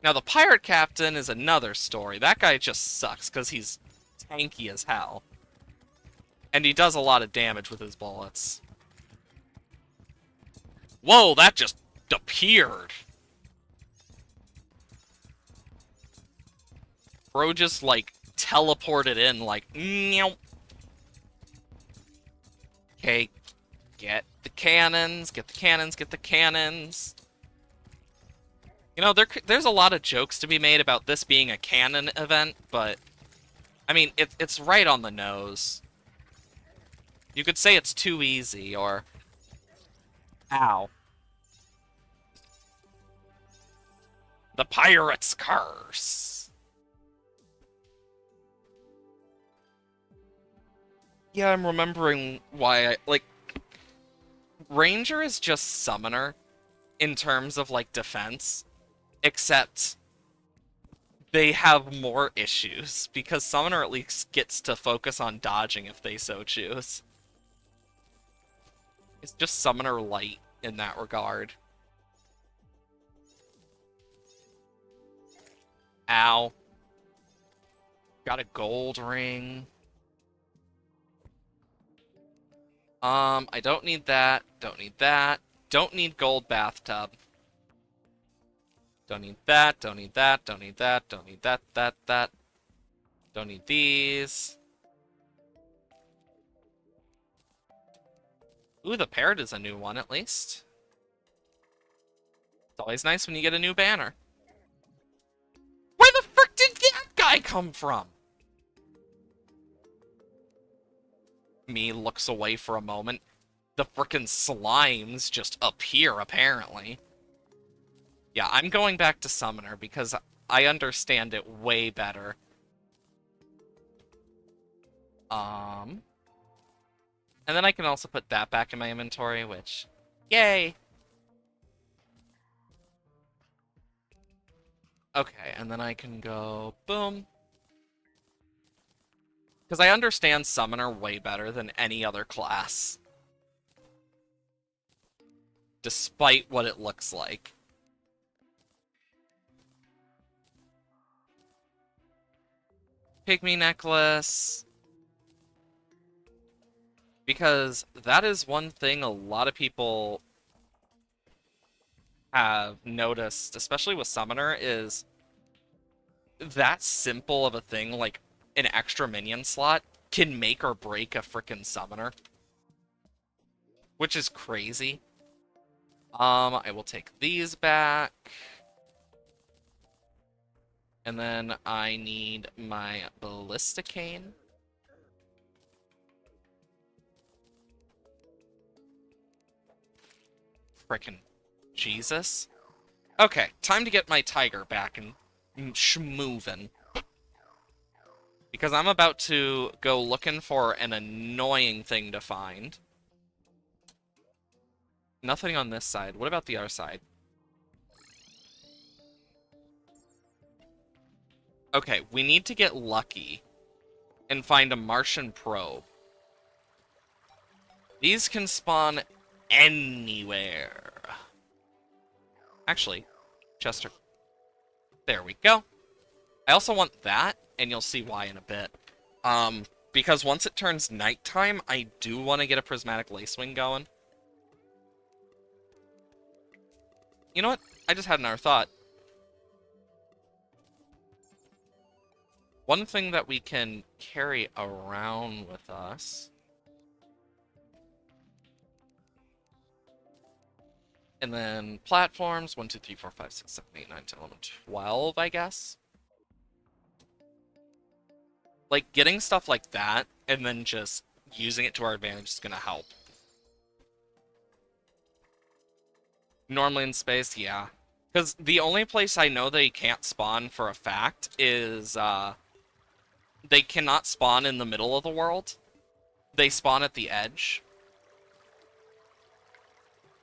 Now, the pirate captain is another story. That guy just sucks, because he's tanky as hell. And he does a lot of damage with his bullets. Whoa, that just appeared. Bro just, like, teleported in, like, meow. Okay, get the cannons, get the cannons, get the cannons. You know, there's a lot of jokes to be made about this being a canon event, but, I mean, it's right on the nose. You could say it's too easy, or... Ow. The Pirate's Curse. Yeah, I'm remembering why I... Like, Ranger is just Summoner in terms of, like, defense. Except they have more issues, because Summoner at least gets to focus on dodging if they so choose. It's just Summoner light in that regard. Ow. Got a gold ring. I don't need that. Don't need that. Don't need gold bathtub. Don't need that. Don't need that. Don't need that. Don't need that. Don't need these. Ooh, the parrot is a new one, at least. It's always nice when you get a new banner. Where the frick did that guy come from? Me looks away for a moment. The frickin' slimes just appear, apparently. Yeah, I'm going back to Summoner because I understand it way better. And then I can also put that back in my inventory, which... Yay! Okay, and then I can go... Boom. Because I understand Summoner way better than any other class. Despite what it looks like. Pygmy necklace. Because that is one thing a lot of people have noticed, especially with Summoner, is that simple of a thing, like an extra minion slot, can make or break a frickin' Summoner. Which is crazy. I will take these back. And then I need my Ballisticane. Frickin' Jesus. Okay, time to get my tiger back and schmoovin'. Because I'm about to go looking for an annoying thing to find. Nothing on this side. What about the other side? Okay, we need to get lucky and find a Martian probe. These can spawn anywhere. Actually, Chester. There we go. I also want that, and you'll see why in a bit. Because once it turns nighttime, I do want to get a prismatic lacewing going. You know what? I just had another thought. One thing that we can carry around with us... And then platforms, 1, 2, 3, 4, 5, 6, 7, 8, 9, 10, 11, 12, I guess. Like, getting stuff like that, and then just using it to our advantage is gonna help. Normally in space, yeah. Because the only place I know they can't spawn for a fact is, they cannot spawn in the middle of the world. They spawn at the edge.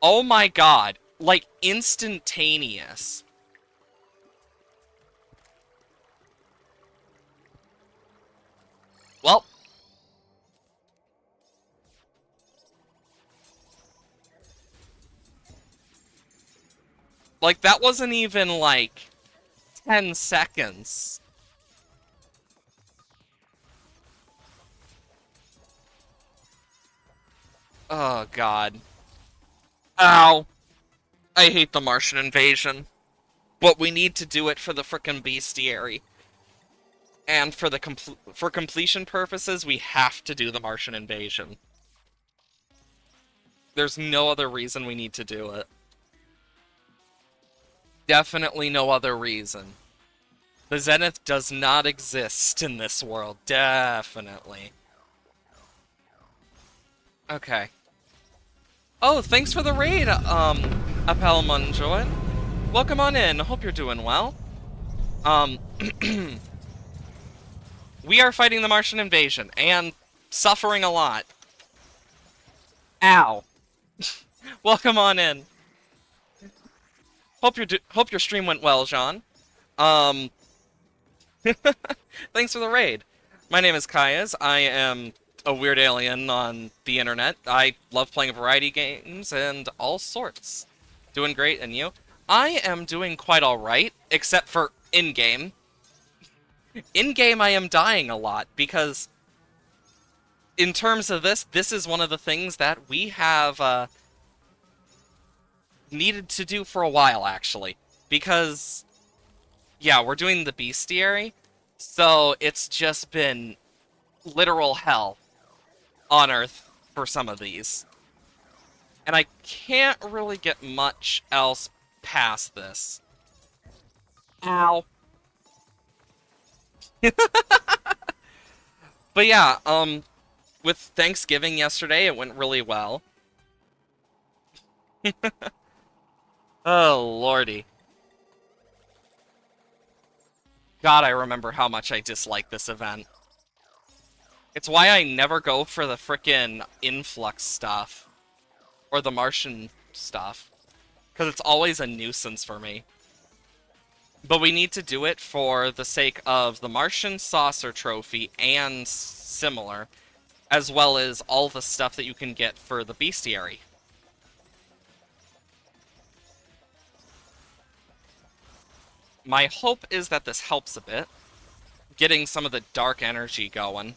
Oh my god. Like, instantaneous. Well. Like, that wasn't even, like, 10 seconds. Oh, God. Ow. I hate the Martian invasion. But we need to do it for the frickin' Bestiary. And for the for completion purposes, we have to do the Martian invasion. There's no other reason we need to do it. Definitely no other reason. The Zenith does not exist in this world. Definitely. Okay. Oh, thanks for the raid, Apel Munjoin. Welcome on in. Hope you're doing well. Um, we are fighting the Martian invasion and suffering a lot. Ow. Welcome on in. Hope your stream went well, Jean. Um, thanks for the raid. My name is Kayas. I am a weird alien on the internet. I love playing variety games and all sorts. Doing great, and you? I am doing quite alright, except for in-game. In-game I am dying a lot, because in terms of this is one of the things that we have needed to do for a while, actually. Because, yeah, we're doing the Bestiary, so it's just been literal hell on Earth for some of these. And I can't really get much else past this. Ow. But yeah, with Thanksgiving yesterday, it went really well. Oh, lordy. God, I remember how much I dislike this event. It's why I never go for the frickin' influx stuff. Or the Martian stuff. Because it's always a nuisance for me. But we need to do it for the sake of the Martian Saucer Trophy and similar, as well as all the stuff that you can get for the Bestiary. My hope is that this helps a bit, getting some of the dark energy going.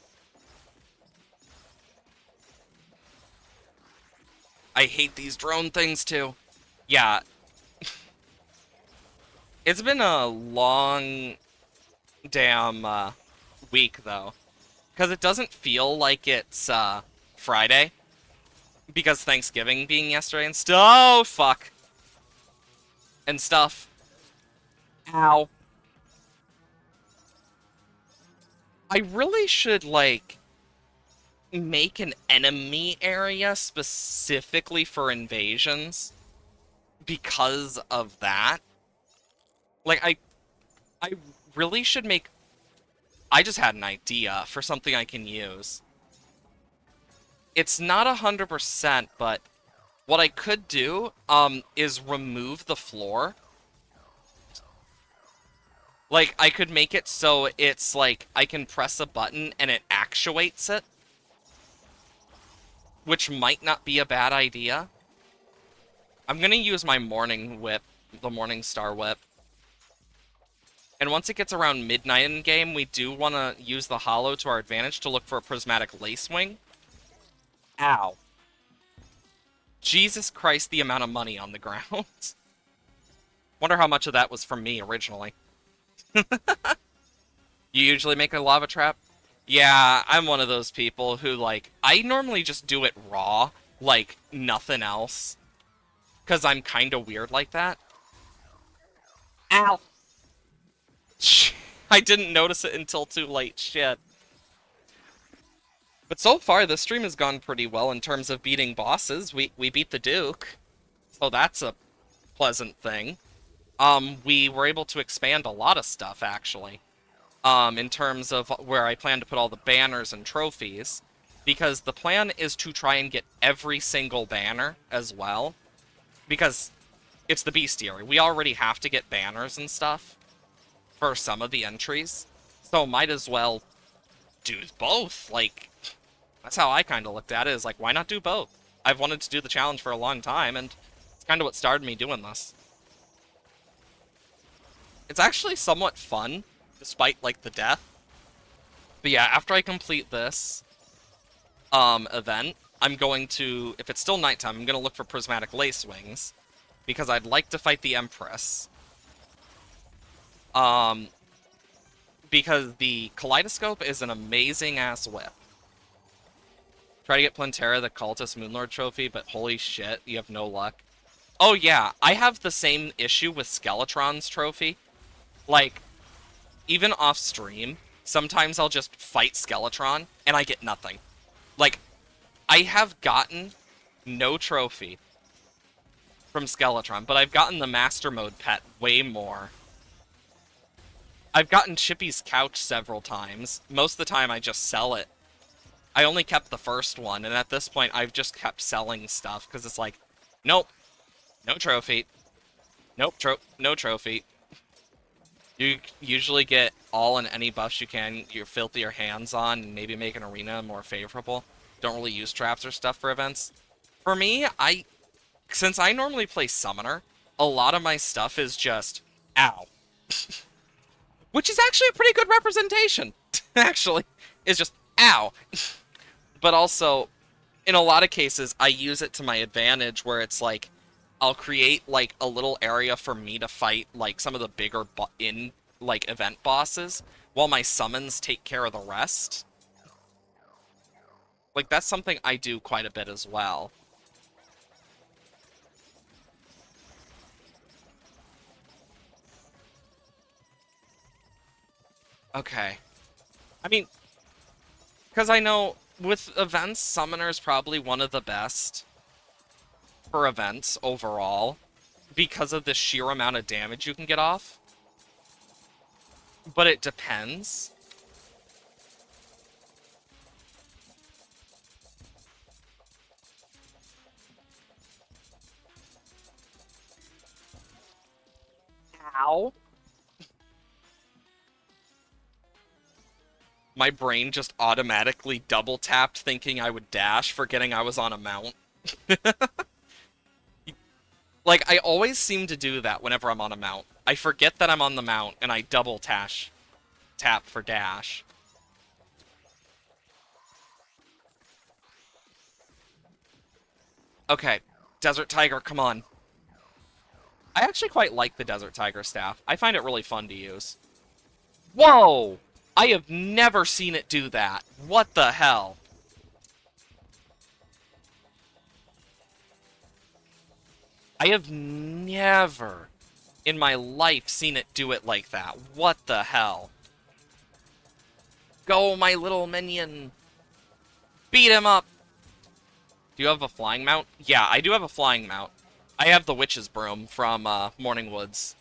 I hate these drone things too. Yeah. It's been a long damn week though. Because it doesn't feel like it's Friday. Because Thanksgiving being yesterday and stuff. Oh, fuck. And stuff. Ow. I really should, like, make an enemy area specifically for invasions. Because of that. Like, I really should make... I just had an idea for something I can use. It's not 100%, but what I could do, is remove the floor. Like, I could make it so it's, like, I can press a button and it actuates it. Which might not be a bad idea. I'm gonna use my Morning Whip, the Morning Star Whip. And once it gets around midnight in game, we do want to use the Hollow to our advantage to look for a Prismatic Lacewing. Ow. Jesus Christ, the amount of money on the ground. Wonder how much of that was from me originally. You usually make a lava trap? Yeah, I'm one of those people who, like, I normally just do it raw, like, nothing else. Because I'm kind of weird like that. Ow. I didn't notice it until too late, shit. But so far, this stream has gone pretty well in terms of beating bosses. We beat the Duke, so that's a pleasant thing. We were able to expand a lot of stuff, actually. In terms of where I plan to put all the banners and trophies. Because the plan is to try and get every single banner as well. Because it's the Bestiary. We already have to get banners and stuff for some of the entries. So might as well do both. Like, that's how I kind of looked at it, is like, why not do both? I've wanted to do the challenge for a long time, and it's kind of what started me doing this. It's actually somewhat fun, despite, like, the death. But yeah, after I complete this event, I'm going to, if it's still nighttime, I'm going to look for Prismatic Lacewings, because I'd like to fight the Empress. Because the Kaleidoscope is an amazing-ass whip. Try to get Plantera the Cultist Moonlord trophy, but holy shit, you have no luck. Oh yeah, I have the same issue with Skeletron's trophy. Like, even off-stream, sometimes I'll just fight Skeletron, and I get nothing. Like, I have gotten no trophy from Skeletron, but I've gotten the Master Mode pet way more. I've gotten Chippy's couch several times. Most of the time I just sell it. I only kept the first one, and at this point I've just kept selling stuff, because it's like, nope, no trophy. Nope, no trophy. You usually get all and any buffs you can, you filthy your hands on, and maybe make an arena more favorable. Don't really use traps or stuff for events. For me, since I normally play Summoner, a lot of my stuff is just, ow. Which is actually a pretty good representation, actually. It's just, ow. But also, in a lot of cases, I use it to my advantage, where it's like, I'll create, like, a little area for me to fight, like, some of the bigger like, event bosses, while my summons take care of the rest. Like, that's something I do quite a bit as well. Okay. I mean, because I know with events, Summoner is probably one of the best for events overall, because of the sheer amount of damage you can get off. But it depends. Ow. My brain just automatically double tapped thinking I would dash, forgetting I was on a mount. Like, I always seem to do that whenever I'm on a mount. I forget that I'm on the mount, and I double tap for dash. Okay, Desert Tiger, come on. I actually quite like the Desert Tiger staff. I find it really fun to use. Whoa! I have never seen it do that. What the hell? I have never in my life seen it do it like that. What the hell? Go, my little minion! Beat him up! Do you have a flying mount? Yeah, I do have a flying mount. I have the Witch's Broom from Morning Woods.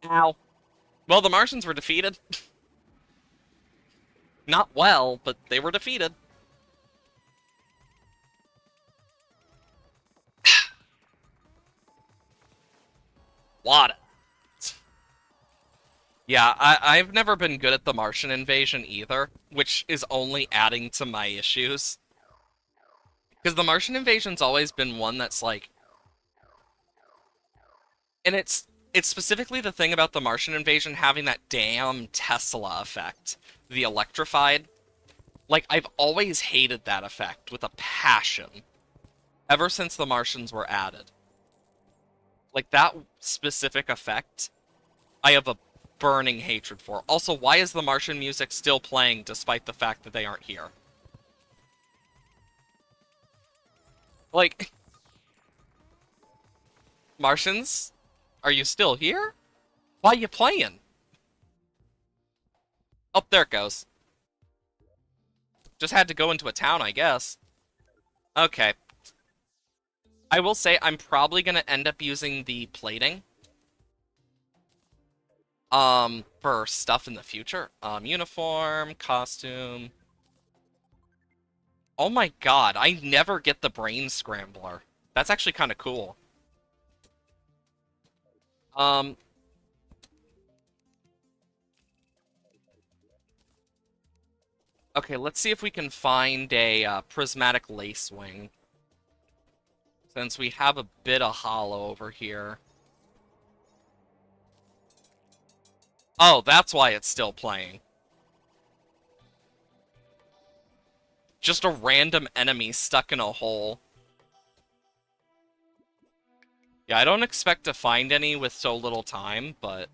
Ow. Well, the Martians were defeated. Not well, but they were defeated. Wada. Yeah, I've never been good at the Martian invasion either, which is only adding to my issues. Because the Martian invasion's always been one that's like... And it's specifically the thing about the Martian invasion having that damn Tesla effect. The electrified. Like, I've always hated that effect with a passion. Ever since the Martians were added. Like, that specific effect, I have a burning hatred for. Also, why is the Martian music still playing despite the fact that they aren't here? Like, Martians, are you still here? Why are you playing? Oh, there it goes. Just had to go into a town, I guess. Okay. I will say I'm probably going to end up using the plating. For stuff in the future. Uniform, costume. Oh my god, I never get the Brain Scrambler. That's actually kind of cool. Um, okay, let's see if we can find a prismatic lace wing. Since we have a bit of hollow over here. Oh, that's why it's still playing. Just a random enemy stuck in a hole. Yeah, I don't expect to find any with so little time, but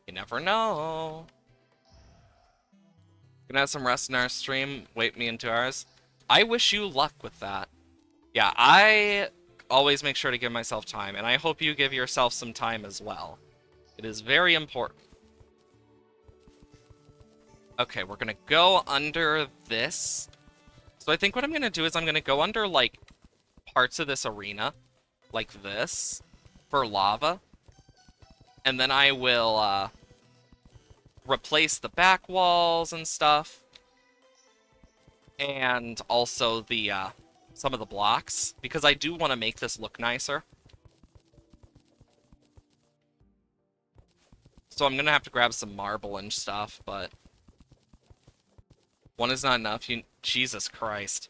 you never know. Gonna have some rest in our stream, wait me into ours. I wish you luck with that. Yeah, I always make sure to give myself time, and I hope you give yourself some time as well. It is very important. Okay, we're gonna go under this. So I think what I'm gonna do is I'm gonna go under, like, parts of this arena, like this, for lava. And then I will, replace the back walls and stuff. And also the, some of the blocks, because I do want to make this look nicer. So I'm gonna have to grab some marble and stuff, but one is not enough. Jesus Christ.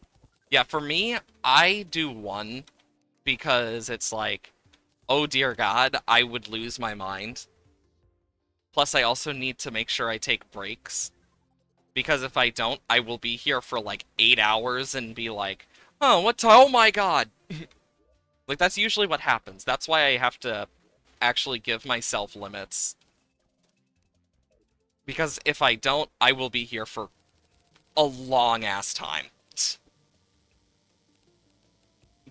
Yeah, for me, I do one because it's like, oh dear God, I would lose my mind. Plus, I also need to make sure I take breaks, because if I don't, I will be here for like 8 hours and be like, oh, what time? Oh my God. Like, that's usually what happens. That's why I have to actually give myself limits. Because if I don't, I will be here for a long ass time.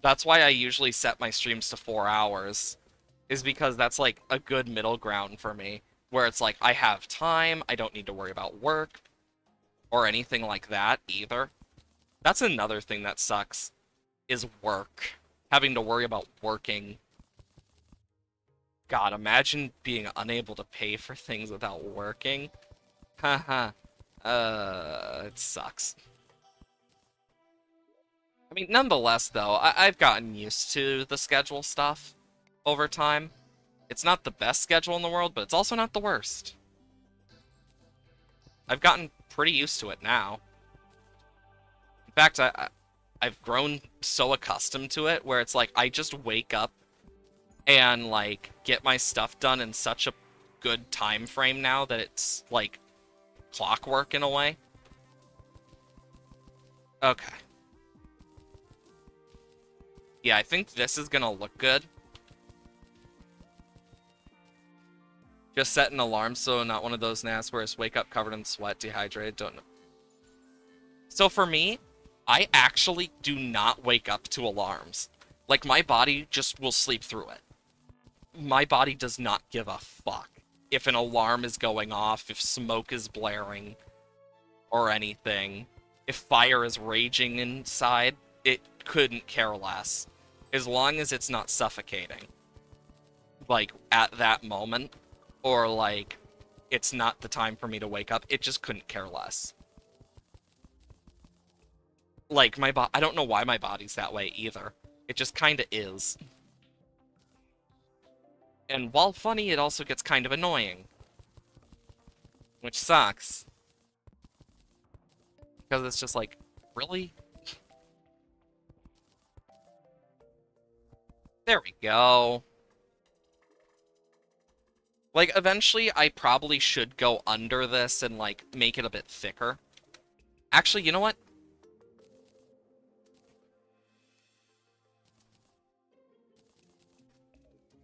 That's why I usually set my streams to 4 hours, is because that's like a good middle ground for me, where it's like I have time, I don't need to worry about work or anything like that either. That's another thing that sucks, is work. Having to worry about working. God, imagine being unable to pay for things without working. Haha. It sucks. I mean, nonetheless, though, I've gotten used to the schedule stuff over time. It's not the best schedule in the world, but it's also not the worst. I've gotten pretty used to it now. In fact, I've grown so accustomed to it where it's like I just wake up and like get my stuff done in such a good time frame now that it's like clockwork in a way. Okay. Yeah, I think this is gonna look good. Just set an alarm so not one of those naps where it's wake up covered in sweat, dehydrated, don't know. So for me, I actually do not wake up to alarms. Like, my body just will sleep through it. My body does not give a fuck if an alarm is going off, if smoke is blaring, or anything. If fire is raging inside, it couldn't care less. As long as it's not suffocating. Like, at that moment. Or, like, it's not the time for me to wake up. It just couldn't care less. Like, I don't know why my body's that way either. It just kinda is. And while funny, it also gets kind of annoying. Which sucks. Because it's just like, really? There we go. Like, eventually, I probably should go under this and, like, make it a bit thicker. Actually, you know what?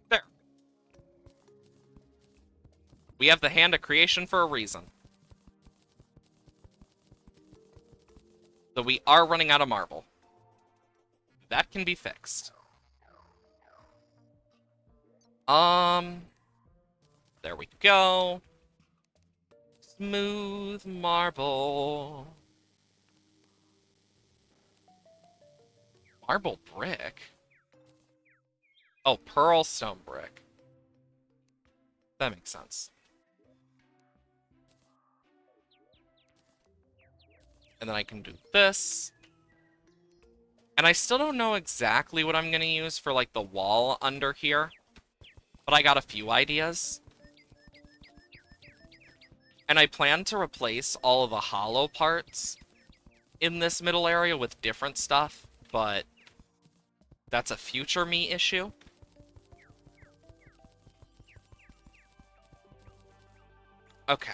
There. We have the hand of creation for a reason. Though we are running out of marble. That can be fixed. There we go. Smooth marble. Marble brick? Oh, pearl stone brick. That makes sense. And then I can do this. And I still don't know exactly what I'm going to use for, like, the wall under here. But I got a few ideas. And I plan to replace all of the hollow parts in this middle area with different stuff, but that's a future me issue. Okay.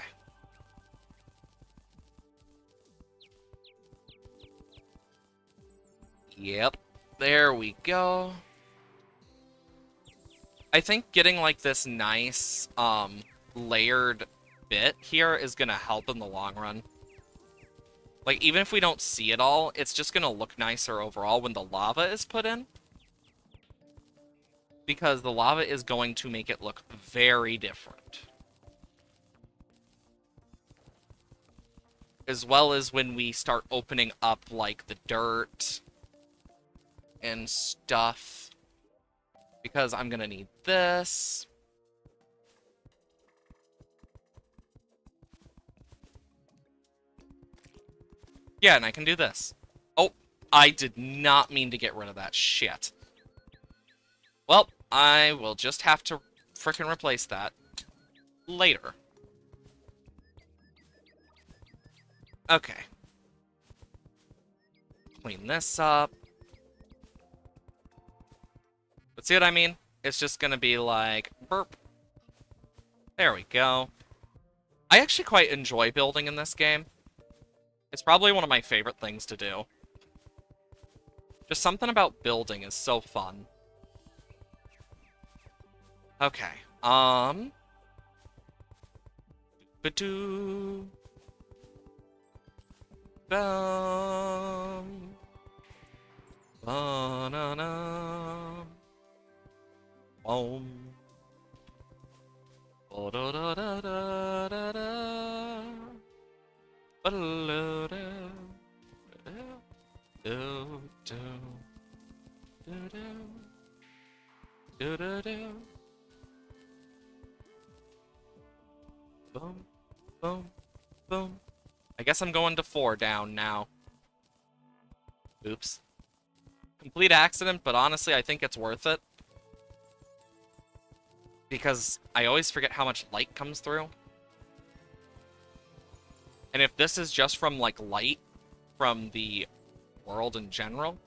Yep. There we go. I think getting, like, this nice, layered bit here is gonna help in the long run. Like, even if we don't see it all, it's just gonna look nicer overall when the lava is put in. Because the lava is going to make it look very different. as well as when we start opening up, like, the dirt and stuff. Because I'm gonna need this. Yeah, and I can do this. Oh, I did not mean to get rid of that shit. Well, I will just have to frickin' replace that later. Okay. Clean this up. But see what I mean? It's just gonna be like, burp. There we go. I actually quite enjoy building in this game. It's probably one of my favorite things to do. Just something about building is so fun. Okay. Ba-doo. Bum. Ba-na-na. Boom. Ba-da-da-da-da-da-da. Ba-da-da-da. Do-do. Do-do. Do-do-do. Boom. Boom. Boom. I guess I'm going to 4 down now. Oops. Complete accident, but honestly, I think it's worth it. Because I always forget how much light comes through. And if this is just from, like, light from the world in general,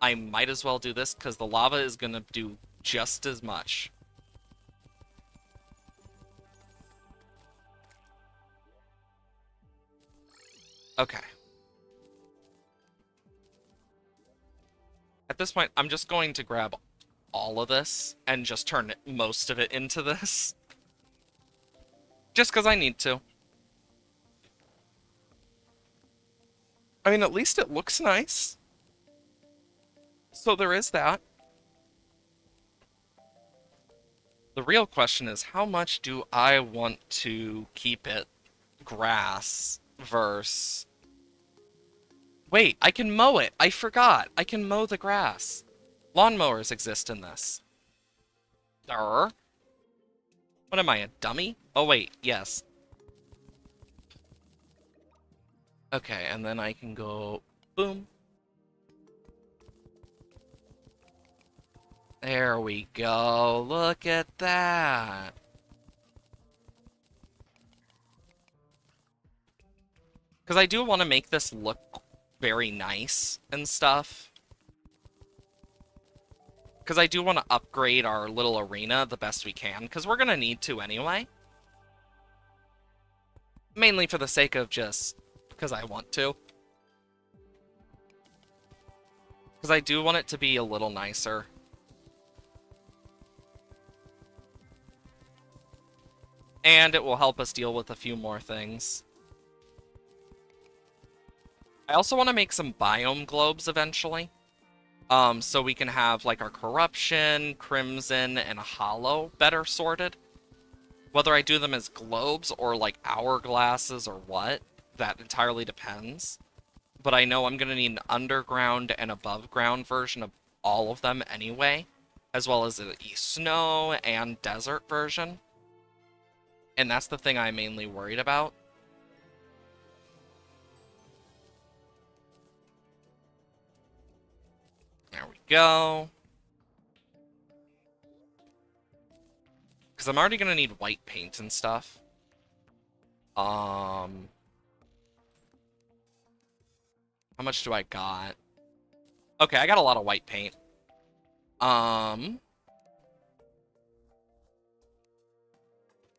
I might as well do this, because the lava is going to do just as much. Okay. At this point, I'm just going to grab all of this and just turn most of it into this. Just because I need to. I mean, at least it looks nice. So there is that. The real question is, how much do I want to keep it grass versus... Wait, I can mow it. I forgot. I can mow the grass. Lawnmowers exist in this. What am I, a dummy? Oh, wait, yes. Okay, and then I can go... Boom. There we go. Look at that. Because I do want to make this look very nice and stuff. Because I do want to upgrade our little arena the best we can, because we're going to need to anyway. Mainly for the sake of just because I want to. Because I do want it to be a little nicer. And it will help us deal with a few more things. I also want to make some biome globes eventually. So we can have, like, our corruption, crimson, and hollow better sorted. Whether I do them as globes or, like, hourglasses or what, that entirely depends. But I know I'm going to need an underground and above ground version of all of them anyway, as well as a snow and desert version. And that's the thing I'm mainly worried about. There we go. Because I'm already going to need white paint and stuff. How much do I got? Okay, I got a lot of white paint.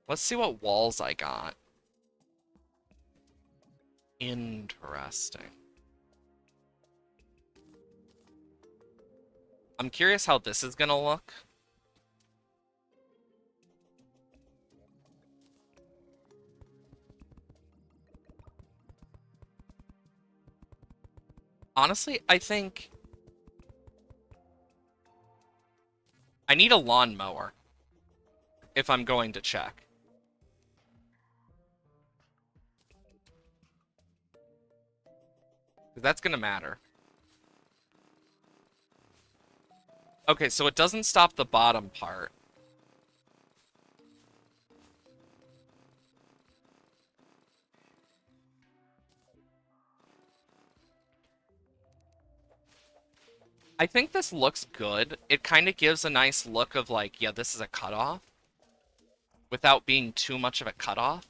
Let's see what walls I got. Interesting. I'm curious how this is gonna look. Honestly, I think I need a lawnmower if I'm going to check. 'Cause that's gonna matter. Okay, so it doesn't stop the bottom part. I think this looks good. It kind of gives a nice look of like, yeah, this is a cutoff, without being too much of a cutoff.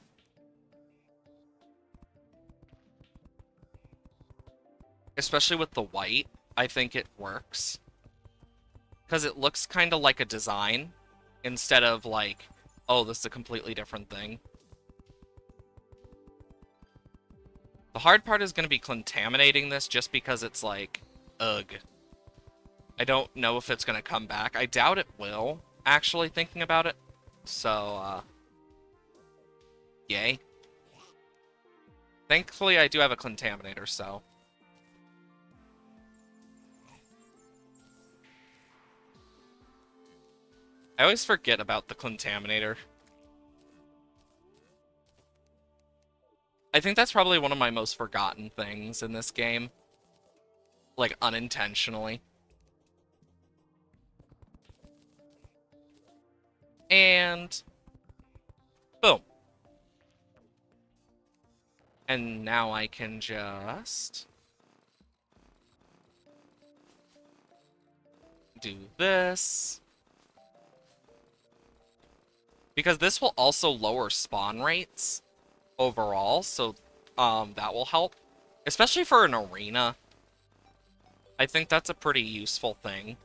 Especially with the white, I think it works. Because it looks kind of like a design, instead of like, oh, this is a completely different thing. The hard part is going to be contaminating this, just because it's like, ugh. I don't know if it's going to come back. I doubt it will, actually, thinking about it. So, yay. Thankfully, I do have a contaminator, so... I always forget about the contaminator. I think that's probably one of my most forgotten things in this game. Like, unintentionally. And... boom. And now I can just... do this. Because this will also lower spawn rates overall, so that will help. Especially for an arena. I think that's a pretty useful thing.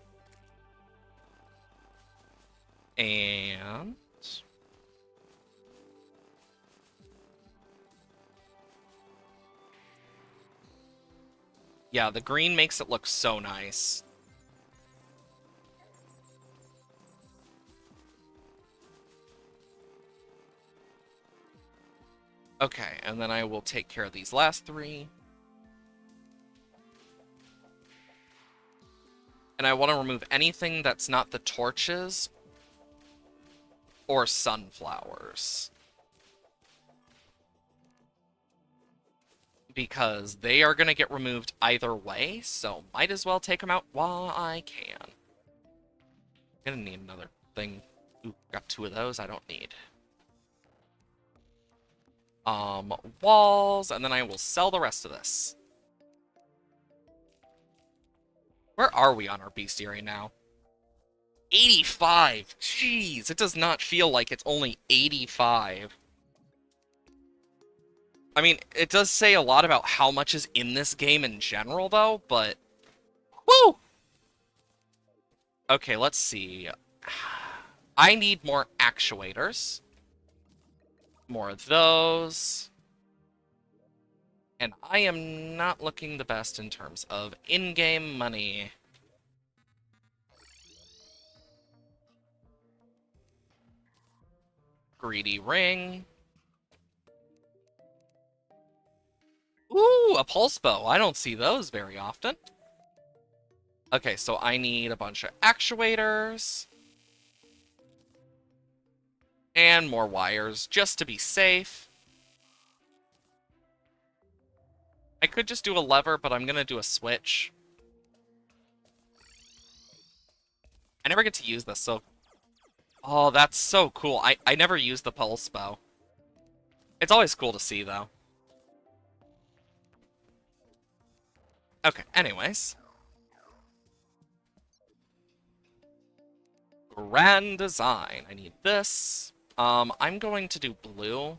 And... yeah, the green makes it look so nice. Okay, and then I will take care of these last three. And I want to remove anything that's not the torches or sunflowers. Because they are going to get removed either way, so might as well take them out while I can. Gonna need another thing. Ooh, got two of those I don't need. Walls, and then I will sell the rest of this. Where are we on our bestiary now? 85! Jeez, it does not feel like it's only 85. I mean, it does say a lot about how much is in this game in general, though, but... woo! Okay, let's see. I need more actuators. More of those. And I am not looking the best in terms of in-game money. Greedy ring. Ooh, a pulse bow. I don't see those very often. Okay, so I need a bunch of actuators. And more wires, just to be safe. I could just do a lever, but I'm gonna do a switch. I never get to use this, so... oh, that's so cool. I never use the pulse bow. It's always cool to see, though. Okay, anyways. Grand design. I need this. I'm going to do blue.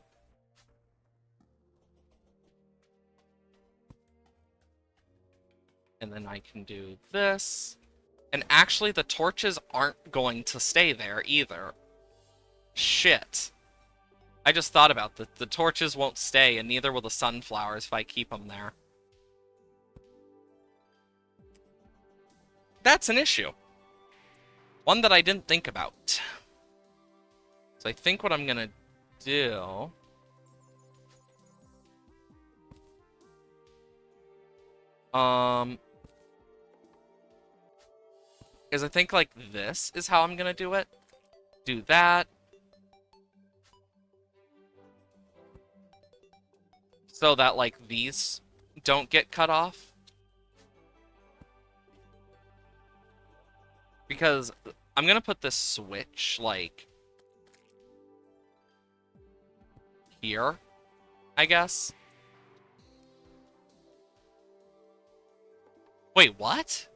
And then I can do this. And actually, the torches aren't going to stay there either. Shit. I just thought about that. The torches won't stay, and neither will the sunflowers if I keep them there. That's an issue. One that I didn't think about. So I think what I'm gonna do... is I think, like, this is how I'm gonna do it. Do that. So that, like, these don't get cut off. Because I'm gonna put this switch, like, here, I guess. Wait, what?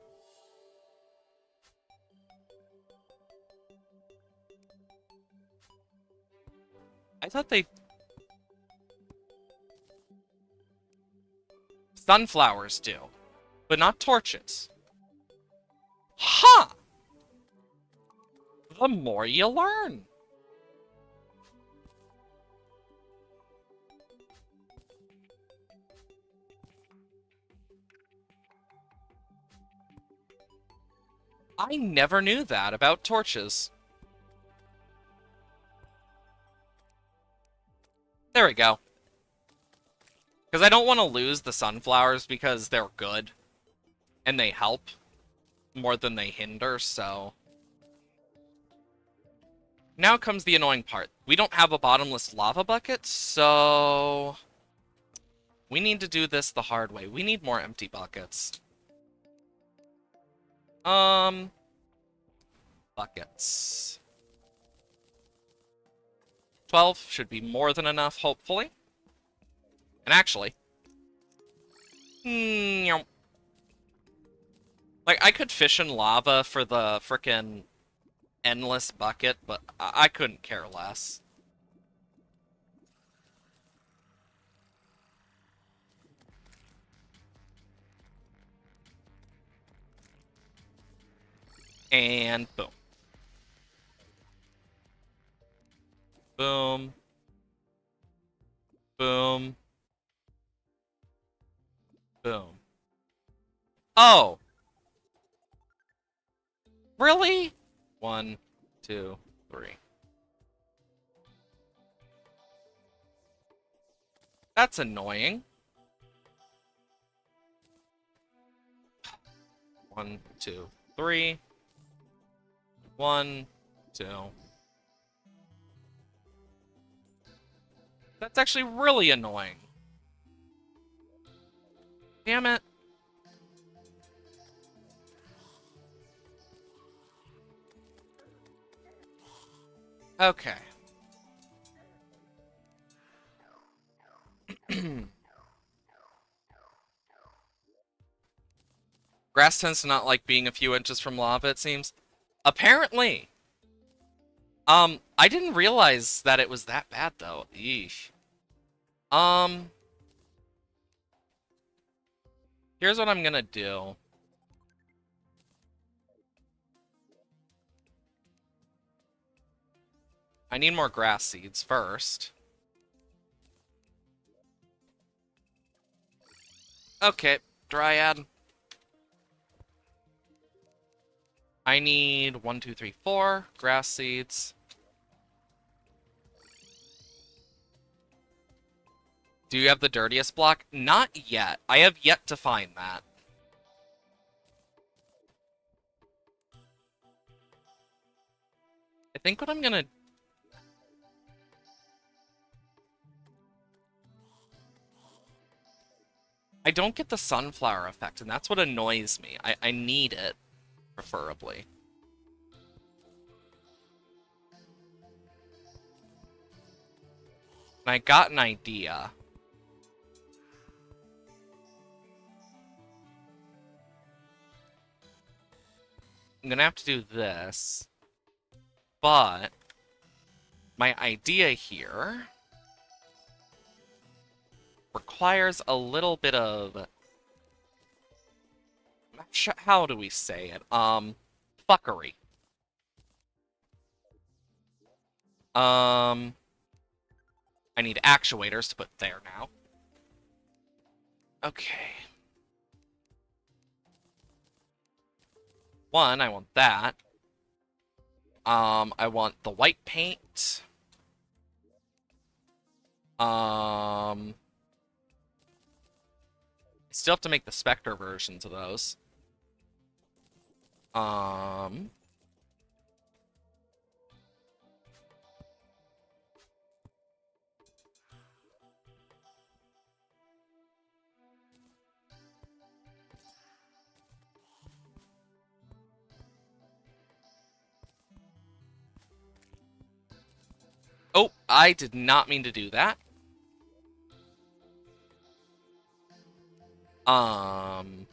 I thought they... Sunflowers do, but not torches. Huh! The more you learn. I never knew that about torches. There we go. Because I don't want to lose the sunflowers because they're good. And they help more than they hinder, so... Now comes the annoying part. We don't have a bottomless lava bucket, so... We need to do this the hard way. We need more empty buckets. Buckets. 12 should be more than enough, hopefully. And actually... like, I could fish in lava for the frickin' endless bucket, but I couldn't care less. And boom. Boom. Boom. Boom. Oh! Really? 1, 2, 3. That's annoying. 1, 2, 3. 1, 2. That's actually really annoying. Damn it. Okay. Grass tends to not like being a few inches from lava, it seems. Apparently. I didn't realize that it was that bad, though. Eesh. Here's what I'm gonna do. I need more grass seeds first. Okay, Dryad. I need 1, 2, 3, 4 grass seeds. Do you have the dirtiest block? Not yet. I have yet to find that. I think what I'm gonna... I don't get the sunflower effect, and that's what annoys me. I need it, preferably. And I got an idea. I'm gonna have to do this. But... my idea here... requires a little bit of... how do we say it? Fuckery. I need actuators to put there now. Okay. One, I want that. I want the white paint. I still have to make the Spectre versions of those. I did not mean to do that. Um...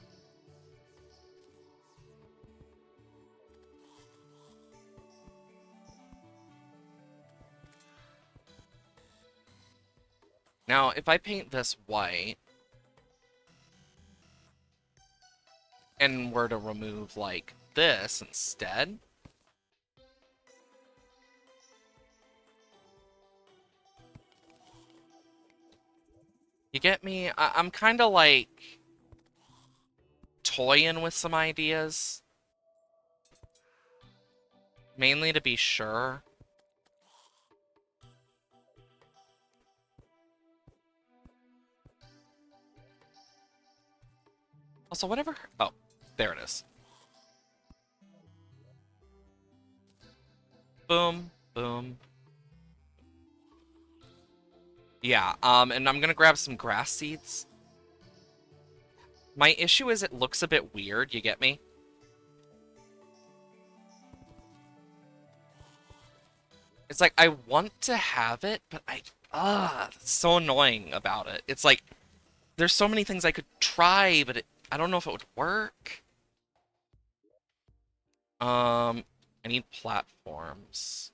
Now, if I paint this white, and were to remove, like, this instead... You get me? I'm kind of, like, toying with some ideas. Mainly to be sure. Also, whatever... Oh, there it is. Boom, boom. Yeah, and I'm gonna grab some grass seeds. My issue is it looks a bit weird, you get me? It's like, I want to have it, but it's so annoying about it. It's like, there's so many things I could try, but I don't know if it would work. I need platforms.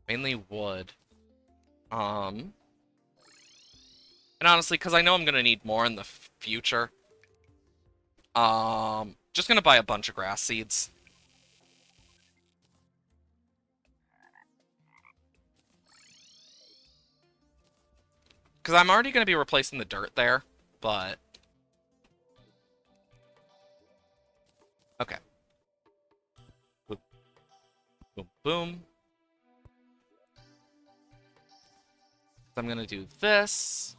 Mainly wood. And honestly, because I know I'm gonna need more in the future. Just gonna buy a bunch of grass seeds. Because I'm already gonna be replacing the dirt there, but... Okay. Boom, boom, boom. So I'm gonna do this.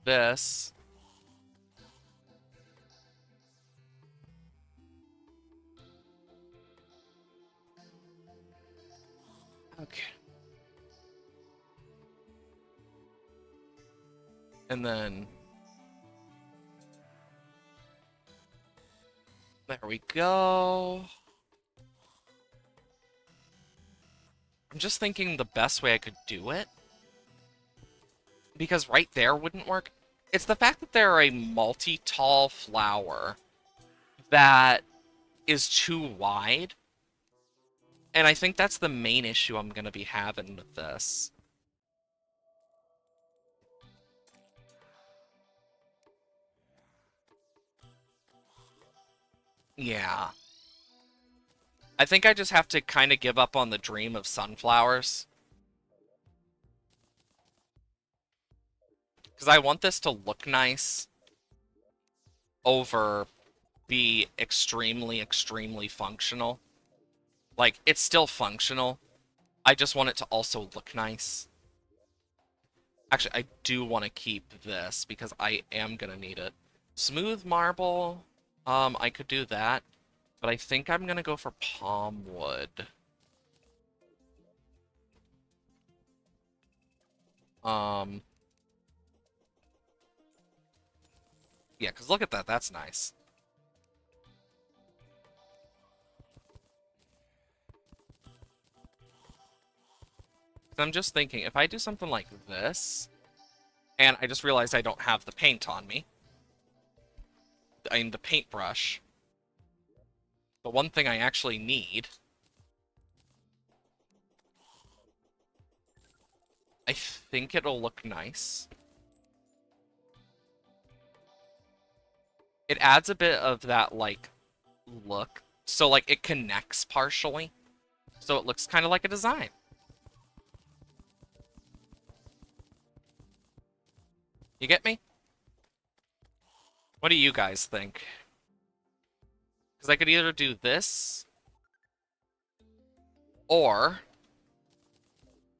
This. Okay. And then... There we go. I'm just thinking the best way I could do it. Because right there wouldn't work. It's the fact that they're a multi-tall flower that is too wide. And I think that's the main issue I'm going to be having with this. Yeah. I think I just have to kind of give up on the dream of sunflowers. Because I want this to look nice over be extremely, extremely functional. Like, it's still functional. I just want it to also look nice. Actually, I do want to keep this because I am going to need it. Smooth marble. I could do that. But I think I'm going to go for palm wood. Yeah, because look at that. That's nice. I'm just thinking, if I do something like this, and I just realized I don't have the paint on me. I mean, the paintbrush. The one thing I actually need. I think it'll look nice. It adds a bit of that, like, look. So, like, it connects partially. So it looks kind of like a design. You get me? What do you guys think? Because I could either do this, or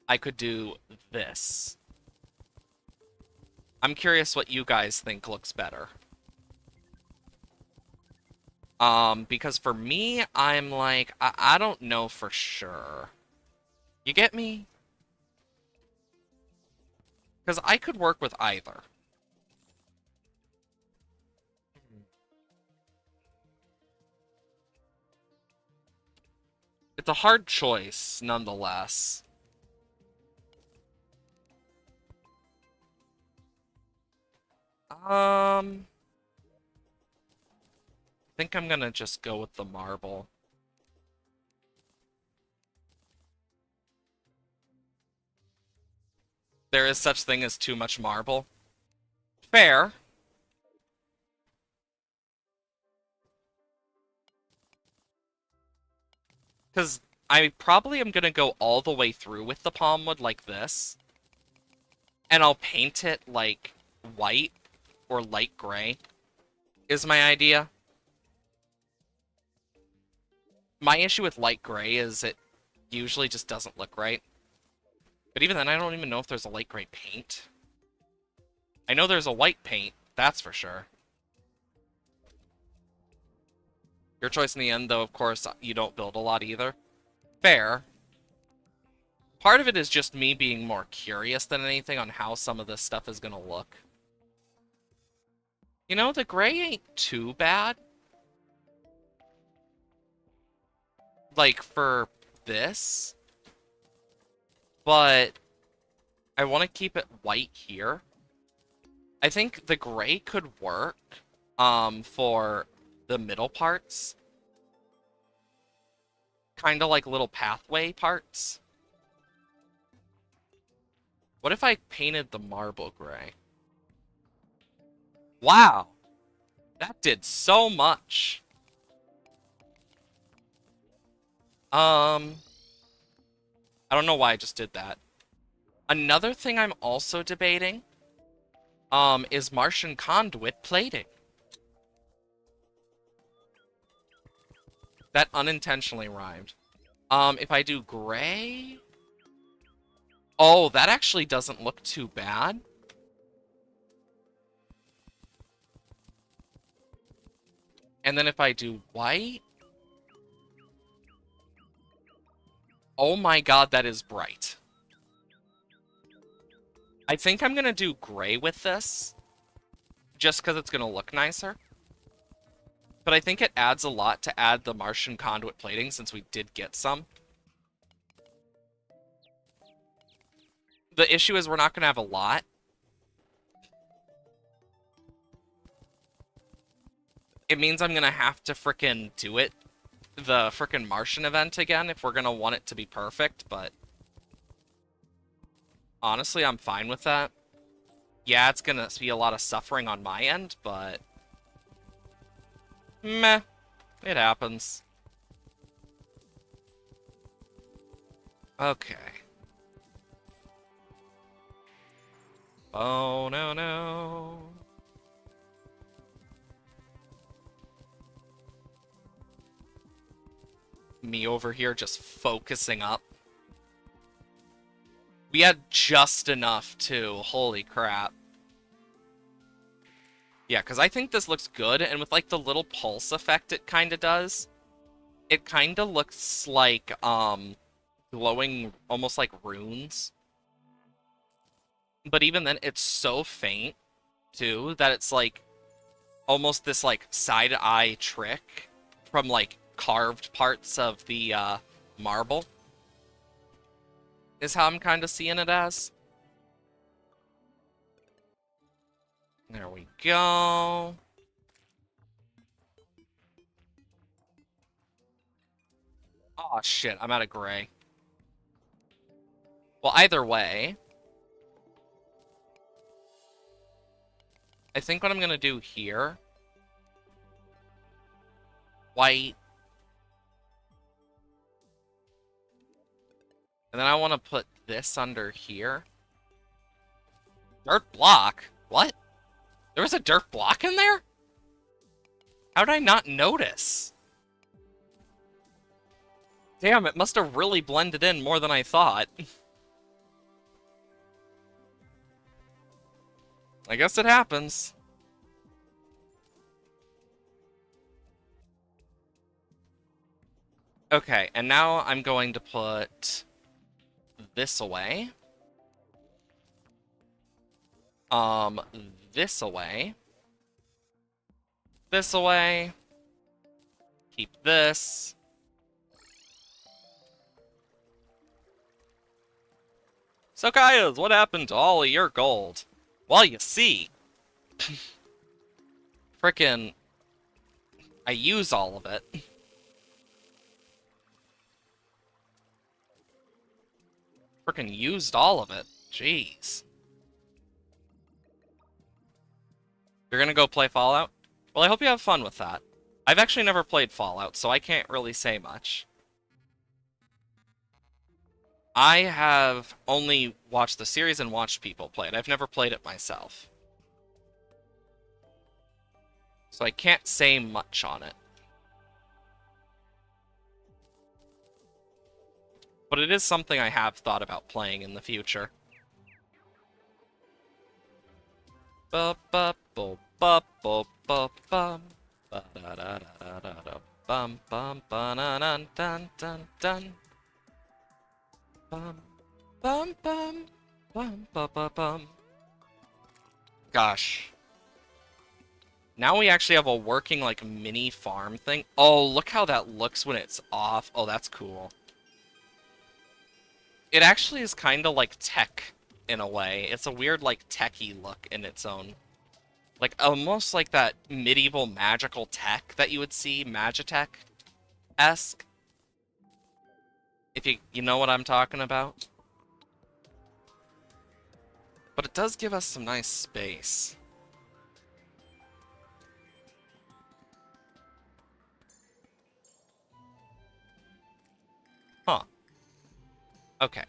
I could do this. I'm curious what you guys think looks better. Because for me, I'm like, I don't know for sure. You get me? Because I could work with either. It's a hard choice, nonetheless. I think I'm gonna just go with the marble. There is such thing as too much marble. Fair. Because I probably am gonna go all the way through with the palm wood like this. And I'll paint it like white or light gray is my idea. My issue with light gray is it usually just doesn't look right. But even then, I don't even know if there's a light gray paint. I know there's a white paint, that's for sure. Your choice in the end, though, of course, you don't build a lot either. Fair. Part of it is just me being more curious than anything on how some of this stuff is going to look. You know, the gray ain't too bad. Like, for this. But I want to keep it white here. I think the gray could work for the middle parts. Kind of like little pathway parts. What if I painted the marble gray? Wow! That did so much. I don't know why I just did that. Another thing I'm also debating, is Martian conduit plating. That unintentionally rhymed. If I do gray... Oh, that actually doesn't look too bad. And then if I do white... Oh my god, that is bright. I think I'm gonna do gray with this. Just because it's gonna look nicer. But I think it adds a lot to add the Martian conduit plating since we did get some. The issue is we're not gonna have a lot. It means I'm gonna have to frickin' do it. The frickin' Martian event again if we're gonna want it to be perfect, but... Honestly, I'm fine with that. Yeah, it's gonna be a lot of suffering on my end, but... Meh. It happens. Okay. Oh, no, no. Me over here just focusing up. We had just enough, too. Holy crap. Yeah, because I think this looks good, and with, like, the little pulse effect it kind of does, it kind of looks like, glowing, almost like runes. But even then, it's so faint, too, that it's, like, almost this, like, side-eye trick from, like, carved parts of the, marble. Is how I'm kind of seeing it as. There we go. Oh shit, I'm out of gray. Well, either way, I think what I'm gonna do here, white, and then I want to put this under here. Dirt block? What? There was a dirt block in there? How did I not notice? Damn, it must have really blended in more than I thought. I guess it happens. Okay, and now I'm going to put this away. This away. This away. Keep this. So, guys, what happened to all of your gold? Well, you see, frickin' I use all of it. Frickin' used all of it. Jeez. You're gonna go play Fallout? Well, I hope you have fun with that. I've actually never played Fallout, so I can't really say much. I have only watched the series and watched people play it. I've never played it myself. So I can't say much on it. But it is something I have thought about playing in the future. Ba ba bo ba bo ba bum. Ba da da da da da bum bum ba na dun dun dun dun. Bum bum bum bum ba ba bum. Gosh. Now we actually have a working, like, mini farm thing. Oh, look how that looks when it's off. Oh, that's cool. It actually is kind of like tech, in a way. It's a weird, like, techy look in its own. Like, almost like that medieval magical tech that you would see, Magitech-esque. If you know what I'm talking about. But it does give us some nice space. Huh. Okay,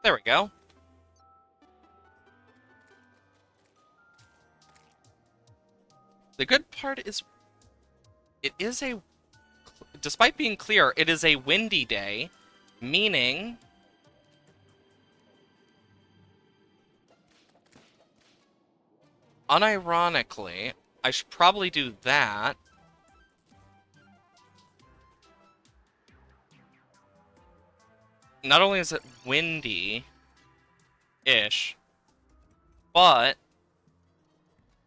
there we go. The good part is, it is a, despite being clear, it is a windy day, meaning unironically, I should probably do that. Not only is it windy-ish, but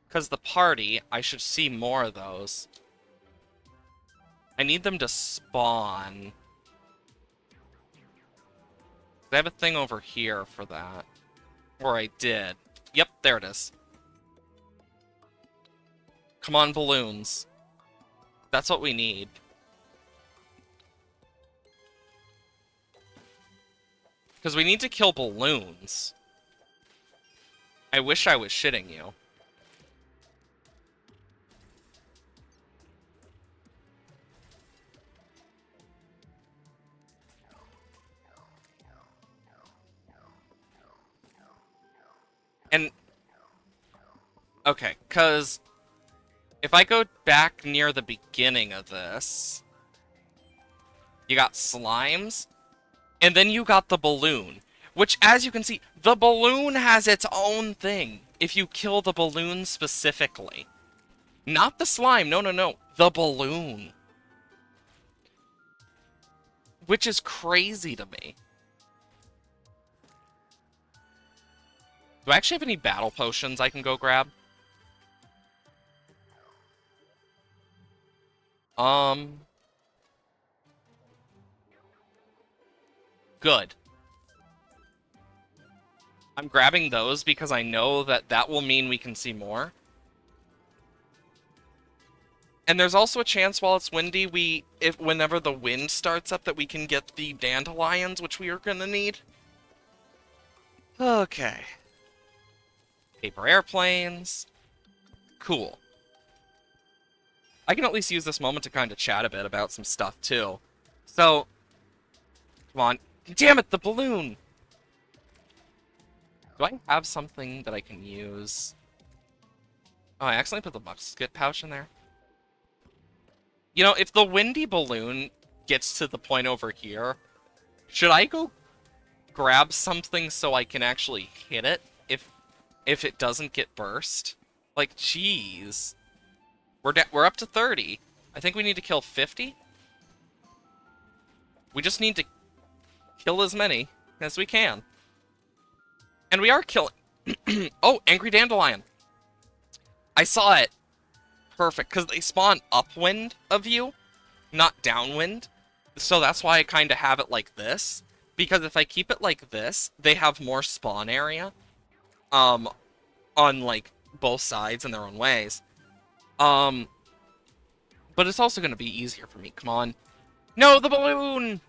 because the party, I should see more of those. I need them to spawn. I have a thing over here for that. Or I did. Yep, there it is. Come on, balloons. That's what we need. Because we need to kill balloons. I wish I was shitting you. And, okay, because if I go back near the beginning of this, you got slimes, and then you got the balloon, which, as you can see, the balloon has its own thing if you kill the balloon specifically. Not the slime, no, no, no, the balloon. Which is crazy to me. Do I actually have any battle potions I can go grab? Good. I'm grabbing those because I know that that will mean we can see more. And there's also a chance while it's windy, whenever the wind starts up, that we can get the dandelions, which we are gonna need. Okay. Paper airplanes. Cool. I can at least use this moment to kind of chat a bit about some stuff, too. So, come on. Damn it, the balloon! Do I have something that I can use? Oh, I accidentally put the musket pouch in there. You know, if the windy balloon gets to the point over here, should I go grab something so I can actually hit it if it doesn't get burst? Like, jeez. We're up to 30. I think we need to kill 50. We just need to kill as many as we can. And we are killing... Oh, Angry Dandelion. I saw it. Perfect, because they spawn upwind of you, not downwind. So that's why I kind of have it like this. Because if I keep it like this, they have more spawn area, on, like, both sides in their own ways. But it's also going to be easier for me. Come on. No, the balloon!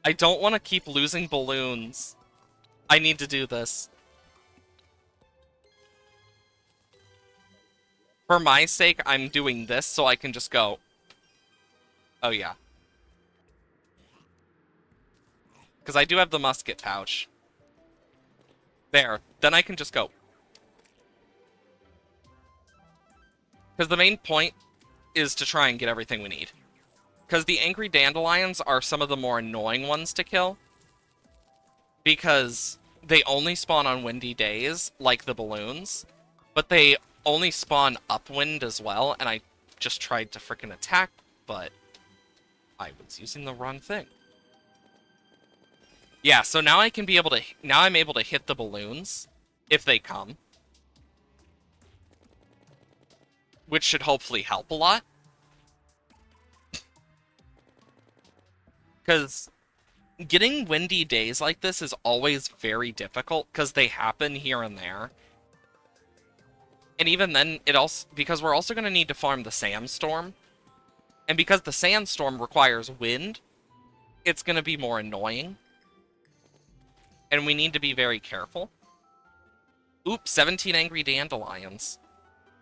I don't want to keep losing balloons. I need to do this. For my sake, I'm doing this so I can just go. Oh, yeah. Because I do have the musket pouch. There. Then I can just go. Because the main point is to try and get everything we need. Because the angry dandelions are some of the more annoying ones to kill. Because they only spawn on windy days, like the balloons. But they only spawn upwind as well, and I just tried to frickin' attack, but I was using the wrong thing. Yeah, so now I can be able to... Now I'm able to hit the balloons, if they come. Which should hopefully help a lot. Because getting windy days like this is always very difficult, because they happen here and there. And even then, it also... Because we're also going to need to farm the sandstorm. And because the sandstorm requires wind, it's going to be more annoying. And we need to be very careful. Oops, 17 angry dandelions.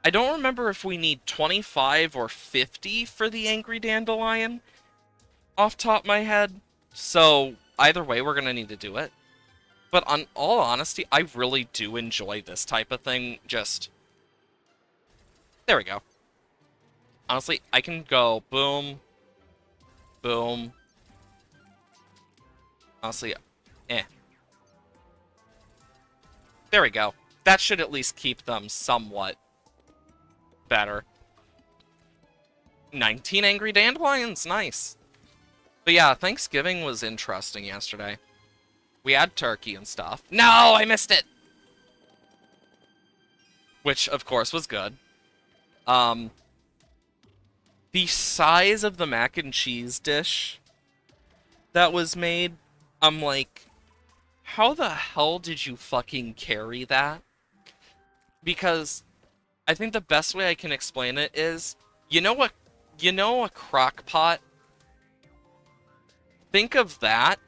I don't remember if we need 25 or 50 for the angry dandelion off top of my head. So either way, we're going to need to do it. But on all honesty, I really do enjoy this type of thing. Just... There we go. Honestly, I can go boom, boom. Honestly, eh. There we go. That should at least keep them somewhat better. 19 angry dandelions, nice. But yeah, Thanksgiving was interesting yesterday. We had turkey and stuff. No, I missed it! Which, of course, was good. The size of the mac and cheese dish that was made, I'm like, how the hell did you fucking carry that? Because I think the best way I can explain it is, you know a crock pot? Think of that,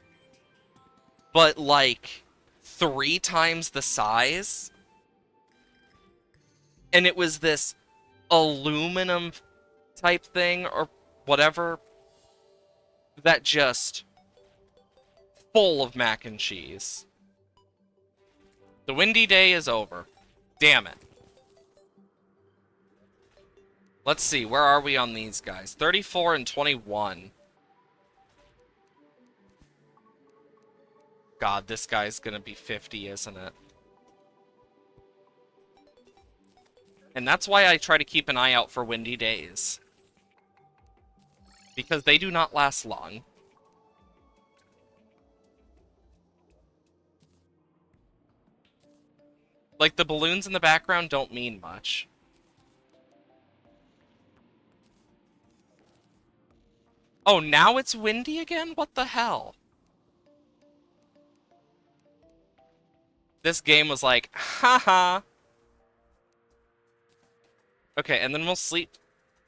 but like 3 times the size. And it was this aluminum type thing or whatever that just full of mac and cheese. The windy day is over. Damn it. Let's see, where are we on these guys? 34 and 21. God, this guy's gonna be 50, isn't it? And that's why I try to keep an eye out for windy days. Because they do not last long. Like, the balloons in the background don't mean much. Oh, now it's windy again? What the hell? This game was like, haha. Okay, and then we'll sleep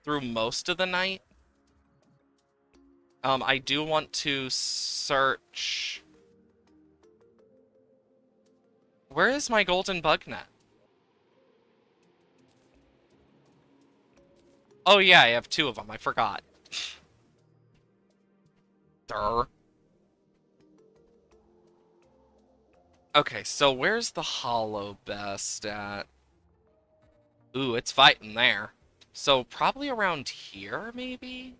through most of the night. I do want to search... Where is my golden bug net? Oh yeah, I have 2 of them. I forgot. Durr. Okay, so where's the hollow best at? Ooh, it's fighting there. So probably around here, maybe?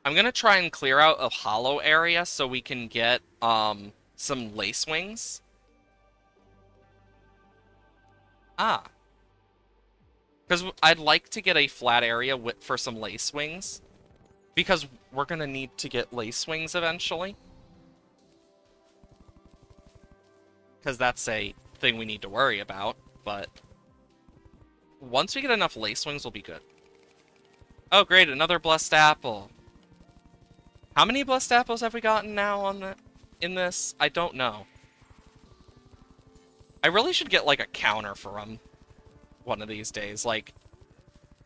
I'm gonna try and clear out a hollow area so we can get some lace wings. Ah. Because I'd like to get a flat area for some lace wings. Because we're gonna need to get lace wings eventually. Because that's a thing we need to worry about, but... Once we get enough lace wings, we'll be good. Oh, great, another blessed apple. How many blessed apples have we gotten now in this? I don't know. I really should get, like, a counter for them one of these days. Like,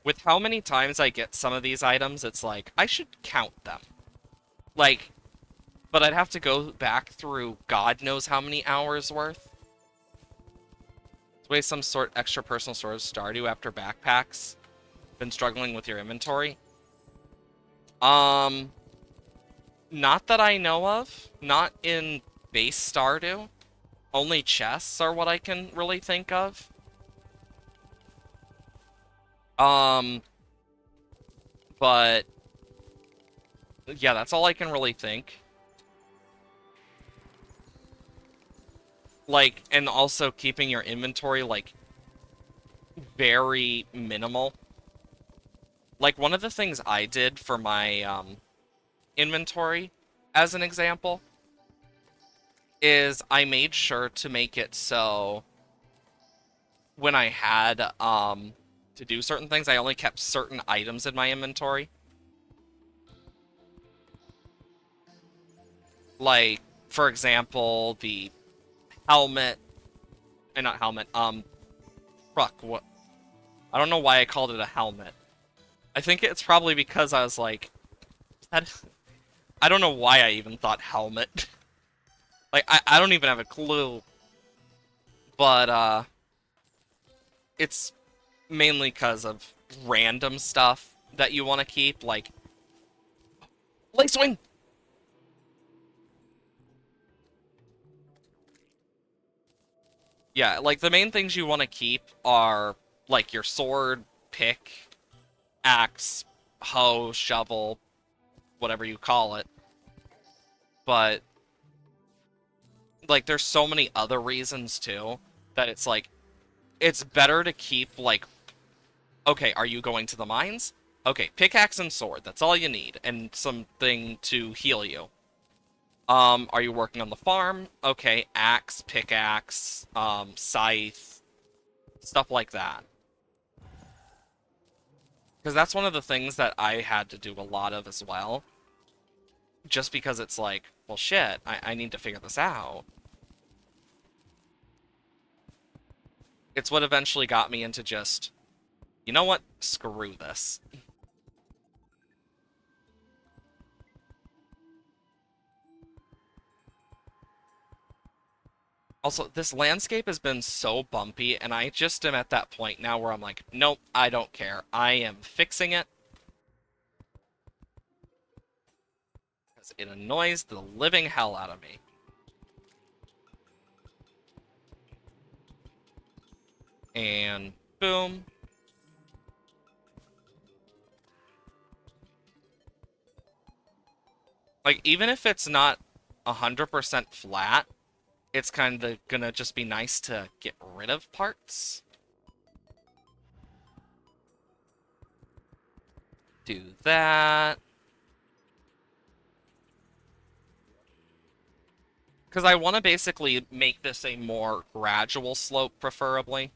with how many times I get some of these items, it's like, I should count them. Like, but I'd have to go back through God knows how many hours worth. Waste some sort extra personal storage Stardew after backpacks. Been struggling with your inventory? Not that I know of. Not in base Stardew. Only chests are what I can really think of. But yeah, that's all I can really think. Like, and also keeping your inventory, like, very minimal. Like, one of the things I did for my, inventory, as an example, is I made sure to make it so when I had, to do certain things, I only kept certain items in my inventory. Like, for example, the helmet, and not helmet, fuck, what? I don't know why I called it a helmet. I think it's probably because I was like, that, I don't know why I even thought helmet. Like, I don't even have a clue. But, it's mainly because of random stuff that you want to keep, like, Lace Wing! Yeah, like, the main things you want to keep are, like, your sword, pick, axe, hoe, shovel, whatever you call it. But, like, there's so many other reasons, too, that it's, like, it's better to keep, like, okay, are you going to the mines? Okay, pickaxe and sword, that's all you need, and something to heal you. Are you working on the farm? Okay, axe, pickaxe, scythe, stuff like that. Because that's one of the things that I had to do a lot of as well. Just because it's like, well, shit, I need to figure this out. It's what eventually got me into just, you know what? Screw this. Also, this landscape has been so bumpy, and I just am at that point now where I'm like, nope, I don't care. I am fixing it. Because it annoys the living hell out of me. And boom. Like, even if it's not 100% flat, it's kind of gonna just be nice to get rid of parts. Do that. Because I want to basically make this a more gradual slope, preferably.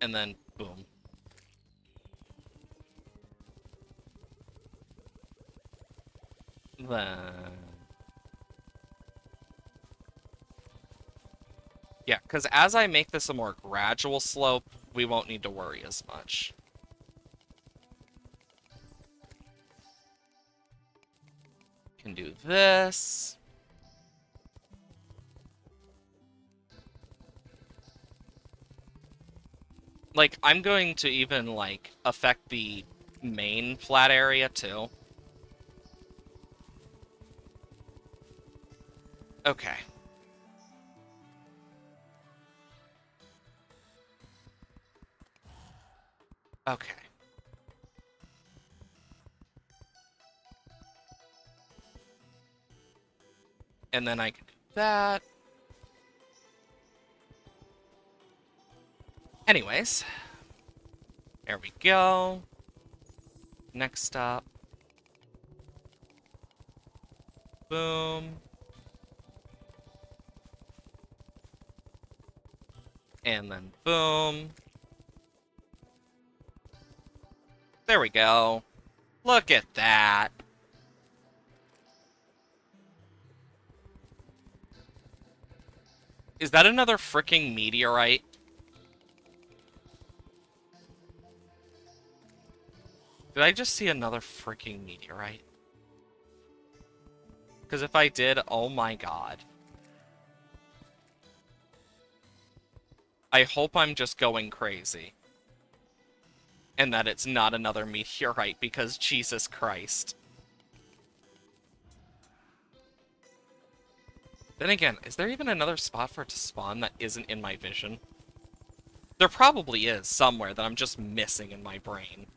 And then, boom. Then... yeah, because as I make this a more gradual slope, we won't need to worry as much. Can do this. Like, I'm going to even, like, affect the main flat area, too. Okay. Okay. And then I can do that. Anyways. There we go. Next up. Boom. And then boom. There we go. Look at that. Is that another freaking meteorite? Did I just see another freaking meteorite? Because if I did, oh my god. I hope I'm just going crazy. And that it's not another meteorite, because Jesus Christ. Then again, is there even another spot for it to spawn that isn't in my vision? There probably is somewhere that I'm just missing in my brain.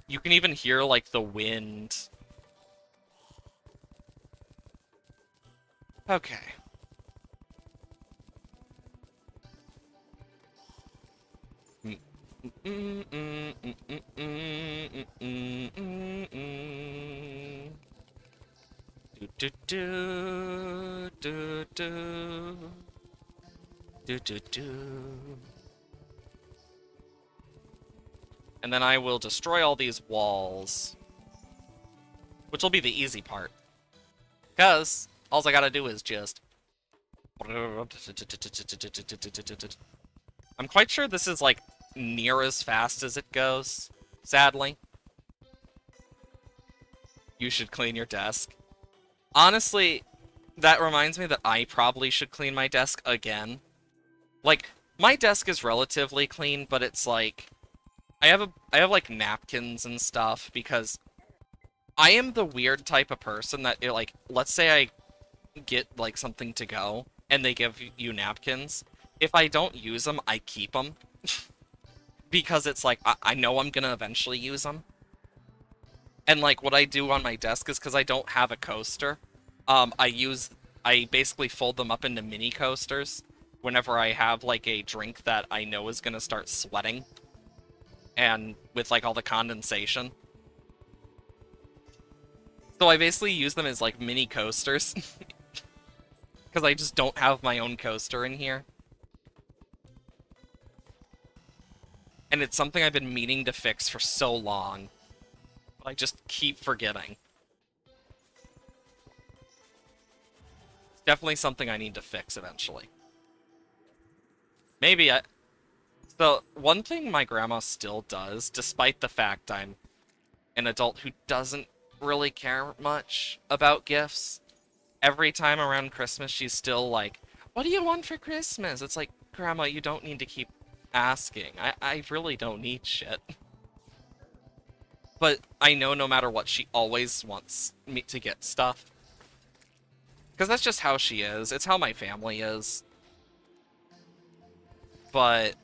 You can even hear, like, the wind. Okay. Do do do do do do do. And then I will destroy all these walls, which will be the easy part, because all I gotta do is just. I'm quite sure this is like near as fast as it goes. Sadly, you should clean your desk. Honestly, that reminds me that I probably should clean my desk again. Like, my desk is relatively clean, but it's like I have like napkins and stuff because I am the weird type of person that like, let's say I get like something to go and they give you napkins. If I don't use them, I keep them because it's like I know I'm gonna eventually use them. And like what I do on my desk is because I don't have a coaster, I basically fold them up into mini coasters whenever I have like a drink that I know is gonna start sweating and with like all the condensation. So I basically use them as like mini coasters because I just don't have my own coaster in here. And it's something I've been meaning to fix for so long, but I just keep forgetting. It's definitely something I need to fix eventually. Maybe I... So, one thing my grandma still does, despite the fact I'm an adult who doesn't really care much about gifts, every time around Christmas she's still like, what do you want for Christmas? It's like, Grandma, you don't need to keep asking. I really don't need shit. But I know no matter what, she always wants me to get stuff. Because that's just how she is. It's how my family is. But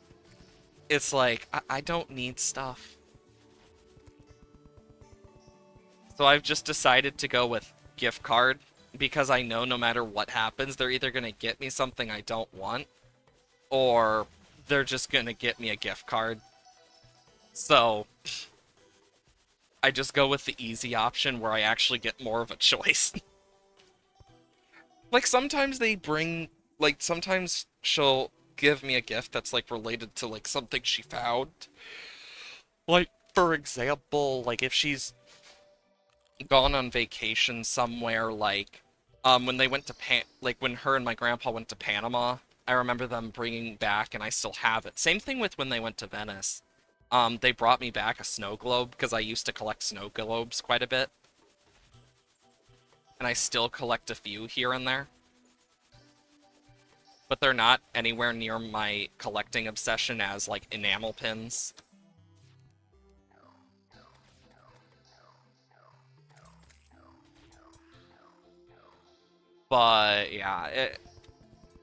it's like, I don't need stuff. So I've just decided to go with gift card. Because I know no matter what happens, they're either going to get me something I don't want, or they're just going to get me a gift card. So I just go with the easy option where I actually get more of a choice. Like, sometimes they bring, like, sometimes she'll give me a gift that's, like, related to, like, something she found. Like, for example, like, if she's gone on vacation somewhere, like, when they went to like, when her and my grandpa went to Panama, I remember them bringing back, and I still have it. Same thing with when they went to Venice. They brought me back a snow globe, because I used to collect snow globes quite a bit. And I still collect a few here and there. But they're not anywhere near my collecting obsession as, like, enamel pins. But, yeah,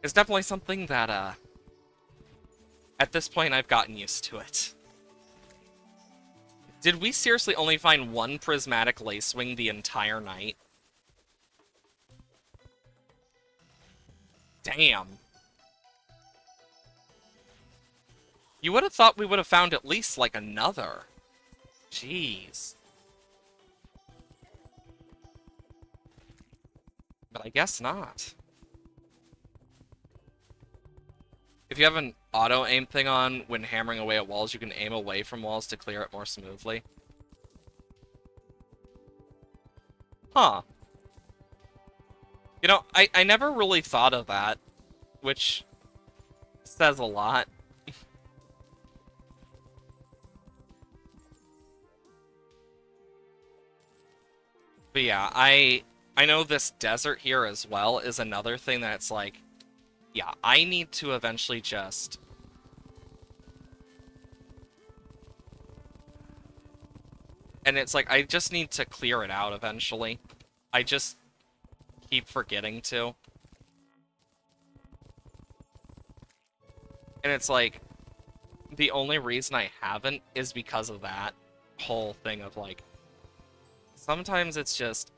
it's definitely something that, at this point I've gotten used to it. Did we seriously only find one prismatic lacewing the entire night? Damn. You would have thought we would have found at least, like, another. Jeez. But I guess not. you have an auto aim thing on when hammering away at walls, you can aim away from walls to clear it more smoothly. Huh. You know, I never really thought of that, which says a lot. But yeah, I know this desert here as well is another thing that's like, yeah, I need to eventually just... And it's like, I just need to clear it out eventually. I just keep forgetting to. And it's like, the only reason I haven't is because of that whole thing of like, sometimes it's just,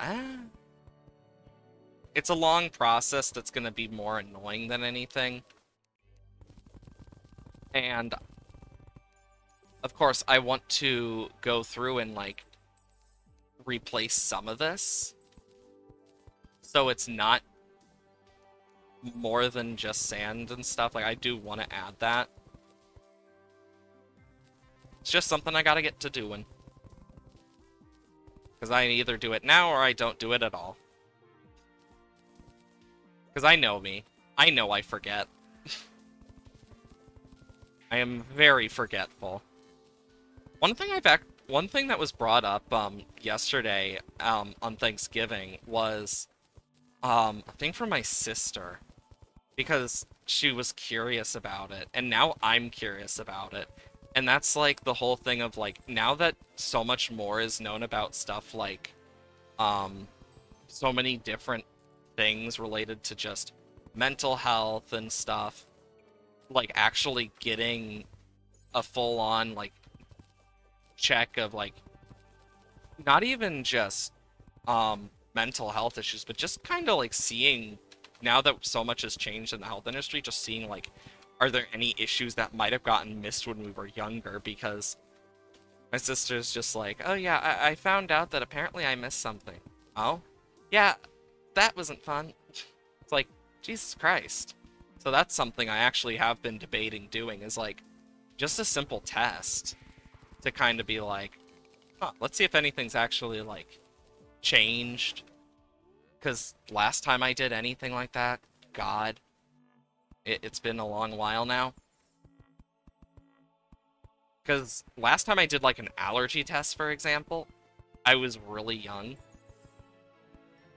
it's a long process that's going to be more annoying than anything. And, of course, I want to go through and, like, replace some of this. So it's not more than just sand and stuff. Like, I do want to add that. It's just something I gotta get to doing. Because I either do it now or I don't do it at all. Because I know me. I know I forget. I am very forgetful. One thing that was brought up yesterday on Thanksgiving was a thing from my sister, because she was curious about it, and now I'm curious about it. And that's like the whole thing of like, now that so much more is known about stuff like so many different things related to just mental health and stuff, like actually getting a full-on like check of like not even just mental health issues, but just kind of like seeing, now that so much has changed in the health industry, just seeing like, are there any issues that might have gotten missed when we were younger? Because my sister's just like, oh yeah, I found out that apparently I missed something. Oh? Yeah, that wasn't fun. It's like, Jesus Christ. So that's something I actually have been debating doing, is like, just a simple test to kind of be like, huh, let's see if anything's actually like changed. Because last time I did anything like that, God, it's been a long while now. Because last time I did like an allergy test, for example, I was really young.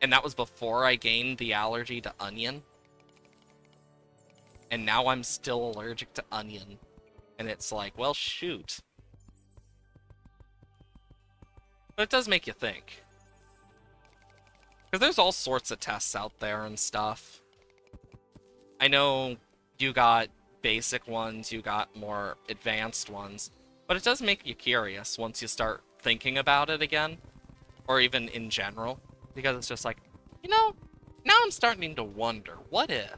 And that was before I gained the allergy to onion. And now I'm still allergic to onion. And it's like, well, shoot. But it does make you think. Because there's all sorts of tests out there and stuff. I know you got basic ones, you got more advanced ones, but it does make you curious once you start thinking about it again, or even in general, because it's just like, you know, now I'm starting to wonder, what if?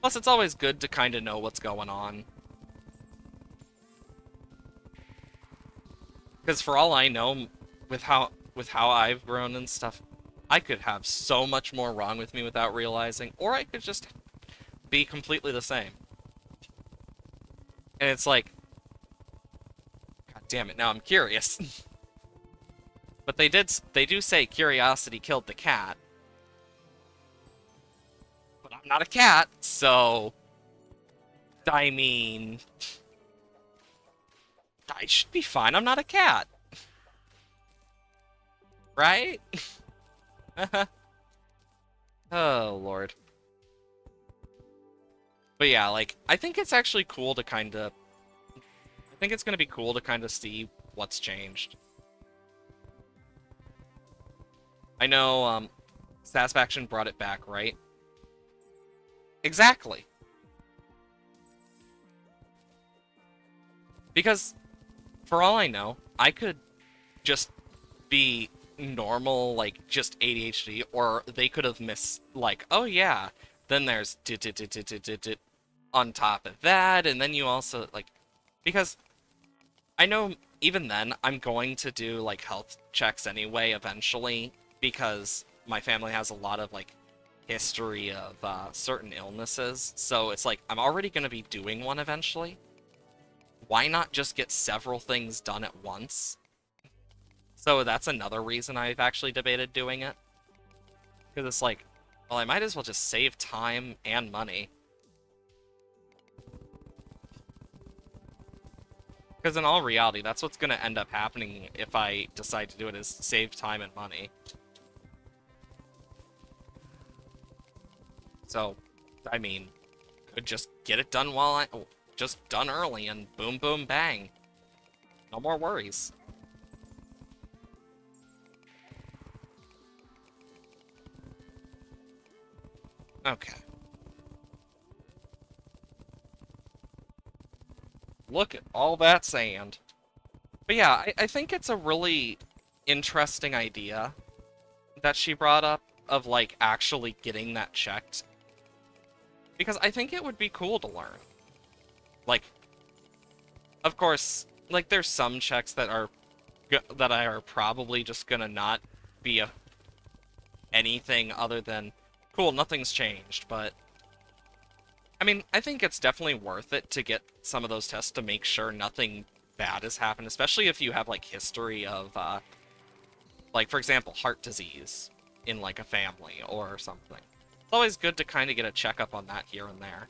Plus, it's always good to kind of know what's going on. Because for all I know, with how I've grown and stuff, I could have so much more wrong with me without realizing, or I could just be completely the same. And it's like, God damn it, now I'm curious. But they do say curiosity killed the cat. But I'm not a cat, so I mean, I should be fine. I'm not a cat. Right? Oh, Lord. But yeah, like, I think it's actually cool to kind of... I think it's going to be cool to kind of see what's changed. I know, Satisfaction brought it back, right? Exactly. Because, for all I know, I could just be normal, like, just ADHD, or they could have missed, like, oh yeah, then there's on top of that, and then you also, like, because I know even then I'm going to do, like, health checks anyway, eventually, because my family has a lot of, like, history of certain illnesses. So it's like, I'm already going to be doing one eventually. Why not just get several things done at once? So that's another reason I've actually debated doing it. Because it's like, well, I might as well just save time and money. Because in all reality, that's what's going to end up happening if I decide to do it, is save time and money. So, I mean, could just get it done just done early and boom, boom, bang. No more worries. Okay. Look at all that sand. But yeah, I think it's a really interesting idea that she brought up of, like, actually getting that checked. Because I think it would be cool to learn. Like, of course, like, there's some checks that are probably just gonna not be anything other than, cool, nothing's changed, but I mean, I think it's definitely worth it to get some of those tests to make sure nothing bad has happened, especially if you have, like, history of, like, for example, heart disease in, like, a family or something. It's always good to kind of get a checkup on that here and there.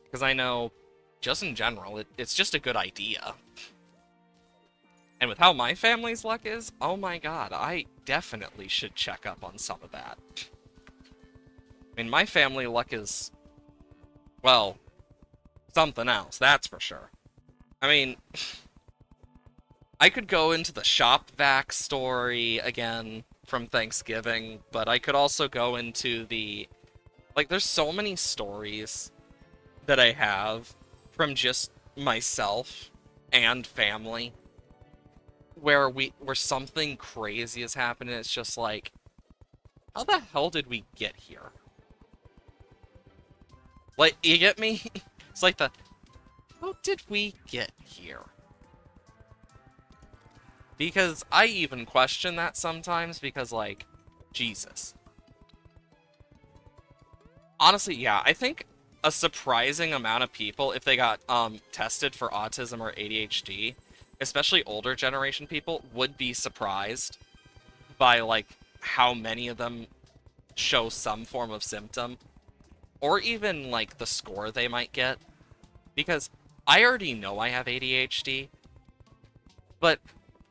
Because I know, just in general, it's just a good idea. And with how my family's luck is, oh my god, I definitely should check up on some of that. I mean, my family luck is, well, something else, that's for sure. I mean, I could go into the shop vac story again from Thanksgiving, but I could also go into the, like, there's so many stories that I have from just myself and family where something crazy has happened and it's just like, how the hell did we get here? Like, you get me? It's like how did we get here? Because I even question that sometimes, because, like, Jesus. Honestly, yeah, I think a surprising amount of people, if they got tested for autism or ADHD, especially older generation people, would be surprised by, like, how many of them show some form of symptom, or even, like, the score they might get. Because I already know I have ADHD,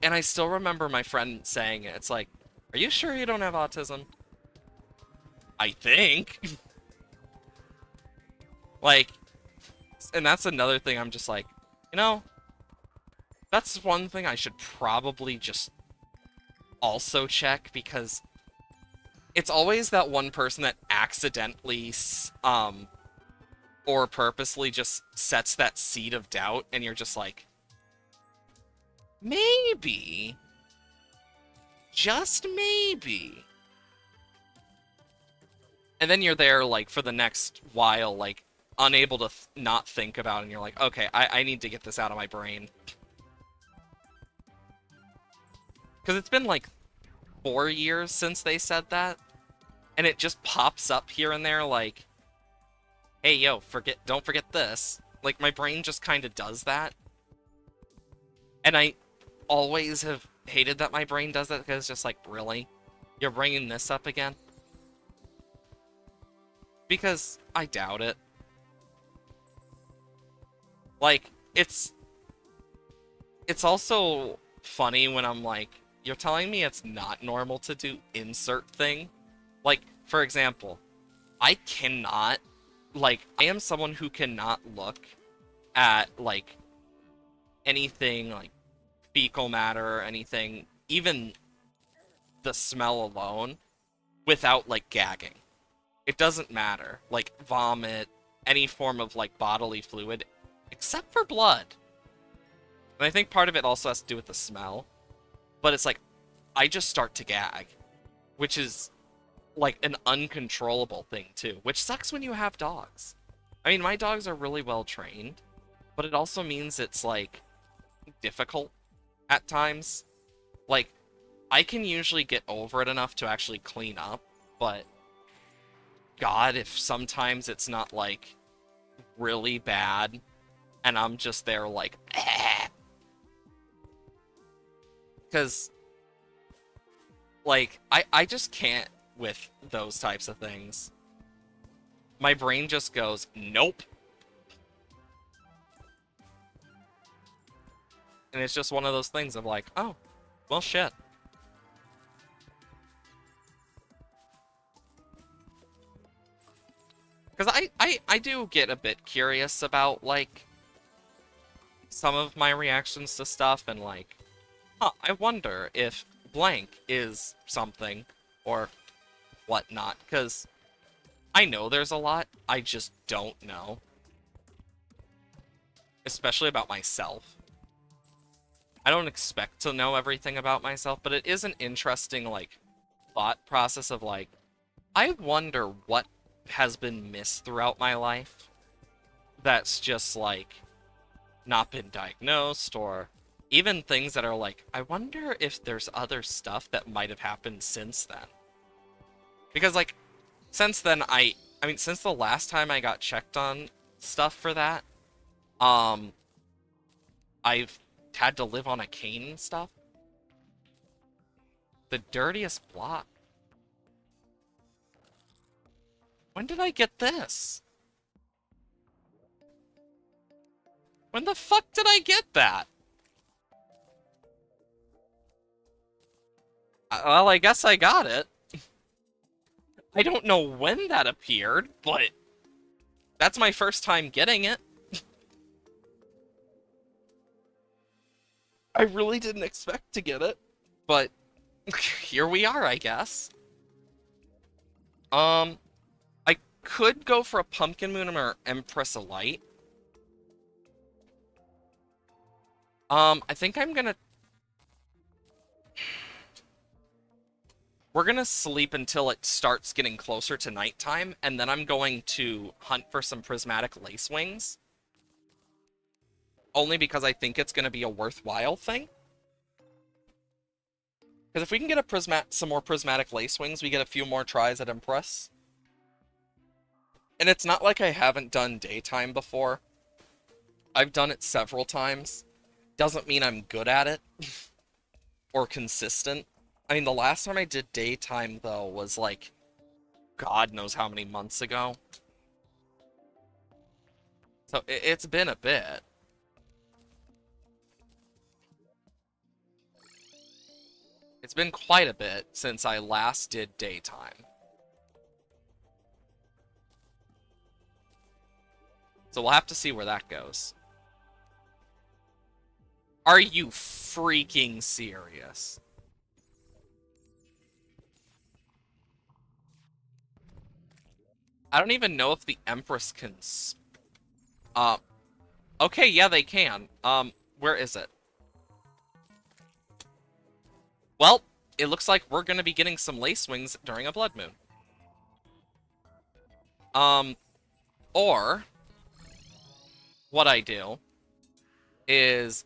and I still remember my friend saying it. It's like, are you sure you don't have autism? I think. Like, and that's another thing I'm just like, you know, that's one thing I should probably just also check, because it's always that one person that accidentally, or purposely just sets that seed of doubt, and you're just like, maybe, just maybe. And then you're there, like, for the next while, like, unable to not think about it, and you're like, okay, I need to get this out of my brain. Because it's been, like, 4 years since they said that, and it just pops up here and there, like, hey, yo, don't forget this. Like, my brain just kind of does that. And I always have hated that my brain does that, because it's just like, really? You're bringing this up again? Because I doubt it. Like, it's also funny when I'm like, you're telling me it's not normal to do insert thing? Like, for example, I am someone who cannot look at, like, anything, like, fecal matter or anything, even the smell alone, without, like, gagging. It doesn't matter. Like, vomit, any form of, like, bodily fluid, except for blood. And I think part of it also has to do with the smell. But it's like, I just start to gag, which is, like, an uncontrollable thing, too. Which sucks when you have dogs. I mean, my dogs are really well trained, but it also means it's, like, difficult at times. Like, I can usually get over it enough to actually clean up, but God, if sometimes it's not, like, really bad, and I'm just there, like, because, like, I just can't with those types of things. My brain just goes, nope. And it's just one of those things of like, oh, well, shit. Because I do get a bit curious about, like, some of my reactions to stuff, and like, huh, I wonder if blank is something, or whatnot, because I know there's a lot, I just don't know. Especially about myself. I don't expect to know everything about myself, but it is an interesting, like, thought process of, like, I wonder what has been missed throughout my life that's just, like, not been diagnosed, or even things that are like, I wonder if there's other stuff that might have happened since then. Because, like, since then, I mean, since the last time I got checked on stuff for that, um, I've had to live on a cane and stuff. The dirtiest block. When did I get this? When the fuck did I get that? Well, I guess I got it. I don't know when that appeared, but that's my first time getting it. I really didn't expect to get it, but here we are, I guess. I could go for a Pumpkin Moon or Empress Light. I think I'm gonna... We're gonna sleep until it starts getting closer to nighttime, and then I'm going to hunt for some Prismatic Lace Wings. Only because I think it's gonna be a worthwhile thing. Because if we can get some more Prismatic Lace Wings, we get a few more tries at Empress. And it's not like I haven't done daytime before. I've done it several times. Doesn't mean I'm good at it. Or consistent. I mean, the last time I did daytime, though, was like, God knows how many months ago. So it's been a bit. It's been quite a bit since I last did daytime. So we'll have to see where that goes. Are you freaking serious? I don't even know if the Empress can... Okay, yeah, they can. Where is it? Well, it looks like we're gonna be getting some Lace Wings during a Blood Moon. Or... what I do is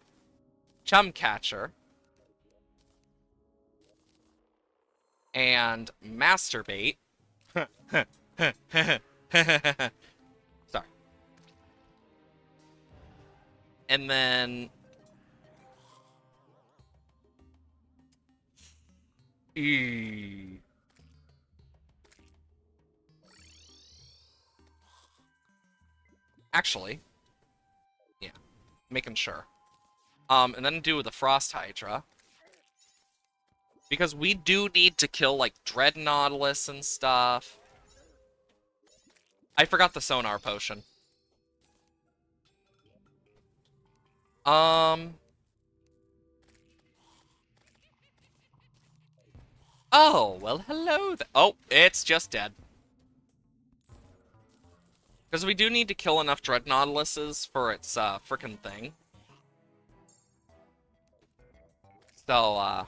Chum Catcher and Masturbate. Sorry. And then... Actually, yeah, making sure. And then do the Frost Hydra. Because we do need to kill, like, Dread Nautilus and stuff. I forgot the Sonar Potion. Oh, well, hello oh, it's just dead. Because we do need to kill enough Dread Nautiluses for its, frickin' thing. So,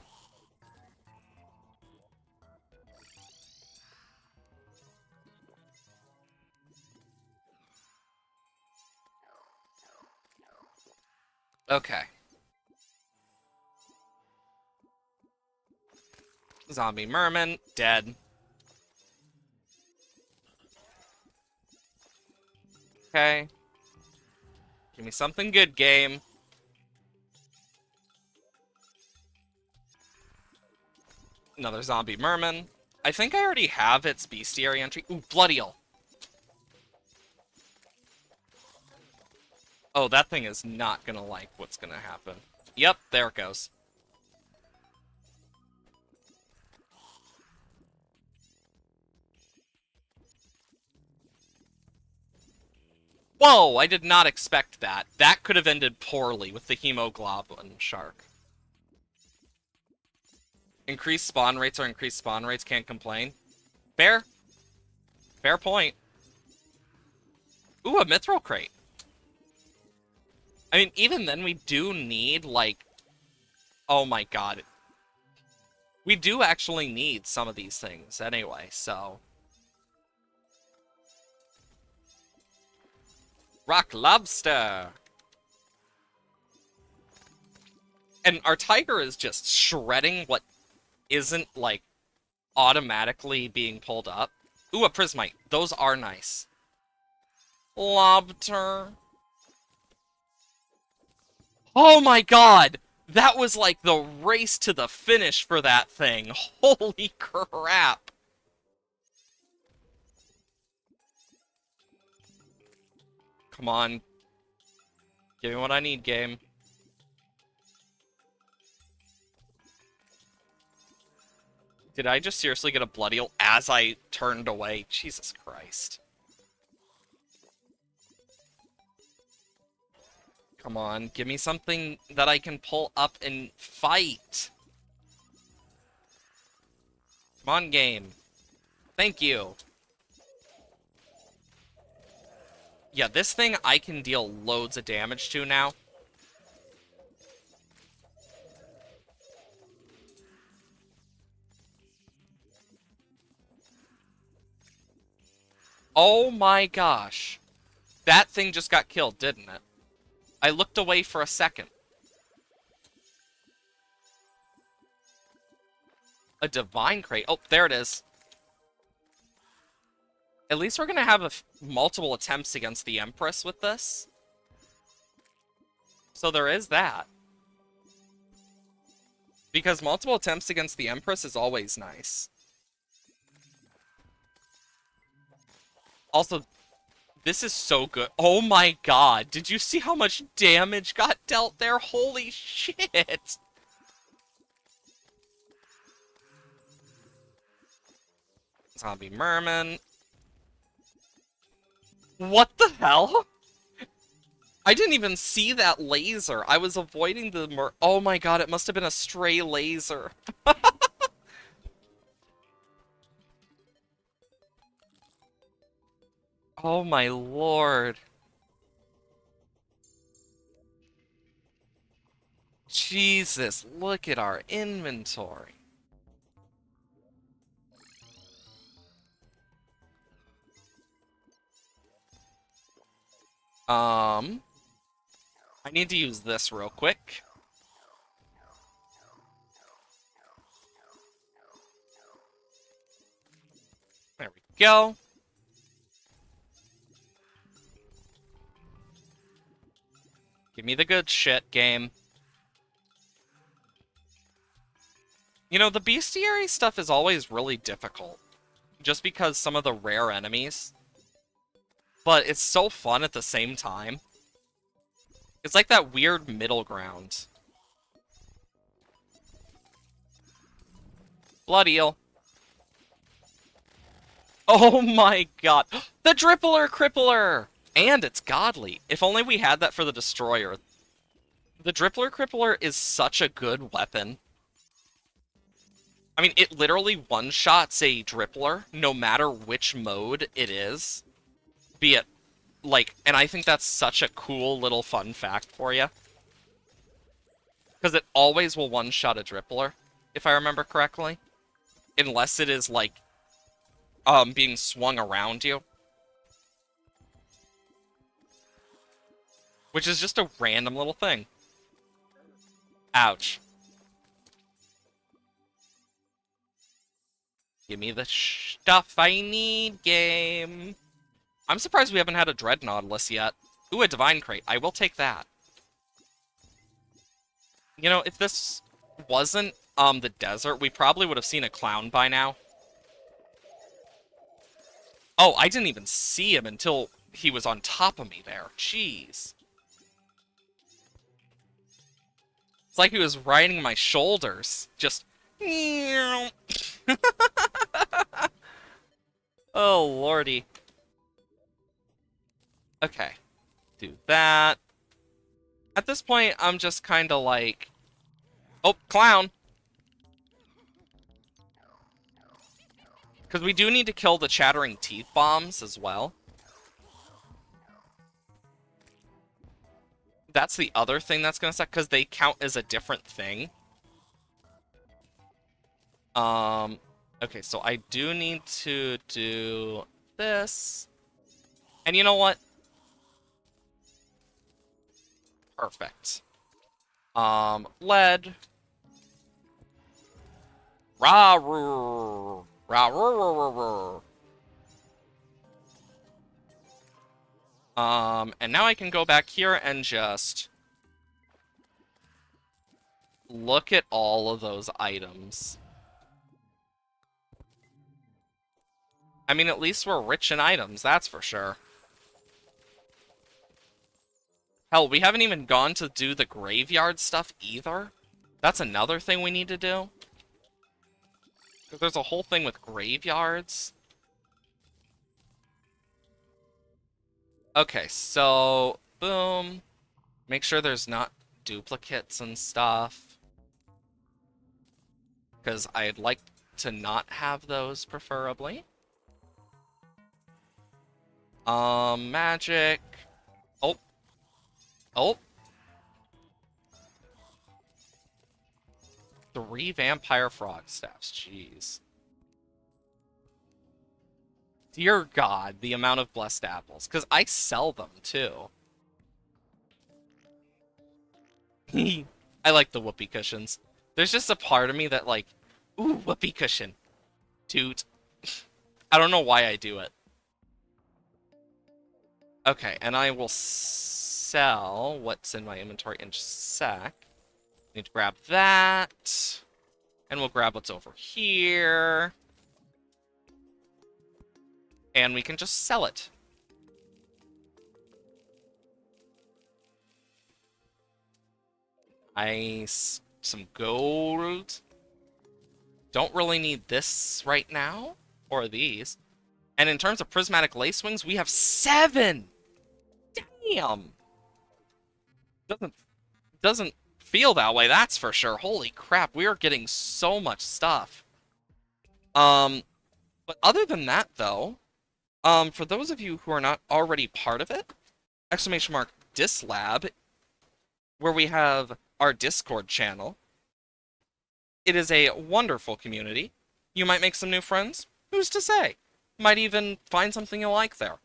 okay. Zombie Merman, dead. Okay. Give me something good, game. Another zombie merman. I think I already have its bestiary entry. Ooh, blood eel. Oh, that thing is not gonna like what's gonna happen. Yep, there it goes. Whoa, I did not expect that. That could have ended poorly with the hemoglobin shark. Increased spawn rates or increased spawn rates, can't complain. Fair. Fair point. Ooh, a mithril crate. I mean, even then we do need, like... Oh my god. We do actually need some of these things anyway, so... Rock lobster! And our tiger is just shredding what isn't, like, automatically being pulled up. Ooh, a prismite. Those are nice. Lobster. Oh my god! That was like the race to the finish for that thing. Holy crap. Come on. Give me what I need, game. Did I just seriously get a blood eel as I turned away? Jesus Christ. Come on, give me something that I can pull up and fight. Come on, game. Thank you. Yeah, this thing I can deal loads of damage to now. Oh my gosh. That thing just got killed, didn't it? I looked away for a second. A divine crate. Oh, there it is. At least we're going to have multiple attempts against the Empress with this. So there is that. Because multiple attempts against the Empress is always nice. Also, this is so good. Oh my god. Did you see how much damage got dealt there? Holy shit. Zombie merman. What the hell? I didn't even see that laser. I was avoiding the oh my god, it must have been a stray laser. Oh my lord. Jesus, look at our inventory. I need to use this real quick. There we go. Give me the good shit, game. You know, the bestiary stuff is always really difficult. Just because some of the rare enemies. But it's so fun at the same time. It's like that weird middle ground. Blood eel. Oh my god. The Drippler Crippler! And it's godly. If only we had that for the Destroyer. The Drippler Crippler is such a good weapon. I mean, it literally one-shots a Drippler, no matter which mode it is. Be it, like, and I think that's such a cool little fun fact for you. Because it always will one-shot a Drippler, if I remember correctly. Unless it is, like, being swung around you. Which is just a random little thing. Ouch. Give me the stuff I need, game. I'm surprised we haven't had a Dread Nautilus yet. Ooh, a Divine Crate. I will take that. You know, if this wasn't the desert, we probably would have seen a clown by now. Oh, I didn't even see him until he was on top of me there. Jeez. It's like he was riding my shoulders. Just... Oh, lordy. Okay. Do that. At this point, I'm just kind of like... Oh, clown! Because we do need to kill the chattering teeth bombs as well. That's the other thing that's going to suck, because they count as a different thing. Okay, so I do need to do this. And you know what? Perfect. Lead. Rah-roo. Rah-roo-roo-roo-roo. And now I can go back here and just look at all of those items. I mean, at least we're rich in items, that's for sure. Hell, we haven't even gone to do the graveyard stuff either. That's another thing we need to do. Because there's a whole thing with graveyards. Okay, so, boom. Make sure there's not duplicates and stuff. Because I'd like to not have those, preferably. Magic. Oh. Oh. 3 vampire frog staffs, jeez. Dear God, the amount of blessed apples. Because I sell them, too. I like the whoopee cushions. There's just a part of me that like, ooh, whoopee cushion. Toot. I don't know why I do it. Okay, and I will sell what's in my inventory in just a sec. Need to grab that. And we'll grab what's over here. And we can just sell it. Nice. Some gold. Don't really need this right now. Or these. And in terms of prismatic lace wings, we have 7! Damn! Doesn't feel that way, that's for sure. Holy crap, we are getting so much stuff. But other than that, though, for those of you who are not already part of it, exclamation mark Dislab, where we have our Discord channel. It is a wonderful community. You might make some new friends. Who's to say? Might even find something you like there.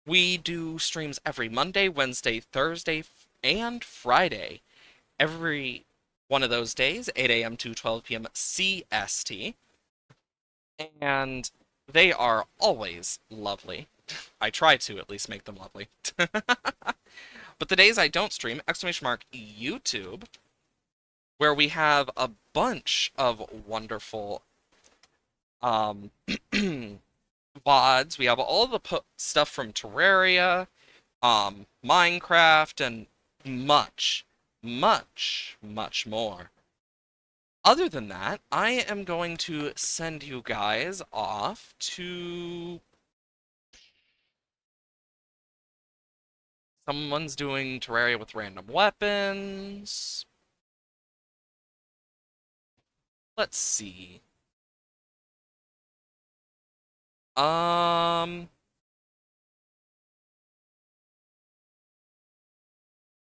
We do streams every Monday, Wednesday, Thursday, and Friday. Every one of those days, 8 a.m. to 12 p.m. CST. And they are always lovely. I try to at least make them lovely. But the days I don't stream, exclamation mark YouTube, where we have a bunch of wonderful VODs. We have all the stuff from Terraria, Minecraft, and much, much, much more. Other than that, I am going to send you guys off to... Someone's doing Terraria with random weapons. Let's see.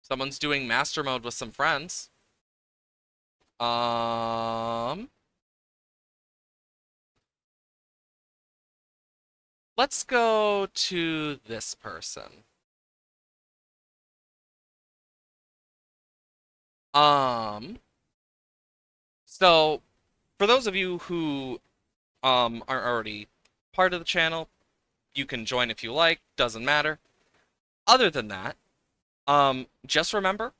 Someone's doing master mode with some friends. Let's go to this person. So for those of you who aren't already part of the channel, You can join if you like, doesn't matter. Other than that, just remember,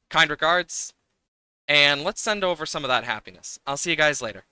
kind regards, and let's send over some of that happiness. I'll see you guys later.